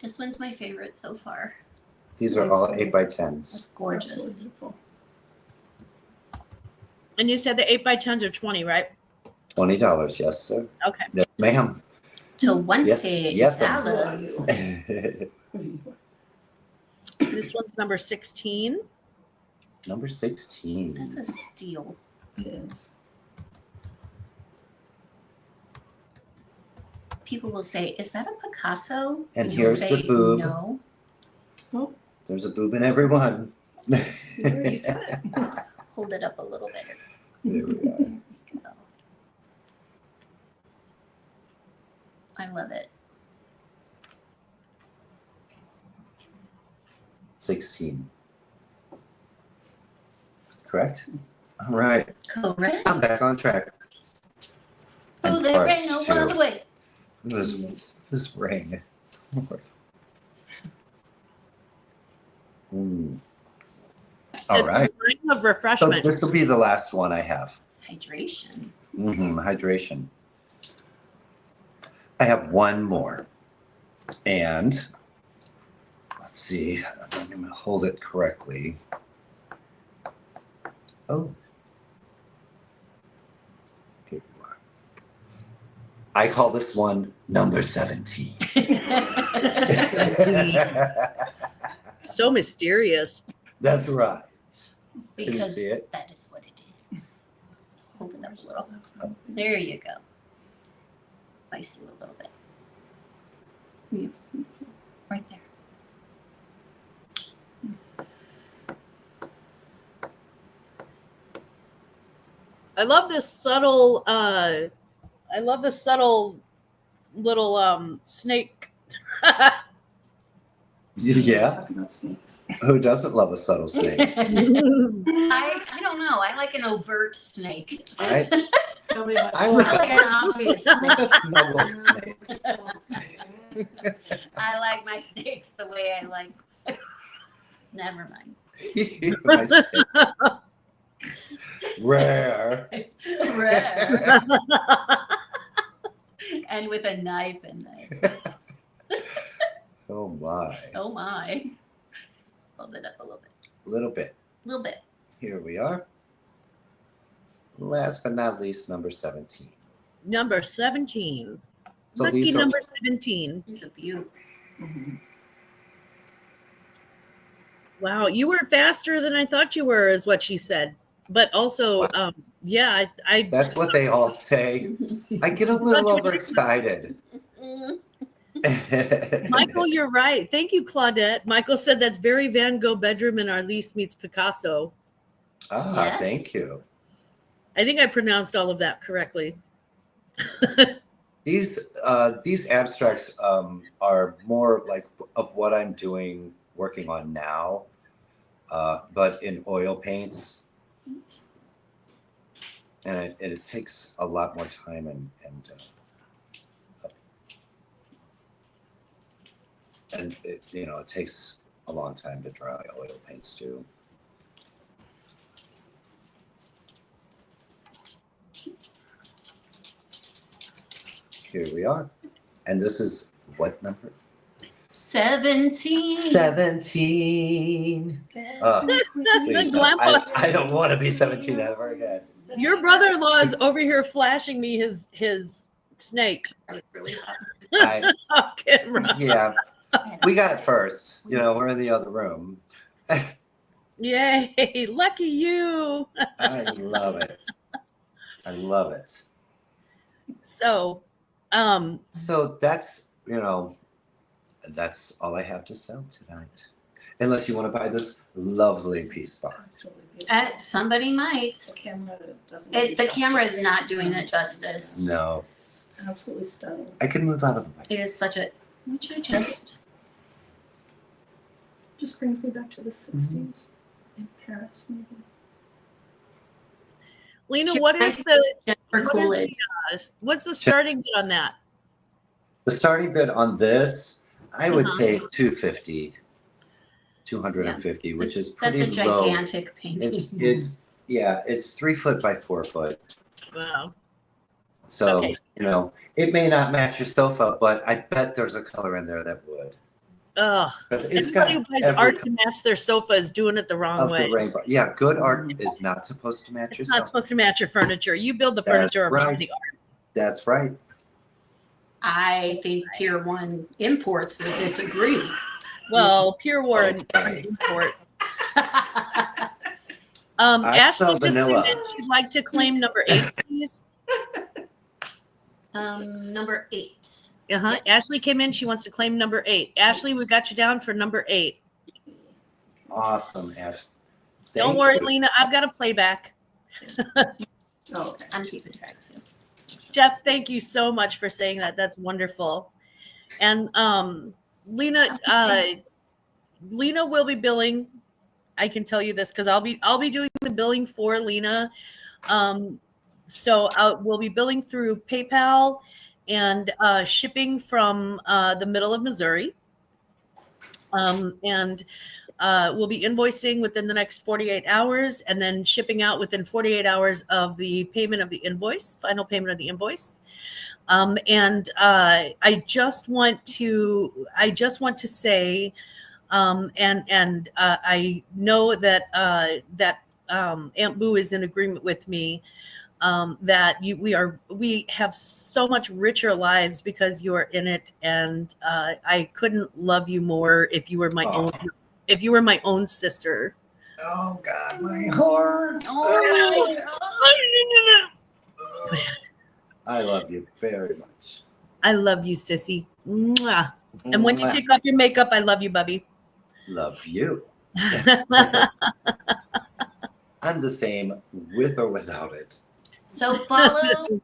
This one's my favorite so far. These are all 8x10s. It's gorgeous. Absolutely beautiful. And you said the 8x10s are 20, right? $20, yes, sir. Okay. Yes, ma'am. $20. Yes, ma'am. This one's number 16. Number 16. That's a steal. It is. People will say, "Is that a Picasso?" And you'll here's the say, boob. No. Oh, There's a boob in every one. you already said it. Hold it up a little bit. There we are. Go. I love it. 16. Correct? All right. Correct. I'm back on track. Oh, And there parts, ain't no too. other way. This ring. All It's right. a ring of So refreshment. this will be the last one I have. Hydration. Hydration. I have one more. And let's see. I'm going to hold it correctly. Oh. Here we are. I call this one number 17. So mysterious. That's right. Can you Because see it? that is what it is. Hold it up a little. There you go. Spice it a little bit. Right there. I love this subtle little snake. Yeah. Talking about snakes. Who doesn't love a subtle snake? I don't know. I like an overt snake. I Nobody likes I I like like an obvious like a snake. snuggle snake. I like my snakes the way I like. Never mind. My snake. Rare. Rare. And with a knife in there. Oh my. Oh my. Hold it up a little bit. Little bit. A little bit. Here we are. Last but not least, number 17. Number 17. So Lucky these are- number 17. He's a beaut. Mhm. Wow, you were faster than I thought you were, is what she said. But also, What? yeah, I That's what they all say. I get a little overexcited. Michael, you're right. Thank you, Claudette. Michael said that's very Van Gogh bedroom in Arlise meets Picasso. Ah, Yes. thank you. I think I pronounced all of that correctly. These abstracts are more like of what I'm working on now, but in oil paints, and it takes a lot more time and it, it takes a long time to dry oil paints too. Here we are, and this is what number? 17. 17. Please, no. Grandpa. I don't want to be 17 ever again. Your brother-in-law is over here flashing me his snake That was really hot. off camera. Yeah, we got it first. We're in the other room. Yay, lucky you. I love it. I love it. So, So that's all I have to sell tonight. Unless you want to buy this lovely piece bar. Somebody might. The camera doesn't. do The camera is justice. not doing it justice. No, It's absolutely stunning. I can move out of the way. It is such a. Would you just? Just brings me back to the 60s in Paris, maybe. Lena, what is the Jennifer what is Coolidge. what's the starting bid on that? The starting bid on this, I would Uh-huh. say 250, 250, which is pretty That's a low. gigantic painting. It's 3 foot by 4 foot. Wow. So, Okay. it may not match your sofa, but I bet there's a color in there that would. Ugh. 'Cause it's got Everybody who buys every art to match their sofa is doing it the wrong of way. the rainbow. Yeah, good art is not supposed to match your It's not sofa. supposed to match your furniture. You build the That's furniture around right. the art. That's right. I think Pier 1 Imports would disagree. Well, Pure War and Okay. import. I Ashley sell just vanilla. said she'd like to claim number 8, please. Number 8. Uh-huh. Ashley came in. She wants to claim number 8. Ashley, we got you down for number 8. Awesome, Ash. Don't Thank worry, you. Lena. I've got a playback. Oh, okay. I'm keeping track too. Jeff, thank you so much for saying that. That's wonderful. And Lena, Lena will be billing. I can tell you this because I'll be doing the billing for Lena. So we'll be billing through PayPal and shipping from the middle of Missouri. And we'll be invoicing within the next 48 hours and then shipping out within 48 hours of the payment of the invoice, final payment of the invoice. And I just want to say, and I know that Aunt Boo is in agreement with me, that we have so much richer lives because you are in it, and I couldn't love you more if you were my own. If you were my own sister. Oh God, my heart. I love you very much. I love you, sissy. Mwah. And when you Mwah. take off your makeup, I love you, Bubby. Love you. I'm the same with or without it. So follow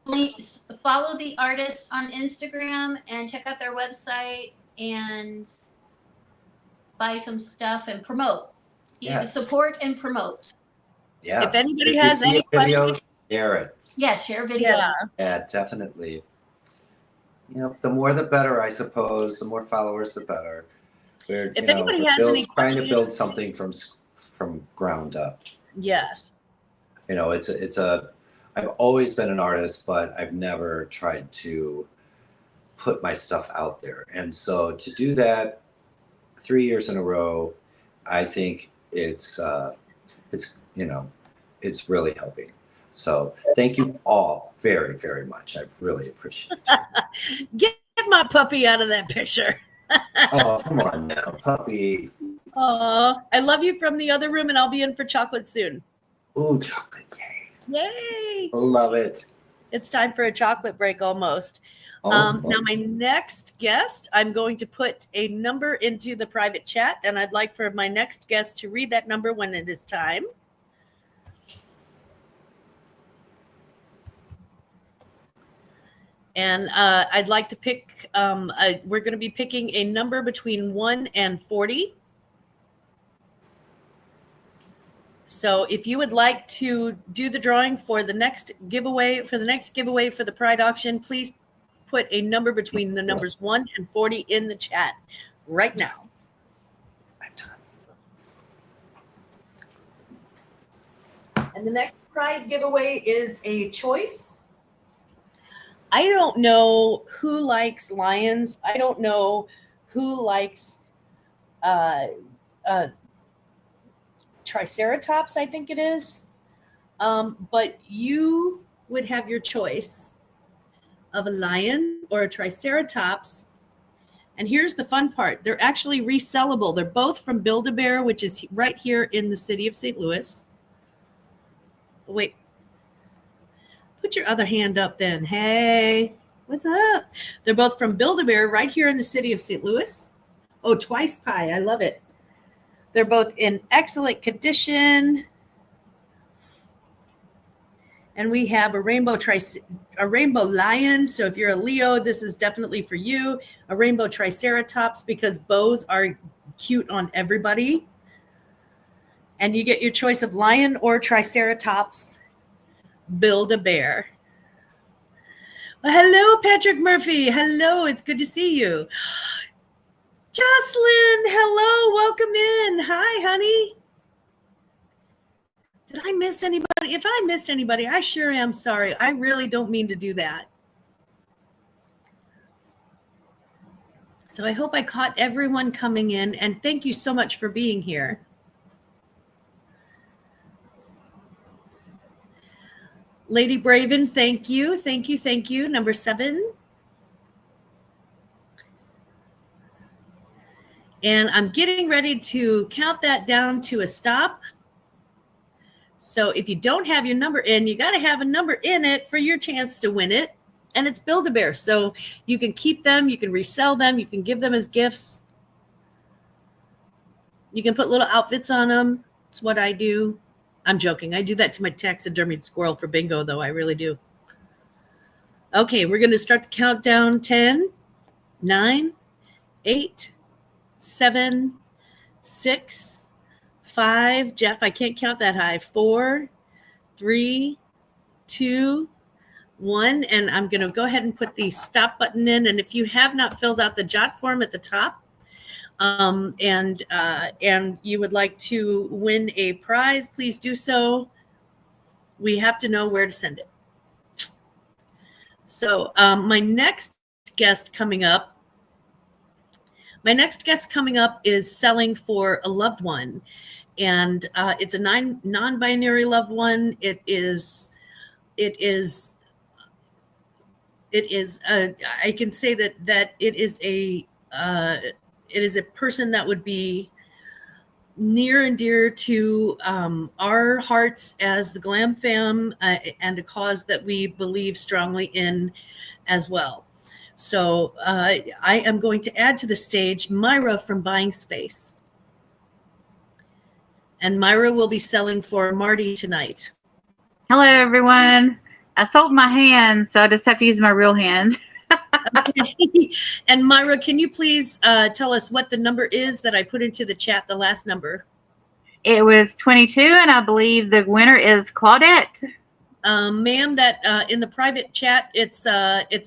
the artists on Instagram and check out their website, and buy some stuff and promote. You Yes. support and promote. Yeah. If anybody If you has see any a video, questions, share it. Yeah, share videos. yeah. Yeah, definitely. You know, the more the better, I suppose. The more followers, the better. We're, If you know, anybody we're has any trying to questions, build something from ground up. yes. You know, I've always been an artist, but I've never tried to put my stuff out there. And so to do that 3 years in a row, I think it's you know, it's really helping. So thank you all very, very much. I really appreciate it. Get my puppy out of that picture. Oh, come on now, puppy. Oh, I love you from the other room, and I'll be in for chocolate soon. Ooh, chocolate, yay. Yay. Love it. It's time for a chocolate break almost. Oh, Now, my next guest, I'm going to put a number into the private chat, and I'd like for my next guest to read that number when it is time. And I'd like to pick, we're going to be picking a number between 1 and 40. So if you would like to do the drawing for the next giveaway, for the Pride auction, please put a number between the numbers 1 and 40 in the chat right now. And the next Pride giveaway is a choice. I don't know who likes lions. I don't know who likes Triceratops, I think it is. But you would have your choice of a lion or a Triceratops. And here's the fun part. They're actually resellable. They're both from Build-A-Bear, which is right here in the city of St. Louis. Wait. Put your other hand up then. Hey, what's up? They're both from Build-A-Bear right here in the city of St. Louis. Oh, Twice Pie. I love it. They're both in excellent condition. And we have a rainbow lion. So if you're a Leo, this is definitely for you. A rainbow Triceratops, because bows are cute on everybody. And you get your choice of lion or Triceratops. Build-A-Bear. Well, hello, Patrick Murphy. Hello, it's good to see you. Jocelyn, hello, welcome in. Hi, honey. Did I miss anybody? If I missed anybody, I sure am sorry. I really don't mean to do that. So I hope I caught everyone coming in, and thank you so much for being here. Lady Braven, thank you. Thank you. Thank you. Number 7. And I'm getting ready to count that down to a stop. So if you don't have your number in, you got to have a number in it for your chance to win it. And it's Build-A-Bear. So you can keep them. You can resell them. You can give them as gifts. You can put little outfits on them. It's what I do. I'm joking. I do that to my taxidermied squirrel for bingo, though. I really do. Okay, we're going to start the countdown. 10, 9, 8, 7, 6, 5. Jeff, I can't count that high. 4, 3, 2, 1. And I'm going to go ahead and put the stop button in. And if you have not filled out the jot form at the top, and you would like to win a prize, please do so. We have to know where to send it. So my next guest coming up is selling for a loved one, and it's a non-binary loved one. It is I can say that it is a person that would be near and dear to our hearts as the Glam Fam, and a cause that we believe strongly in as well. So I am going to add to the stage Myra from Buying Space. And Myra will be selling for Marty tonight. Hello, everyone. I sold my hands, so I just have to use my real hands. Okay. And Myra, can you please tell us what the number is that I put into the chat, the last number? It was 22, and I believe the winner is Claudette. Ma'am, that in the private chat, it's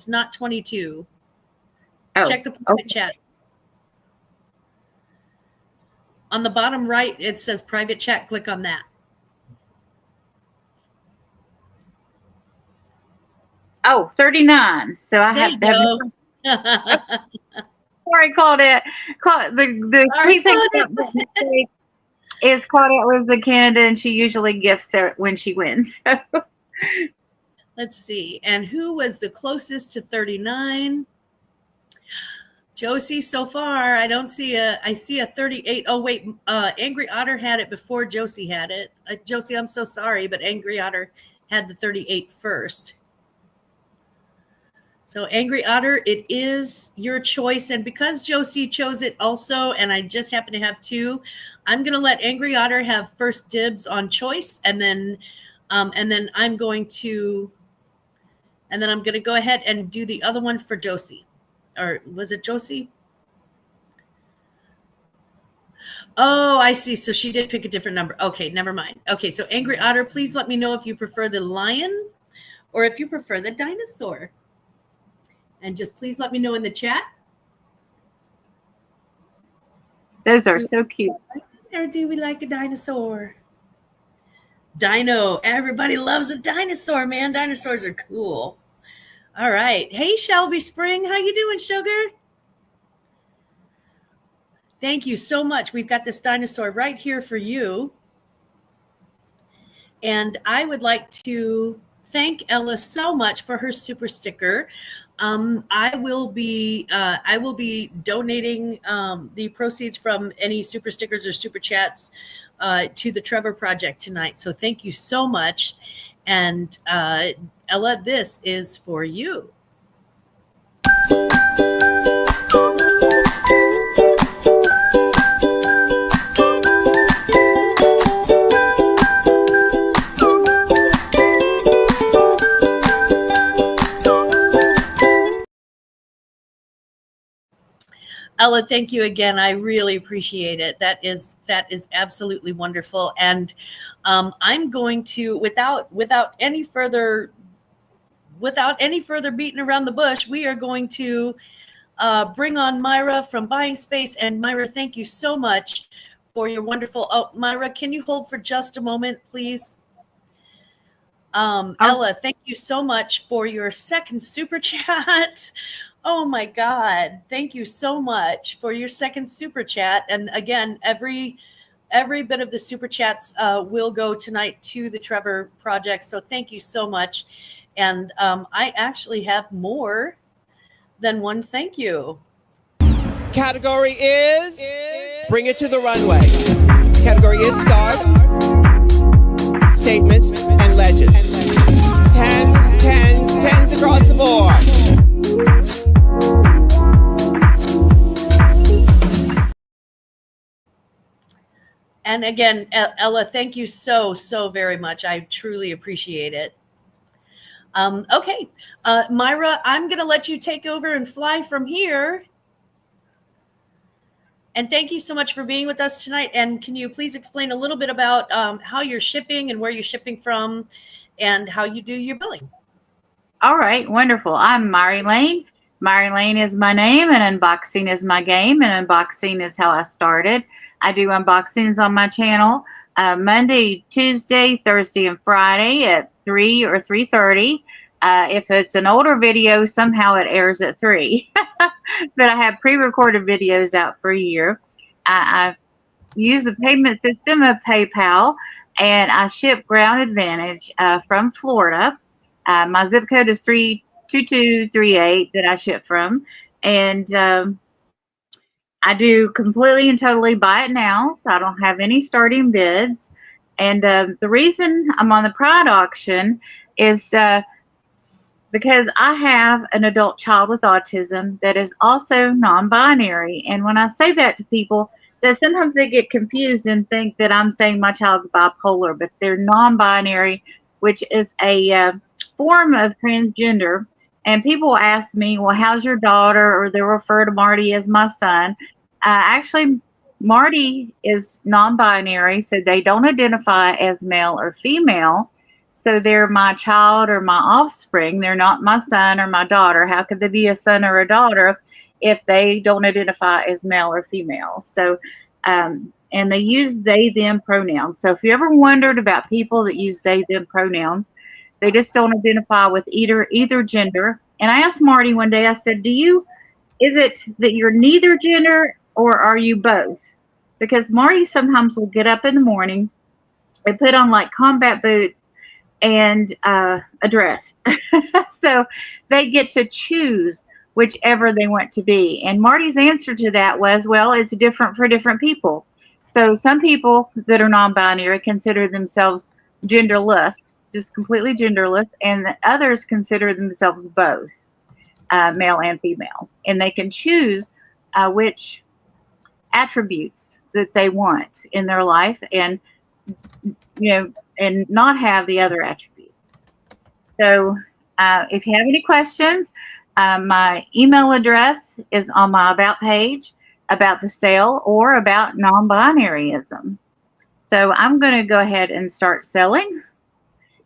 not 22. Oh, Check the private chat. On the bottom right, it says private chat. Click on that. Oh, 39. So I There have you to have. go. Sorry, Claudette. The Sorry, sweet thing about this mistake is Claudette lives in Canada, and she usually gifts it when she wins. So. Let's see. And who was the closest to 39? Josie, so far, I see a 38. Oh, wait. Angry Otter had it before Josie had it. Josie, I'm so sorry, but Angry Otter had the 38 first. So Angry Otter, it is your choice. And because Josie chose it also, and I just happen to have two, I'm going to let Angry Otter have first dibs on choice. And then I'm going to go ahead and do the other one for Josie. Or was it Josie? Oh, I see. So she did pick a different number. Okay, never mind. Okay, so Angry Otter, please let me know if you prefer the lion or if you prefer the dinosaur. And just please let me know in the chat. Those are so cute. Or do we like a dinosaur? Dino. Everybody loves a dinosaur, man. Dinosaurs are cool. All right. Hey, Shelby Spring. How you doing, sugar? Thank you so much. We've got this dinosaur right here for you. And I would like to thank Ella so much for her super sticker. I will be donating the proceeds from any super stickers or super chats to the Trevor Project tonight. So thank you so much. And Ella, this is for you. Ella, thank you again. I really appreciate it. That is absolutely wonderful. And I'm going to, without any further beating around the bush, we are going to bring on Myra from Buying Space. And Myra, thank you so much for your wonderful. Oh, Myra, can you hold for just a moment, please? Ella, thank you so much for your second super chat. Oh my God. Thank you so much for your second super chat. And again, every bit of the super chats will go tonight to the Trevor Project. So thank you so much. And I actually have more than one thank you. Category is Bring It to the Runway. Category is stars, statements, and legends. Tens across the board. And again, Ella, thank you so very much. I truly appreciate it. Okay, Myra, I'm going to let you take over and fly from here. And thank you so much for being with us tonight. And can you please explain a little bit about how you're shipping and where you're shipping from and how you do your billing? All right, wonderful. I'm Myra Lane. Myra Lane is my name, and unboxing is my game, and unboxing is how I started. I do unboxings on my channel Monday, Tuesday, Thursday, and Friday at 3 or 3:30. If it's an older video, somehow it airs at 3. But I have pre-recorded videos out for a year. I use the payment system of PayPal, and I ship Ground Advantage from Florida. My zip code is 32238 that I ship from. And I do completely and totally buy it now, so I don't have any starting bids. And the reason I'm on the Pride auction is because I have an adult child with autism that is also non-binary. And when I say that to people, that sometimes they get confused and think that I'm saying my child's bipolar, but they're non-binary, which is a form of transgender. And people ask me, well, how's your daughter? Or they refer to Marty as my son. Actually, Marty is non-binary, so they don't identify as male or female. So they're my child or my offspring. They're not my son or my daughter. How could they be a son or a daughter if they don't identify as male or female? So, and they use they, them pronouns. So if you ever wondered about people that use they, them pronouns, they just don't identify with either gender. And I asked Marty one day, I said, is it that you're neither gender or are you both? Because Marty sometimes will get up in the morning and put on like combat boots and a dress. So they get to choose whichever they want to be. And Marty's answer to that was, well, it's different for different people. So some people that are non-binary consider themselves genderless, just completely genderless, and others consider themselves both, male and female. And they can choose which attributes that they want in their life, and and not have the other attributes. So if you have any questions, my email address is on my about page about the sale or about non-binaryism. So I'm going to go ahead and start selling.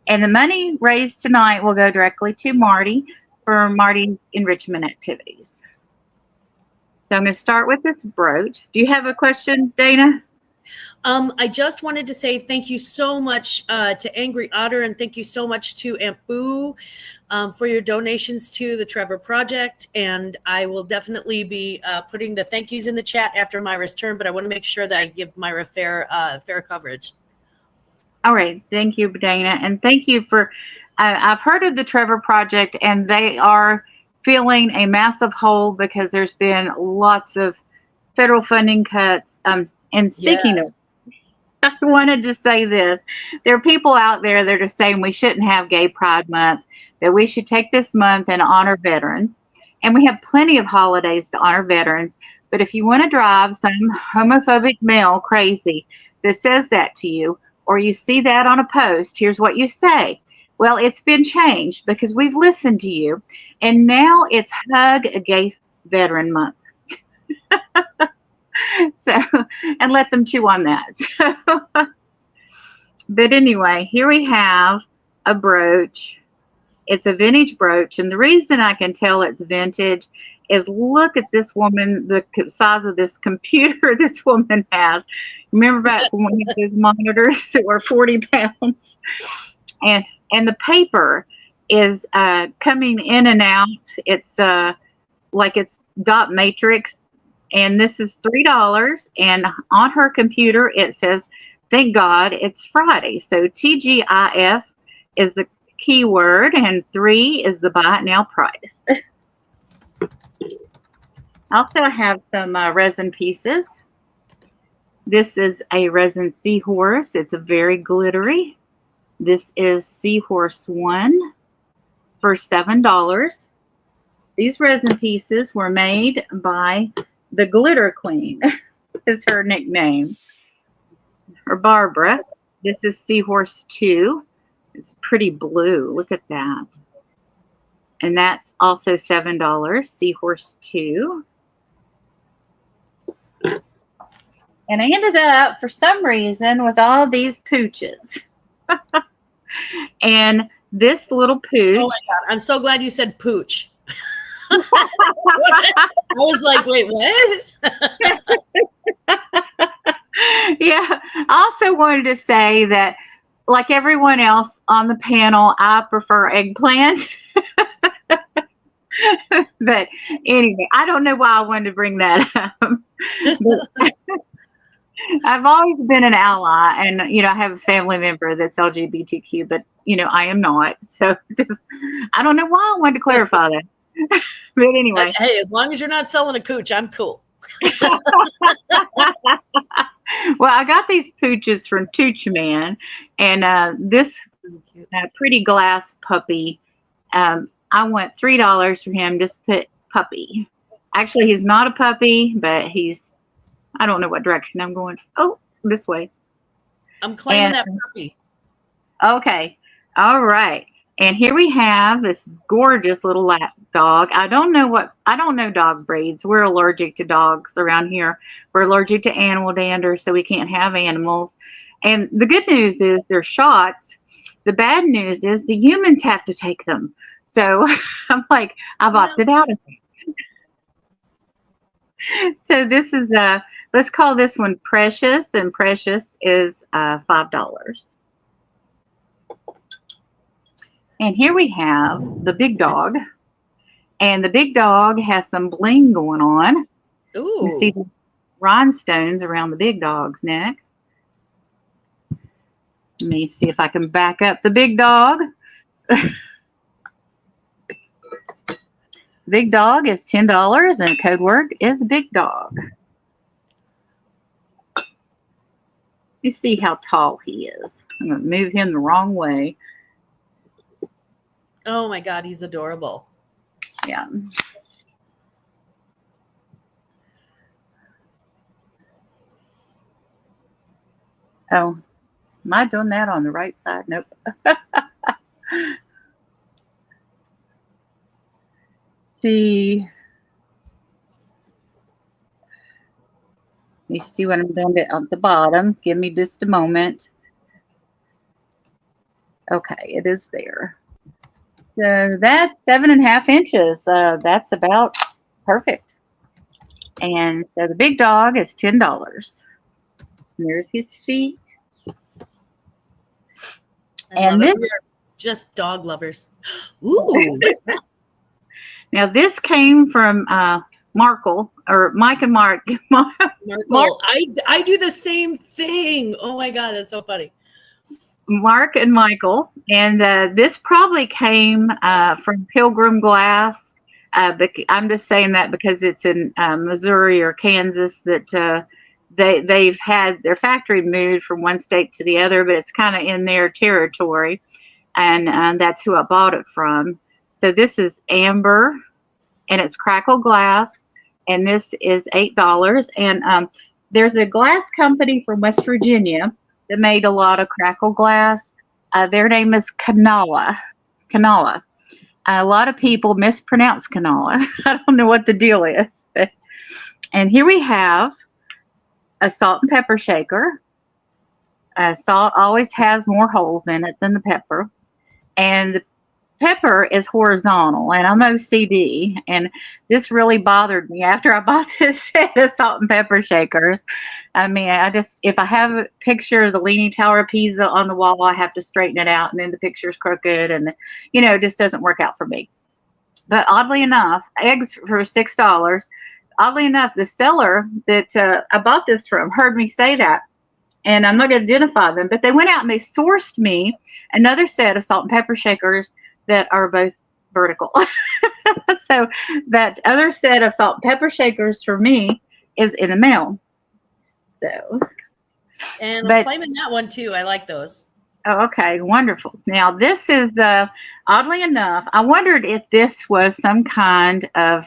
And the money raised tonight will go directly to Marty for Marty's enrichment activities. So I'm going to start with this brooch. Do you have a question, Dana? I just wanted to say thank you so much to Angry Otter, and thank you so much to Aunt Boo for your donations to the Trevor Project. And I will definitely be putting the thank yous in the chat after Myra's turn, but I want to make sure that I give Myra fair coverage. All right. Thank you, Dana. And thank you for, I've heard of the Trevor Project, and they are feeling a massive hole because there's been lots of federal funding cuts. And speaking of, I wanted to say this. There are people out there that are saying we shouldn't have Gay Pride Month, that we should take this month and honor veterans. And we have plenty of holidays to honor veterans. But if you want to drive some homophobic male crazy that says that to you, or you see that on a post, here's what you say. Well, it's been changed because we've listened to you. And now it's Hug a Gay Veteran Month. So, and let them chew on that. So, but anyway, here we have a brooch. It's a vintage brooch. And the reason I can tell it's vintage is look at this woman, the size of this computer this woman has. Remember back when we had those monitors that were 40 pounds? And the paper is coming in and out. It's like it's dot matrix. And this is $3. And on her computer, it says, thank God it's Friday. So TGIF is the keyword, and 3 is the buy it now price. Also, I have some resin pieces. This is a resin seahorse. It's a very glittery. This is Seahorse 1 for $7. These resin pieces were made by the Glitter Queen, is her nickname, or Barbara. This is Seahorse 2. It's pretty blue. Look at that. And that's also $7, Seahorse 2. And I ended up, for some reason, with all these pooches. And this little pooch. Oh my God. I'm so glad you said pooch. I was like, wait, what? Yeah. I also wanted to say that, like everyone else on the panel, I prefer eggplants. But anyway, I don't know why I wanted to bring that up. I've always been an ally, and I have a family member that's LGBTQ, but I am not. So I don't know why I wanted to clarify that. But anyway, hey, as long as you're not selling a cooch, I'm cool. Well, I got these pooches from Tooch Man, and this pretty glass puppy. I want $3 for him. Just put puppy. Actually, he's not a puppy, but I don't know what direction I'm going. Oh, this way. I'm claiming that puppy. Okay. All right. And here we have this gorgeous little lap dog. I don't know dog breeds. We're allergic to dogs around here. We're allergic to animal dander, so we can't have animals. And the good news is they're shots. The bad news is the humans have to take them. So I'm like, I've opted out of it. So this is let's call this one Precious, and Precious is $5. And here we have the big dog. And the big dog has some bling going on. Ooh. You see the rhinestones around the big dog's neck. Let me see if I can back up the big dog. Big dog is $10 and code word is big dog. You see how tall he is. I'm going to move him the wrong way. Oh my God, he's adorable. Yeah. Oh, am I doing that on the right side? Nope. See. Let me see what I'm doing at the bottom. Give me just a moment. Okay, it is there. So that's 7.5 inches. That's about perfect. And so the big dog is $10. There's his feet. And this, we're just dog lovers. Ooh. now this came from Markle, or Mike and Mark. Markle. I do the same thing. Oh my God, that's so funny. Mark and Michael, and this probably came from Pilgrim Glass. But I'm just saying that because it's in Missouri or Kansas that they've had their factory moved from one state to the other, but it's kind of in their territory, and that's who I bought it from. So this is amber, and it's crackle glass, and this is $8. And there's a glass company from West Virginia that made a lot of crackle glass. Their name is Kanala. A lot of people mispronounce Kanala. I don't know what the deal is. And here we have a salt and pepper shaker. Salt always has more holes in it than the pepper. And the pepper is horizontal, and I'm OCD, and this really bothered me after I bought this set of salt and pepper shakers. I mean, if I have a picture of the Leaning Tower of Pisa on the wall, I have to straighten it out, and then the picture's crooked, and it just doesn't work out for me. But oddly enough, eggs for $6. Oddly enough, the seller that I bought this from heard me say that, and I'm not going to identify them, but they went out and they sourced me another set of salt and pepper shakers that are both vertical. So that other set of salt and pepper shakers for me is in the mail. So, and I'm claiming that one too. I like those. Oh, okay, wonderful. Now this is oddly enough, I wondered if this was some kind of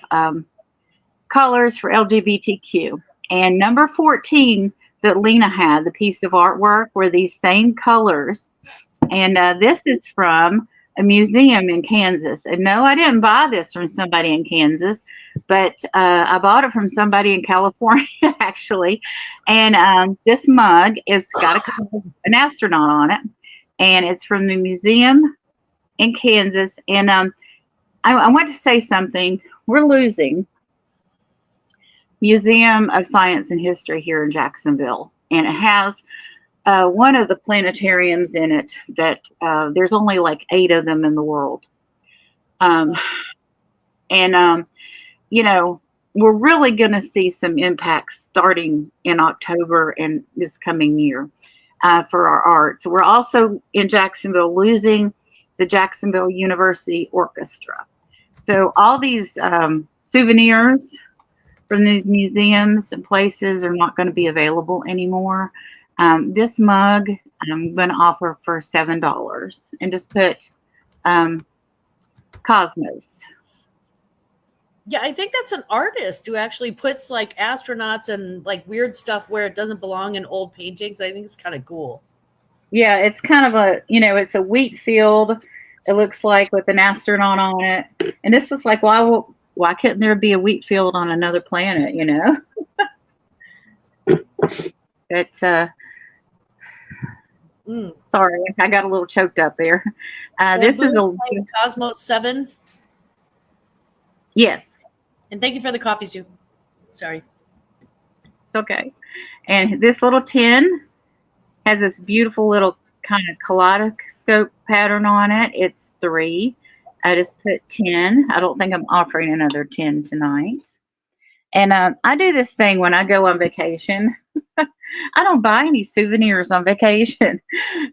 colors for LGBTQ. And number 14 that Lena had, the piece of artwork, were these same colors. And this is from a museum in Kansas. And no, I didn't buy this from somebody in Kansas, but I bought it from somebody in California, actually. And this mug is got an astronaut on it, and it's from the museum in Kansas. And I want to say something. We're losing Museum of Science and History here in Jacksonville, and it has one of the planetariums in it that there's only like 8 of them in the world. We're really going to see some impacts starting in October and this coming year for our arts. We're also in Jacksonville losing the Jacksonville University Orchestra. So all these souvenirs from these museums and places are not going to be available anymore. This mug I'm going to offer for $7 and just put Cosmos. Yeah, I think that's an artist who actually puts like astronauts and like weird stuff where it doesn't belong in old paintings. I think it's kind of cool. Yeah, it's kind of a, it's a wheat field It looks like with an astronaut on it. And this is like, why couldn't there be a wheat field on another planet, you know? But sorry, I got a little choked up there. This is a Cosmos 7. Yes. And thank you for the coffee, Sue. Sorry. It's okay. And this little tin has this beautiful little kind of kaleidoscope pattern on it. It's 3. I just put 10. I don't think I'm offering another 10 tonight. And I do this thing when I go on vacation. I don't buy any souvenirs on vacation.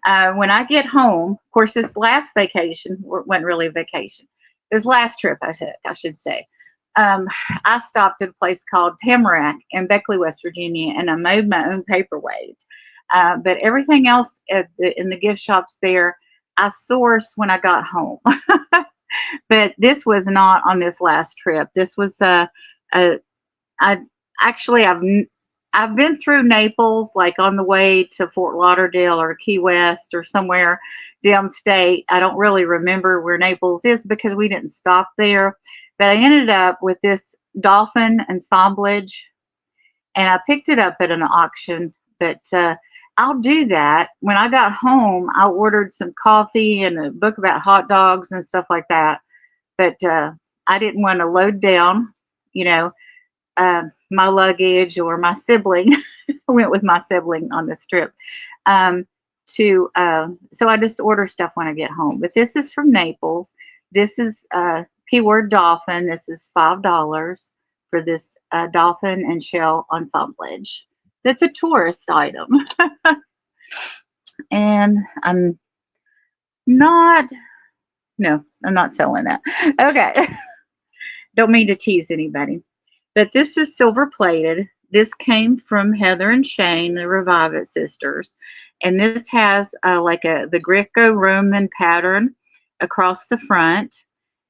When I get home, of course, this last vacation wasn't really a vacation. This last trip, I should say. I stopped at a place called Tamarack in Beckley, West Virginia, and I made my own paperweight. But everything else in the gift shops there, I sourced when I got home. But this was not on this last trip. This was I've been through Naples, like on the way to Fort Lauderdale or Key West or somewhere downstate. I don't really remember where Naples is because we didn't stop there. But I ended up with this dolphin assemblage, and I picked it up at an auction. But I'll do that. When I got home, I ordered some coffee and a book about hot dogs and stuff like that. But I didn't want to load down, you know, my luggage or my sibling. I went with my sibling on this trip. So I just order stuff when I get home. But this is from Naples. This is keyword dolphin. This is $5 for this dolphin and shell assemblage. That's a tourist item. And I'm not selling that. Okay. Don't mean to tease anybody. But this is silver plated. This came from Heather and Shane, the Revive It sisters. And this has the Greco-Roman pattern across the front.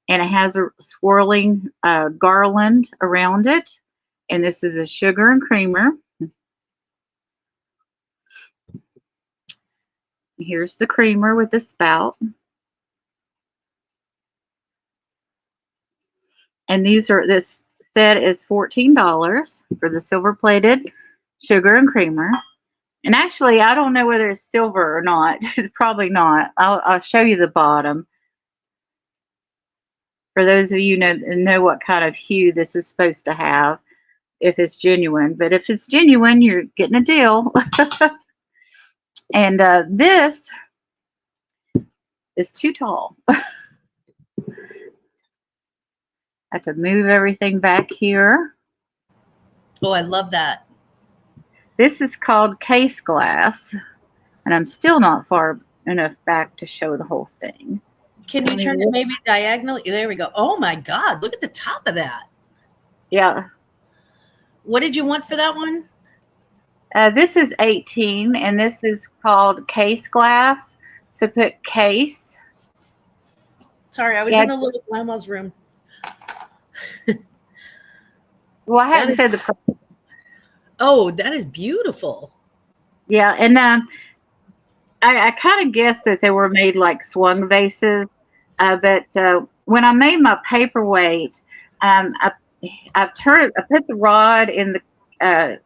And it has a swirling garland around it. And this is a sugar and creamer. Here's the creamer with the spout. And this set is $14 for the silver plated sugar and creamer. And actually, I don't know whether it's silver or not. It's probably not. I'll show you the bottom. For those of you who know what kind of hue this is supposed to have, if it's genuine. But if it's genuine, you're getting a deal. And this is too tall. I have to move everything back here. Oh, I love that. This is called case glass. And I'm still not far enough back to show the whole thing. Can you turn it maybe diagonally? There we go. Oh my God, look at the top of that. Yeah. What did you want for that one? This is 18, and this is called case glass. So put case. Sorry, I was in the little grandma's room. Well, I haven't said the price. Oh, that is beautiful. Yeah, and I kind of guessed that they were made like swung vases, but when I made my paperweight, I put the rod in the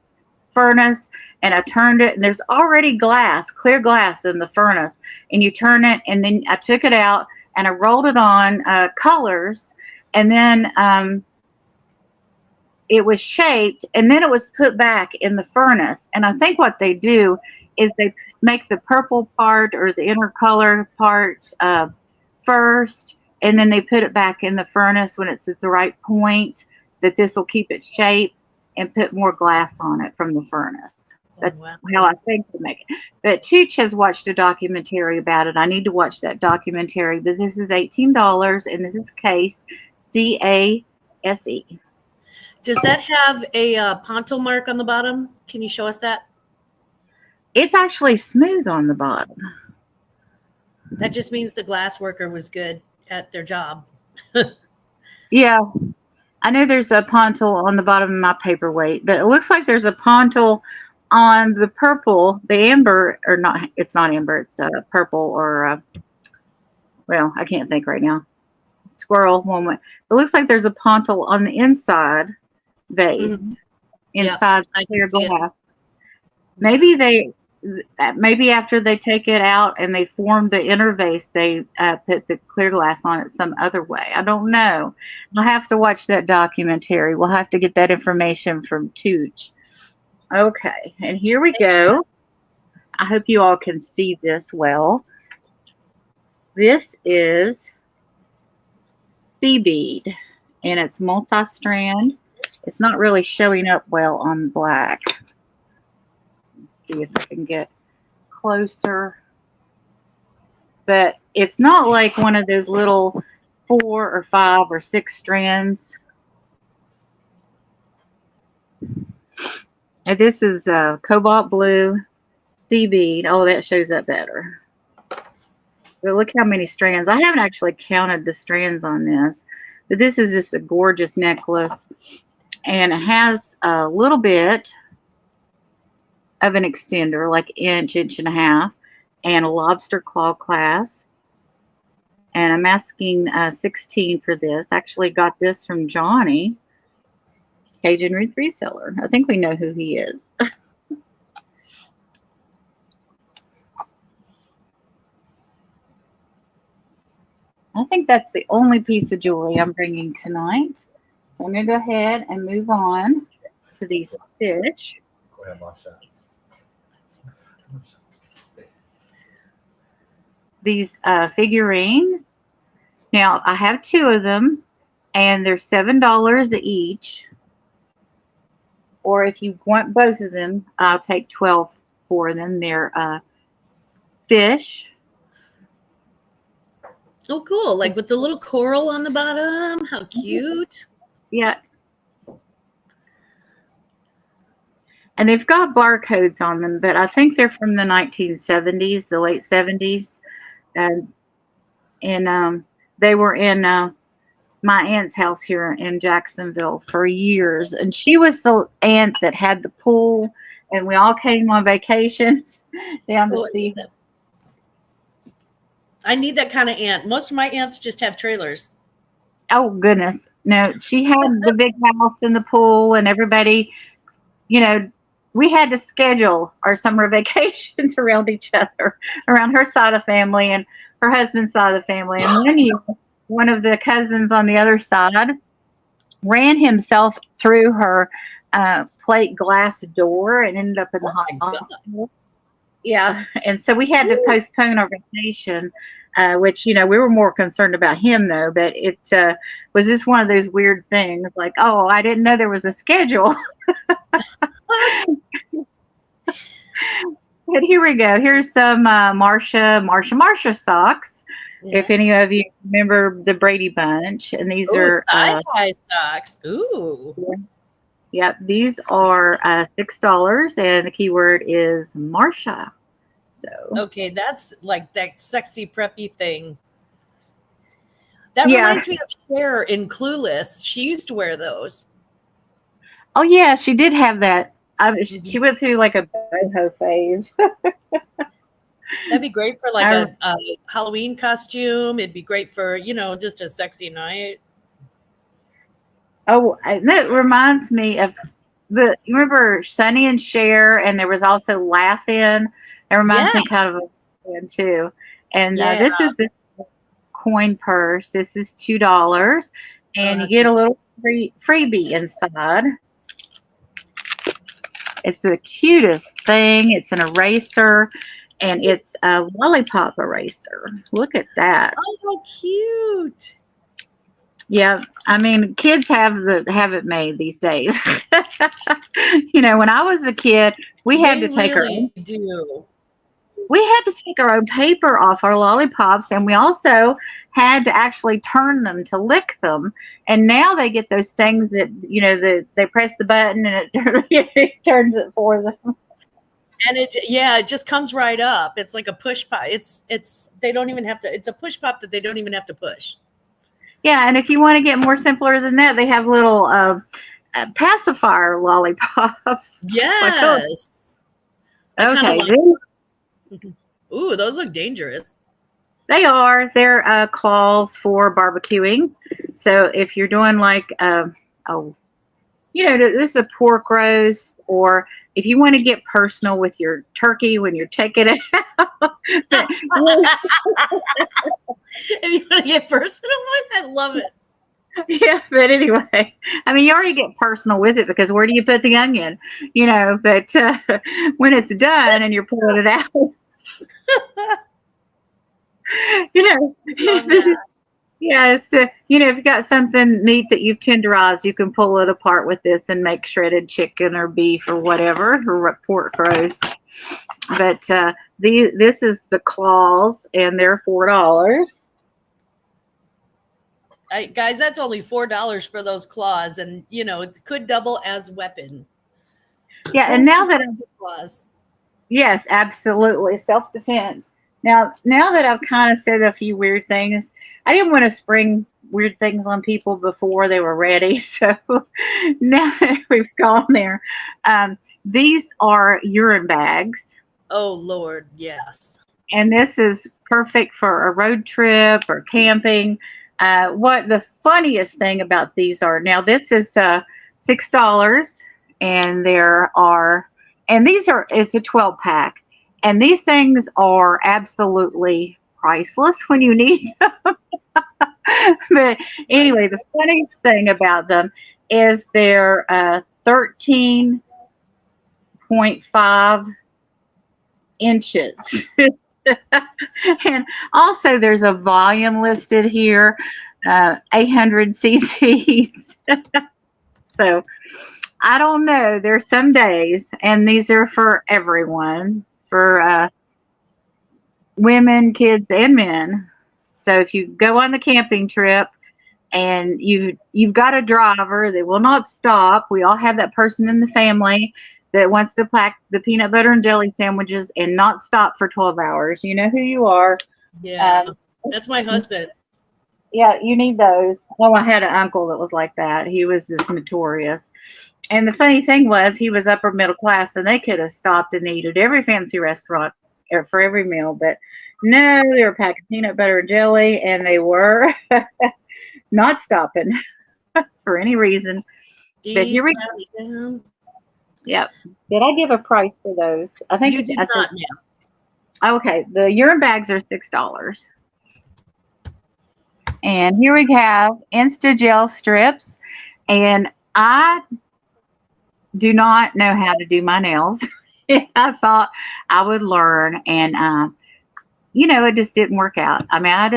furnace, and I turned it, and there's already clear glass in the furnace, and you turn it, and then I took it out and I rolled it on colors, and then it was shaped, and then it was put back in the furnace. And I think what they do is they make the purple part or the inner color part first, and then they put it back in the furnace when it's at the right point, that this will keep its shape, and put more glass on it from the furnace. That's how I think to make it. But Chooch has watched a documentary about it. I need to watch that documentary. But this is $18, and this is case, CASE. Does that have a ponto mark on the bottom? Can you show us that? It's actually smooth on the bottom. That just means the glass worker was good at their job. Yeah. I know there's a ponto on the bottom of my paperweight, but it looks like there's a ponto on the purple, the amber, or not, it's not amber, it's purple or Well, I can't think right now. Squirrel woman. It looks like there's a pontal on the inside vase, Mhm. Yeah, inside I can clear see it. glass. Maybe after they take it out and they form the inner vase, they put the clear glass on it some other way. I don't know. I'll have to watch that documentary. We'll have to get that information from Tooch. Okay, and here we go. I hope you all can see this well. This is sea bead, and it's multi-strand. It's not really showing up well on black. Let's see if I can get closer. But it's not like one of those little 4 or 5 or 6 strands. And this is cobalt blue sea bead. Oh, that shows up better. But look how many strands. I haven't actually counted the strands on this. But this is just a gorgeous necklace. And it has a little bit of an extender, like inch and a half, and a lobster claw clasp. And I'm asking 16 for this. Actually got this from Johnny, Kajun Reseller. I think we know who he is. I think that's the only piece of jewelry I'm bringing tonight. So I'm going to go ahead and move on to these fish. Go ahead, Masha. These figurines. Now, I have 2 of them, and they're $7 each. Or if you want both of them, I'll take 12 for them. They're fish. Oh, cool. Like with the little coral on the bottom. How cute. Yeah. And they've got barcodes on them, but I think they're from the 1970s, the late 70s. And they were in my aunt's house here in Jacksonville for years. And she was the aunt that had the pool, and we all came on vacations down to see them. I need that kind of aunt. Most of my aunts just have trailers. Oh, goodness. No, she had the big house and the pool, and everybody, you know, we had to schedule our summer vacations around each other, around her side of the family and her husband's side of the family. And one year, one of the cousins on the other side ran himself through her plate glass door and ended up in the hospital. Yeah, and so we had to postpone our vacation, which, you know, we were more concerned about him, though. But it was just one of those weird things, like, oh, I didn't know there was a schedule. But here we go. Here's some Marsha socks. Yeah. If any of you remember the Brady Bunch, and these are thigh socks. Ooh. Yep, these are $6, and the keyword is Marsha. So okay, that's like that sexy preppy thing. That reminds me of Cher in Clueless. She used to wear those. Oh yeah, she did have that. She went through like a boho phase. That'd be great for like a Halloween costume. It'd be great for, you know, just a sexy night. Oh, that reminds me of you remember Sonny and Cher, and there was also Laugh-In. It reminds me kind of of too. And this is the coin purse. This is $2, and you get a little freebie inside. It's the cutest thing. It's an eraser, and it's a lollipop eraser. Look at that. Oh, how cute. Yeah, I mean, kids have it made these days. You know, when I was a kid, we had to take we had to take our own paper off our lollipops, and we also had to actually turn them to lick them. And now they get those things that, you know, they press the button and it turns it for them. And it just comes right up. It's like a push pop. They don't even have to. It's a push pop that they don't even have to push. Yeah, and if you want to get more simpler than that, they have little pacifier lollipops. Yes. Okay. Ooh, those look dangerous. They are. They're claws for barbecuing. So if you're doing like, this is a pork roast, or if you want to get personal with your turkey when you're taking it out. If you want to get personal with it, I love it. Yeah, but anyway, I mean, you already get personal with it because where do you put the onion? But when it's done and you're pulling it out, this is, it's if you got something meat that you've tenderized, you can pull it apart with this and make shredded chicken or beef or whatever, or pork roast. But this is the claws, and they're $4. Guys, that's only $4 for those claws, and it could double as weapon. Yeah, and now that claws. Yes, absolutely, self-defense. Now that I've kind of said a few weird things, I didn't want to spring weird things on people before they were ready. So now that we've gone there, these are urine bags. Oh Lord, yes. And this is perfect for a road trip or camping. What the funniest thing about these are, now this is $6, and it's a 12 pack, and these things are absolutely priceless when you need them. But anyway, the funniest thing about them is they're 13.5 inches. And also there's a volume listed here, 800 cc's. So I don't know. There's some days, and these are for everyone, for women, kids, and men. So if you go on the camping trip and you've got a driver that will not stop, we all have that person in the family that wants to pack the peanut butter and jelly sandwiches and not stop for 12 hours. You know who you are. Yeah, that's my husband. Yeah, you need those. Oh, I had an uncle that was like that. He was just notorious. And the funny thing was, he was upper middle class, and they could have stopped and eaten at every fancy restaurant for every meal. But no, they were packing peanut butter and jelly, and they were not stopping for any reason. Jeez, but here we go. Yep. Did I give a price for those? I think you did not. Okay, the urine bags are $6. And here we have Insta-Gel strips. And I do not know how to do my nails. I thought I would learn, and it just didn't work out. I mean, I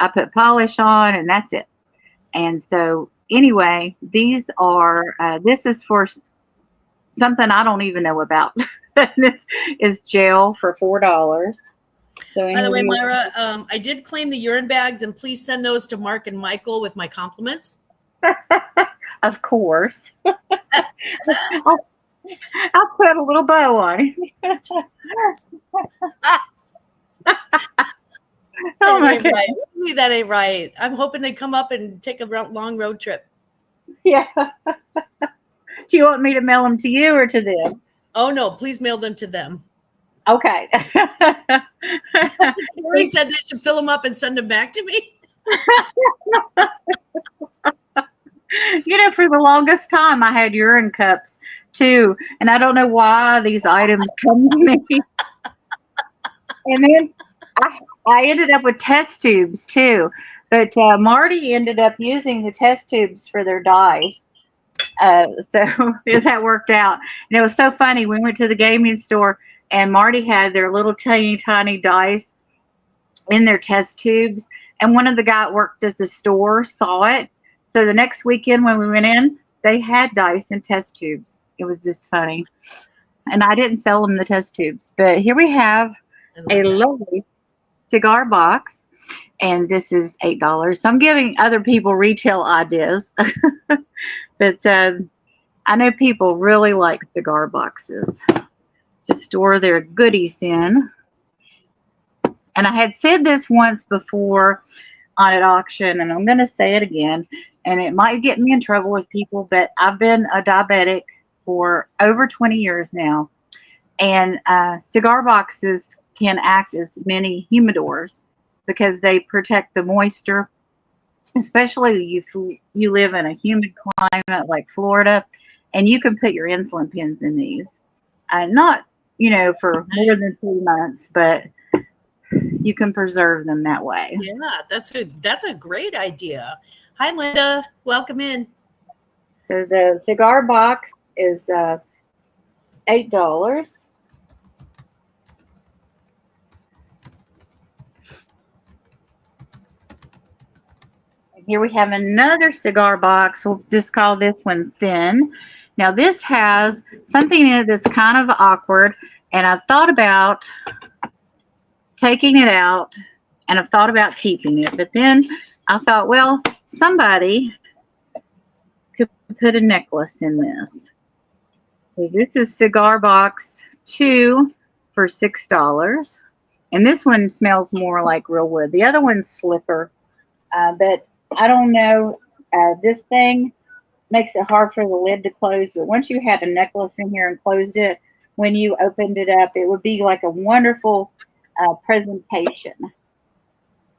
put polish on, and that's it. And so anyway, these are this is for something I don't even know about. This is gel for $4. So by the way, Myra, I did claim the urine bags, and please send those to Mark and Michael with my compliments. Of course. I'll put a little bow on it. Oh my God. Right. Maybe that ain't right. I'm hoping they come up and take a long road trip. Yeah. Do you want me to mail them to you or to them? Oh no, please mail them to them. Okay. Lori said they should fill them up and send them back to me. For the longest time, I had urine cups too, and I don't know why these items come to me. And then I ended up with test tubes too, but Marty ended up using the test tubes for their dyes. So that worked out. And it was so funny. We went to the gaming store, and Marty had their little tiny dice in their test tubes. And one of the guys that worked at the store saw it. So the next weekend when we went in, they had dice in test tubes. It was just funny. And I didn't sell them the test tubes. But here we have a lovely cigar box. And this is $8. So I'm giving other people retail ideas. But I know people really like cigar boxes to store their goodies in. And I had said this once before on an auction, and I'm going to say it again, and it might get me in trouble with people, but I've been a diabetic for over 20 years now. And cigar boxes can act as mini humidors. because they protect the moisture, especially if you live in a humid climate like Florida, and you can put your insulin pens in these. Not, for more than 3 months, but you can preserve them that way. Yeah, that's a great idea. Hi, Linda. Welcome in. So the cigar box is $8. Here we have another cigar box. We'll just call this one thin. Now this has something in it that's kind of awkward, and I've thought about taking it out, and I've thought about keeping it, but then I thought, well, somebody could put a necklace in this. So this is cigar box 2 for $6, and this one smells more like real wood. The other one's slicker, but I don't know. This thing makes it hard for the lid to close, but once you had a necklace in here and closed it, when you opened it up, it would be like a wonderful presentation.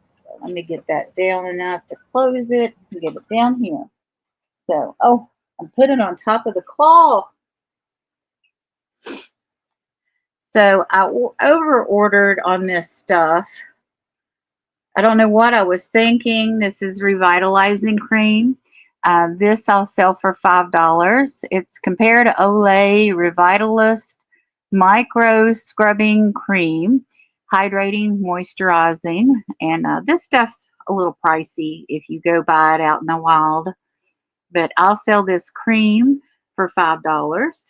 So let me get that down enough to close it and get it down here. So, oh, I'm putting it on top of the claw. So I over-ordered on this stuff. I don't know what I was thinking. This is revitalizing cream. This I'll sell for $5. It's compared to Olay Revitalist Micro Scrubbing Cream, hydrating, moisturizing, and this stuff's a little pricey if you go buy it out in the wild. But I'll sell this cream for $5.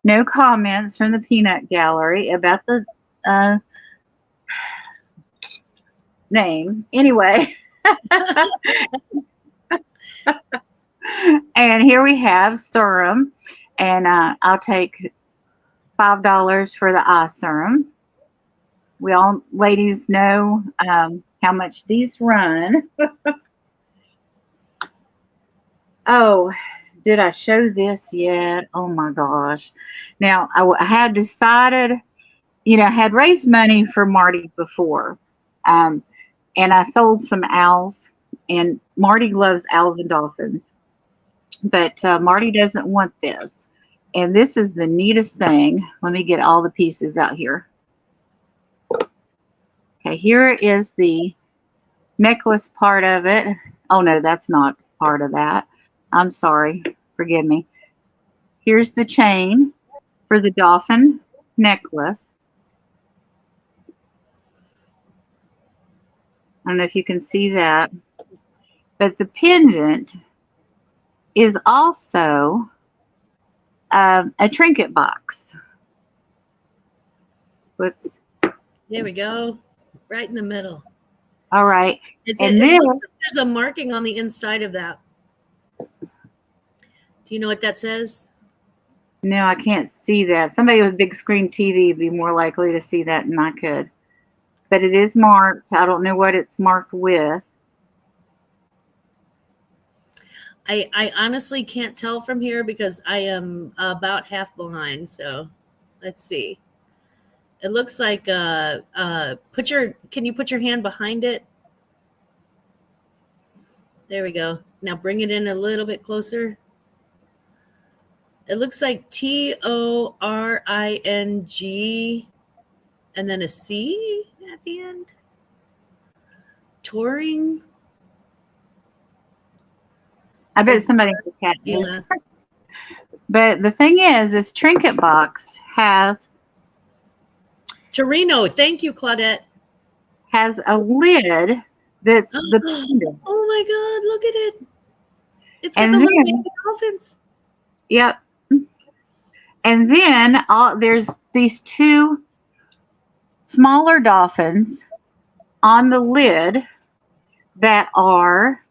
No comments from the peanut gallery about the name. Anyway. And here we have serum, and I'll take $5 for the eye serum. We all ladies know how much these run. Oh, did I show this yet? Oh my gosh. Now I had decided, I had raised money for Marty before, and I sold some owls, and Marty loves owls and dolphins, but Marty doesn't want this. And this is the neatest thing. Let me get all the pieces out here. Okay, here is the necklace part of it. Oh no, that's not part of that. I'm sorry, forgive me. Here's the chain for the dolphin necklace. I don't know if you can see that, but the pendant is also a trinket box. Whoops. There we go. Right in the middle. All right. It looks like there's a marking on the inside of that. Do you know what that says? No, I can't see that. Somebody with big screen TV would be more likely to see that than I could. But it is marked. I don't know what it's marked with. I honestly can't tell from here because I am about half blind. So let's see. It looks like can you put your hand behind it? There we go. Now bring it in a little bit closer. It looks like TORING and then a C at the end. Touring. I bet somebody in the chat knows. Yeah. But the thing is, this trinket box has Torino. Thank you, Claudette. Has a lid that's the pendant. Oh my God, look at it. It's got And the little then- baby dolphins. Yep. And then there's these two smaller dolphins on the lid that are,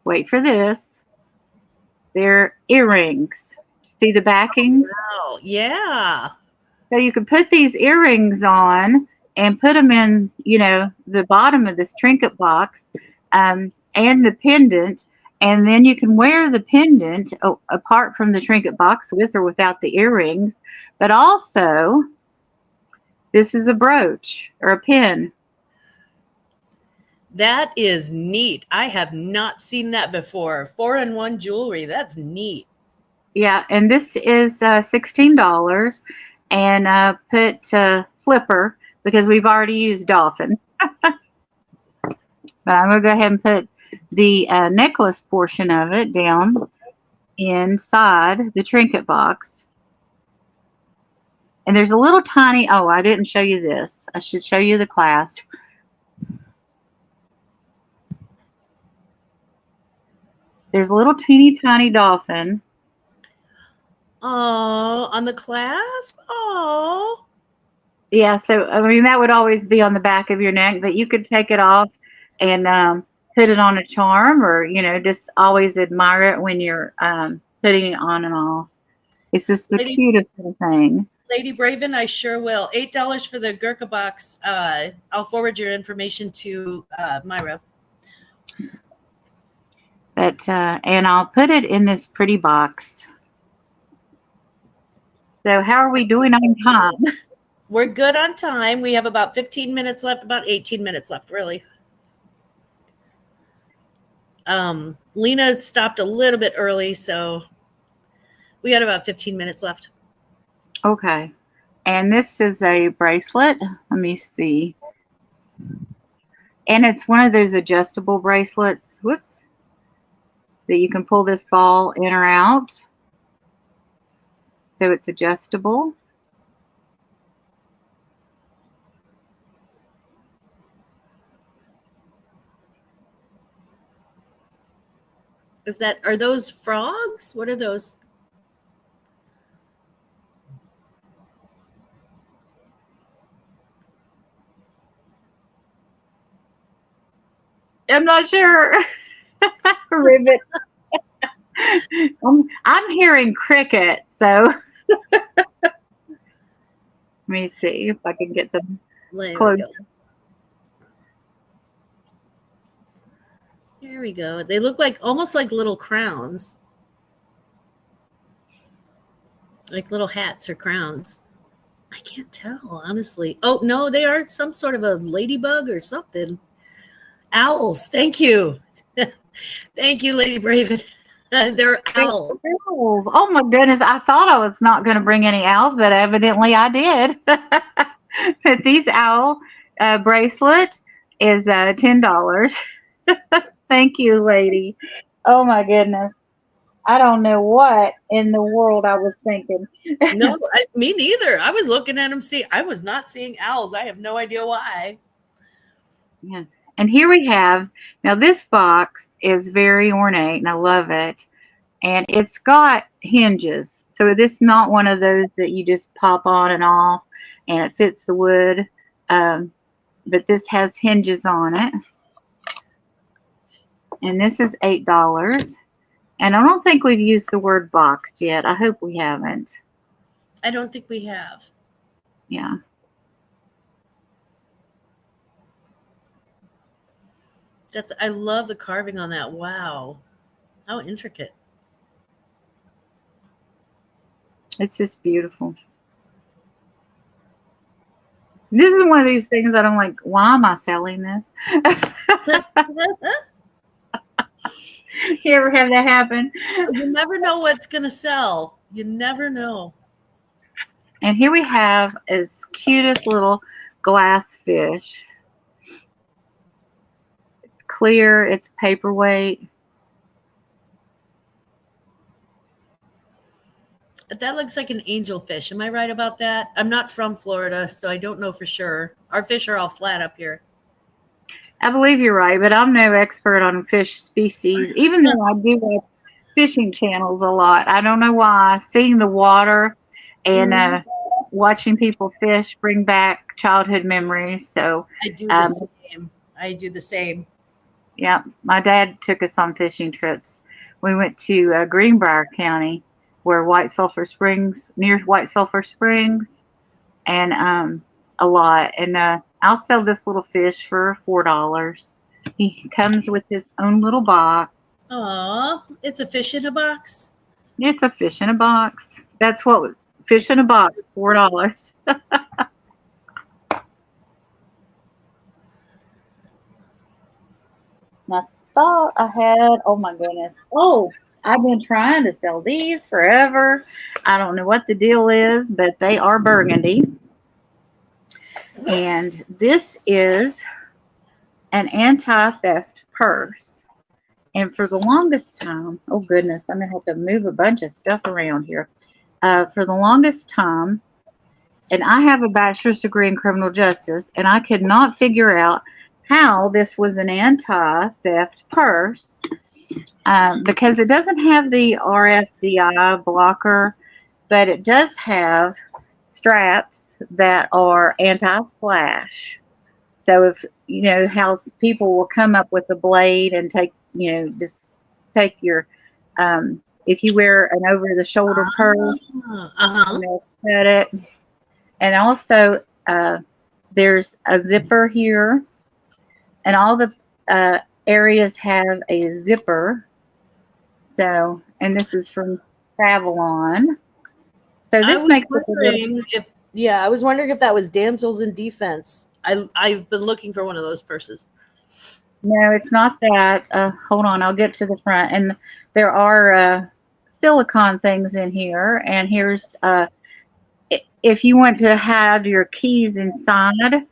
wait for this, they're earrings. See the backings? Wow, yeah. So you can put these earrings on and put them in, the bottom of this trinket box and the pendant. And then you can wear the pendant apart from the trinket box with or without the earrings. But also, this is a brooch or a pin. That is neat. I have not seen that before. 4-in-1 jewelry. That's neat. Yeah, and this is $16. And put flipper because we've already used dolphin. But I'm going to go ahead and put the necklace portion of it down inside the trinket box. And there's a little tiny, oh, I didn't show you this. I should show you the clasp. There's a little teeny tiny dolphin. Oh, on the clasp? Oh. Yeah, so I mean that would always be on the back of your neck, but you could take it off and put it on a charm, or just always admire it when you're putting it on and off. It's just the cutest little thing. Lady Braven, I sure will. $8 for the Gurkha box. I'll forward your information to Myra. But and I'll put it in this pretty box. So how are we doing on time? We're good on time. We have about 15 minutes left, about 18 minutes left, really. Lena stopped a little bit early, so we got about 15 minutes left. Okay. And this is a bracelet. Let me see. And it's one of those adjustable bracelets. Whoops. That you can pull this ball in or out. So it's adjustable. Are those frogs? What are those? I'm not sure. Ribbit. I'm hearing cricket, so let me see if I can get them close. Here we go. They look almost like little crowns. Like little hats or crowns. I can't tell, honestly. Oh, no, they are some sort of a ladybug or something. Owls. Thank you. Thank you, Lady Braven. They're owls. Oh, my goodness. I thought I was not going to bring any owls, but evidently I did. But these owl bracelet is $10. Thank you, lady. Oh, my goodness. I don't know what in the world I was thinking. No, me neither. I was looking at them. I was not seeing owls. I have no idea why. Yeah. And here we have, now this box is very ornate and I love it. And it's got hinges. So this is not one of those that you just pop on and off and it fits the wood. But this has hinges on it. And this is $8. And I don't think we've used the word box yet. I hope we haven't. I don't think we have. Yeah. I love the carving on that. Wow. How intricate. It's just beautiful. This is one of these things that I'm like, why am I selling this? You ever have that happen? You never know what's going to sell. You never know. And here we have this cutest little glass fish. It's clear. It's paperweight. That looks like an angelfish. Am I right about that? I'm not from Florida, so I don't know for sure. Our fish are all flat up here. I believe you're right, but I'm no expert on fish species, even though I do watch fishing channels a lot. I don't know why. Seeing the water and watching people fish bring back childhood memories. So I do the same. I do the same. Yeah, my dad took us on fishing trips. We went to Greenbrier County, where near White Sulphur Springs, and a lot. And I'll sell this little fish for $4. He comes with his own little box. Aw, it's a fish in a box. It's a fish in a box. That's what fish in a box, $4. And I thought I had, oh my goodness. Oh, I've been trying to sell these forever. I don't know what the deal is, but they are burgundy. And this is an anti-theft purse. And for the longest time, oh goodness, I'm going to have to move a bunch of stuff around here. For the longest time, and I have a bachelor's degree in criminal justice, and I could not figure out how this was an anti-theft purse because it doesn't have the RFDI blocker, but it does have straps that are anti-splash. So if, you know, how people will come up with a blade and take, you know, just take your, if you wear an over-the-shoulder purse, you know, cut it. And also, there's a zipper here, and all the areas have a zipper. So, and this is from Travelon. So this makes it a little, I was wondering if that was Damsels in Defense. I've been looking for one of those purses. no, it's not that. Hold on, I'll get to the front. And there are silicone things in here. And here's if you want to hide your keys inside,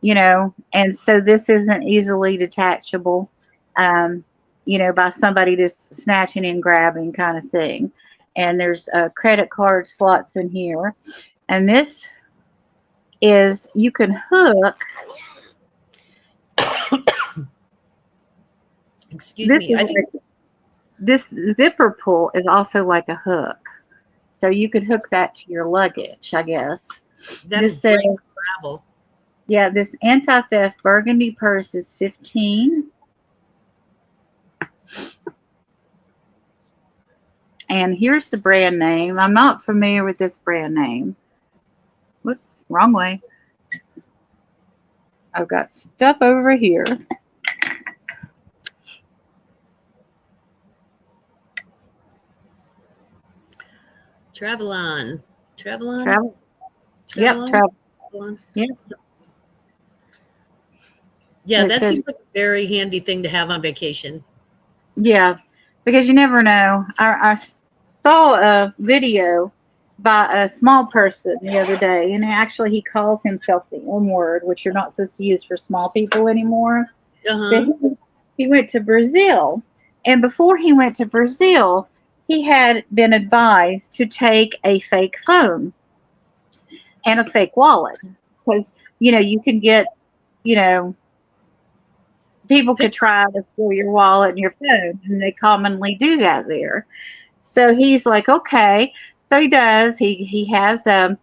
you know, and so this isn't easily detachable, you know, by somebody just snatching and grabbing kind of thing. And there's credit card slots in here. And this is, you can hook. Excuse me. I think this zipper pull is also like a hook. So you could hook that to your luggage, I guess. that is great for travel. Yeah, this anti-theft burgundy purse is $15. And here's the brand name. I'm not familiar with this brand name. Whoops, wrong way. I've got stuff over here. Travelon. Travel. Yep, Travelon. Yep. Yeah, It that says, seems like a very handy thing to have on vacation. yeah, because you never know. I saw a video by a small person the other day, and actually he calls himself the M word, which you're not supposed to use for small people anymore. But he went to Brazil, and before he went to Brazil, he had been advised to take a fake phone and a fake wallet because, you know, you can get, you know, people could try to steal your wallet and your phone, and they commonly do that there. So he's like, okay. So he does. He has an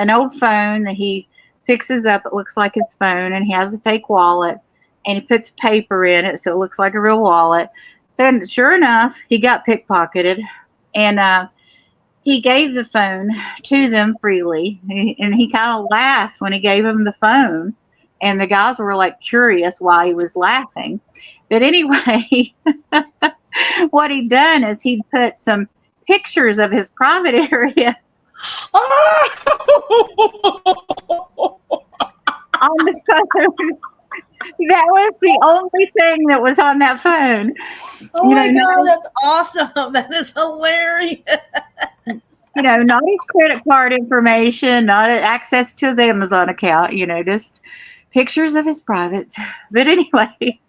old phone that he fixes up. It looks like his phone, and he has a fake wallet, and he puts paper in it so it looks like a real wallet. So sure enough, he got pickpocketed, and he gave the phone to them freely, and he kind of laughed when he gave him the phone. And the guys were like curious why he was laughing. But anyway, what he'd done is he'd put some pictures of his private area on the phone. That was the only thing that was on that phone. Oh my God, that's awesome. That is hilarious. You know, not his credit card information, not access to his Amazon account, you know, just pictures of his privates. But anyway,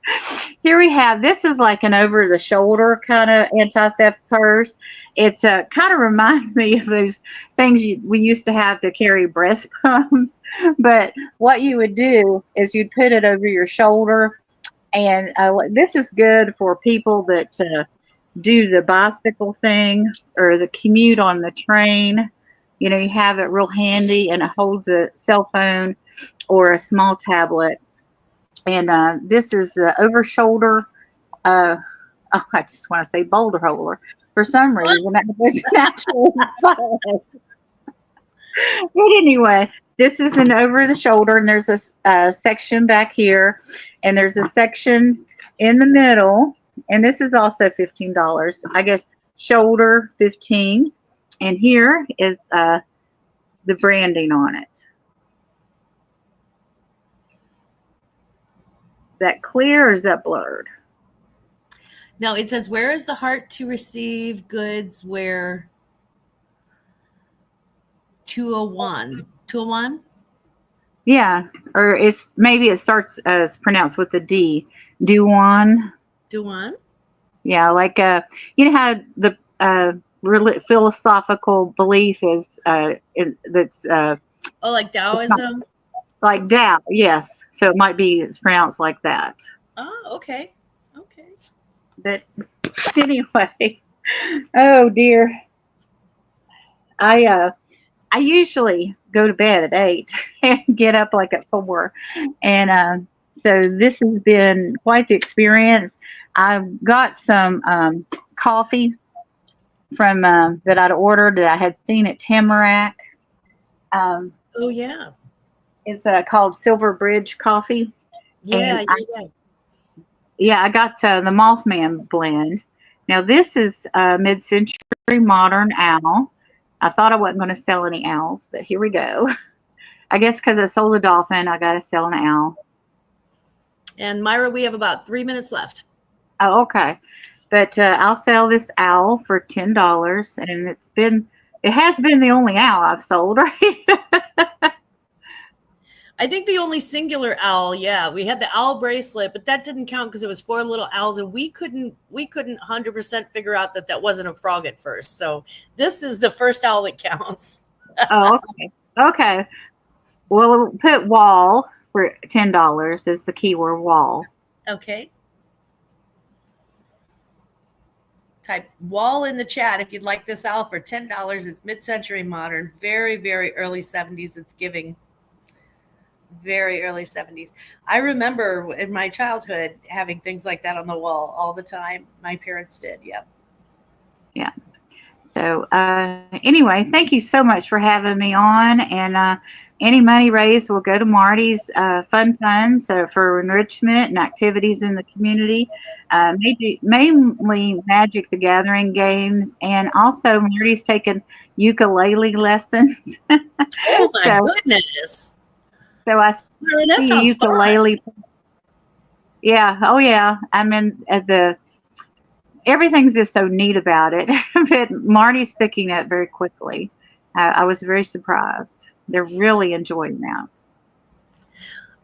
here we have, this is like an over-the-shoulder kind of anti-theft purse. It's kind of reminds me of those things we used to have to carry breast pumps. But what you would do is you'd put it over your shoulder. And this is good for people that do the bicycle thing or the commute on the train. You know, you have it real handy, and it holds a cell phone or a small tablet. And this is the over shoulder. I just want to say boulder holder for some reason. That was naturally fun. But anyway, this is an over the shoulder, and there's a section back here, and there's a section in the middle. And this is also $15. I guess shoulder $15. And here is the branding on it. that clear or is that blurred? Now it says, where is the heart to receive goods where 201? 201? Yeah, or it's maybe it starts as pronounced with the D. Duan. 201? Yeah, like you know how the philosophical belief is that's Oh, like Taoism? like Tao. Yes, so it might be it's pronounced like that. Oh, okay. Okay. But anyway, oh dear, I usually go to bed at 8 and get up like at 4, and so this has been quite the experience. I've got some coffee from that I'd ordered that I had seen at Tamarack. Oh, yeah. It's called Silver Bridge Coffee. Yeah, And yeah. Yeah, I got the Mothman blend. Now this is mid-century modern owl. I thought I wasn't going to sell any owls, but here we go. I guess because I sold a dolphin, I got to sell an owl. And Myra, we have about 3 minutes left. Oh, okay. But I'll sell this owl for $10, and it has been the only owl I've sold, right? I think the only singular owl, yeah, we had the owl bracelet, but that didn't count because it was 4 little owls, and we couldn't 100% figure out that wasn't a frog at first. So this is the first owl that counts. Oh, okay. Okay. Well, we'll put wall for $10 is the keyword wall. Okay. Type wall in the chat if you'd like this owl for $10. It's mid-century modern, very, very early 70s. It's giving. Very early 70s. I remember in my childhood having things like that on the wall all the time. My parents did. Yep. Yeah. So anyway, thank you so much for having me on. And any money raised will go to Marty's fund funds for enrichment and activities in the community, mainly Magic the Gathering games. And also Marty's taken ukulele lessons. Oh my goodness. So I Really, that see sounds ukulele. fun. Yeah. Oh yeah. I'm in everything's just so neat about it. But Marty's picking up very quickly. I was very surprised. They're really enjoying that.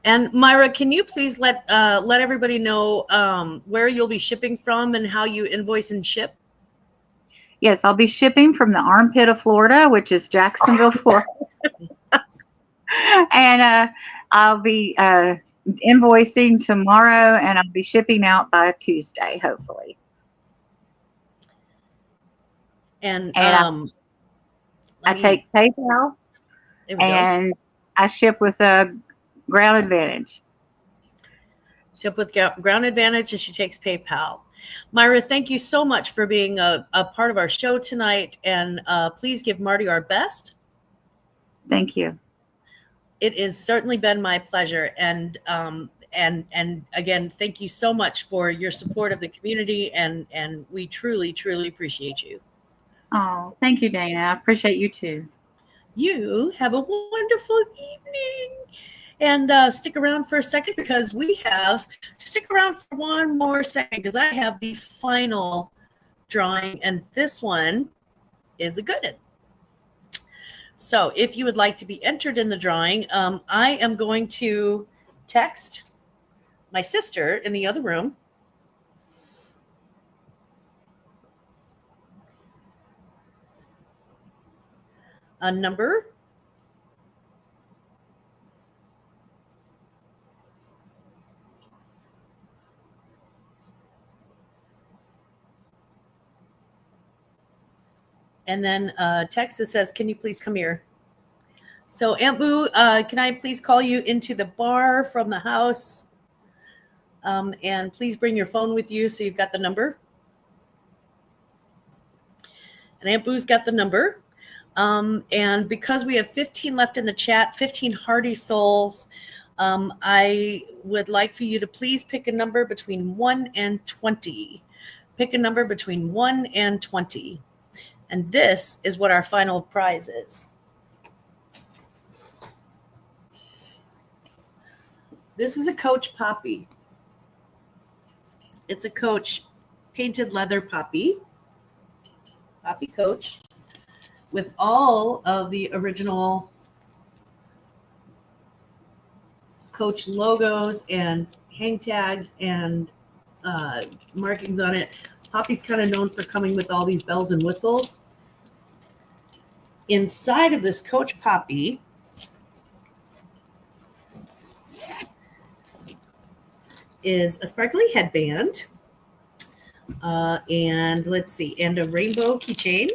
And Myra, can you please let everybody know where you'll be shipping from and how you invoice and ship? Yes, I'll be shipping from the armpit of Florida, which is Jacksonville, Florida. And I'll be invoicing tomorrow, and I'll be shipping out by Tuesday, hopefully. And I take PayPal, and I ship with a Ground Advantage. Ship with Ground Advantage, and she takes PayPal. Myra, thank you so much for being a part of our show tonight, and please give Marty our best. Thank you. It has certainly been my pleasure, and again, thank you so much for your support of the community, and we truly, truly appreciate you. Oh, thank you, Dana. I appreciate you too. You have a wonderful evening, and stick around for a second because we have to stick around for one more second because I have the final drawing, and this one is a good one. So if you would like to be entered in the drawing, I am going to text my sister in the other room. A number. And then a text that says, can you please come here? So Aunt Boo, can I please call you into the bar from the house? And please bring your phone with you so you've got the number. And Aunt Boo's got the number. And because we have 15 left in the chat, 15 hearty souls, I would like for you to please pick a number between 1 and 20. Pick a number between 1 and 20. And this is what our final prize is. This is a Coach Poppy. It's a Coach painted leather poppy Coach with all of the original Coach logos and hang tags and markings on it. Poppy's kind of known for coming with all these bells and whistles. Inside of this Coach Poppy is a sparkly headband, and let's see, and a rainbow keychain,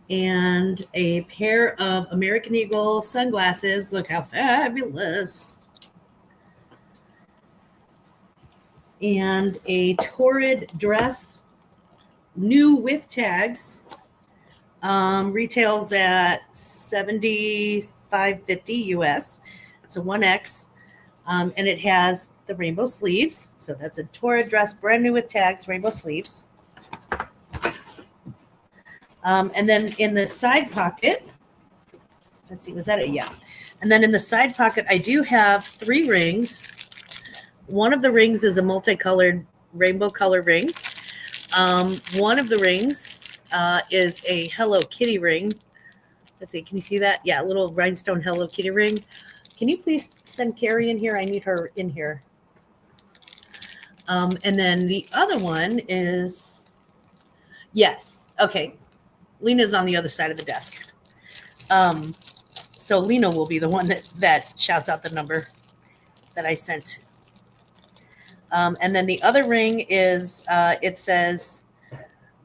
and a pair of American Eagle sunglasses. Look how fabulous. And a torrid dress, new with tags, retails at $75.50 US. It's a 1X, and it has the rainbow sleeves. So that's a torrid dress, brand new with tags, rainbow sleeves. And then in the side pocket, let's see, was that it? Yeah. And then in the side pocket, I do have 3 rings. One of the rings is a multicolored rainbow color ring. One of the rings is a Hello Kitty ring. Let's see, can you see that? Yeah, a little rhinestone Hello Kitty ring. Can you please send Carrie in here? I need her in here. And then the other one is, yes, okay. Lena's on the other side of the desk. So Lena will be the one that shouts out the number that I sent. And then the other ring is, it says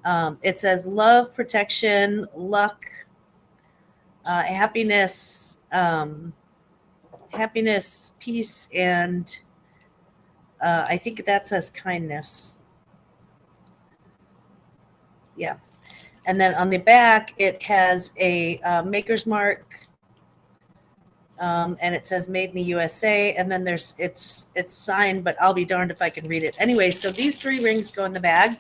love, protection, luck, happiness, peace, and I think that says kindness. Yeah. And then on the back, it has a maker's mark, and it says made in the USA. And then it's signed, but I'll be darned if I can read it. Anyway, so these 3 rings go in the bag.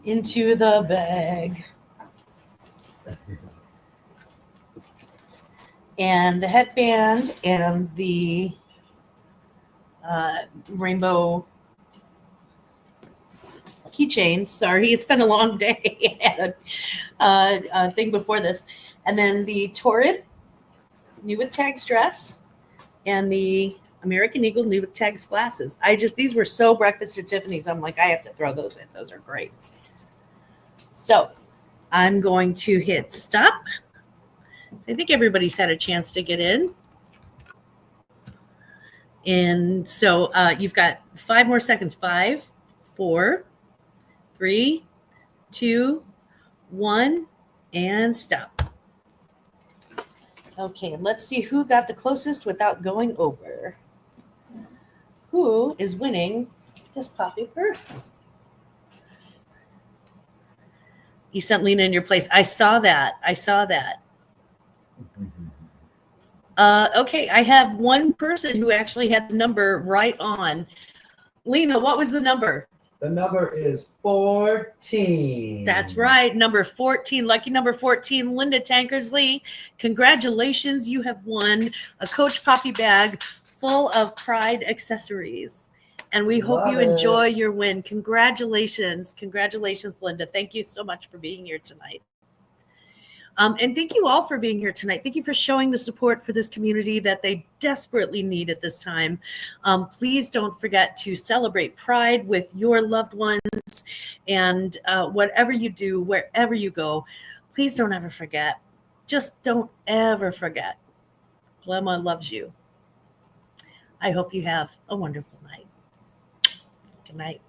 Into the bag. And the headband and the rainbow keychain. Sorry, it's been a long day. I had a thing before this. And then the Torrid new with tags dress and the American Eagle new with tags glasses. These were so breakfast at Tiffany's. I'm like, I have to throw those in. Those are great. So I'm going to hit stop. I think everybody's had a chance to get in. And so you've got 5 more seconds. 5, 4, 3, 2, 1, and stop. Okay, let's see who got the closest without going over. Who is winning this poppy purse? You sent Lena in your place. I saw that. Okay, I have one person who actually had the number right on. Lena, what was the number? The number is 14. That's right, number 14, lucky number 14, Linda Tankersley. Congratulations, you have won a Coach Poppy bag full of Pride accessories. And we hope you enjoy your win. Congratulations, Linda. Thank you so much for being here tonight. And thank you all for being here tonight. Thank you for showing the support for this community that they desperately need at this time. Please don't forget to celebrate Pride with your loved ones. And whatever you do, wherever you go, please don't ever forget. Just don't ever forget. Glemma loves you. I hope you have a wonderful night. Good night.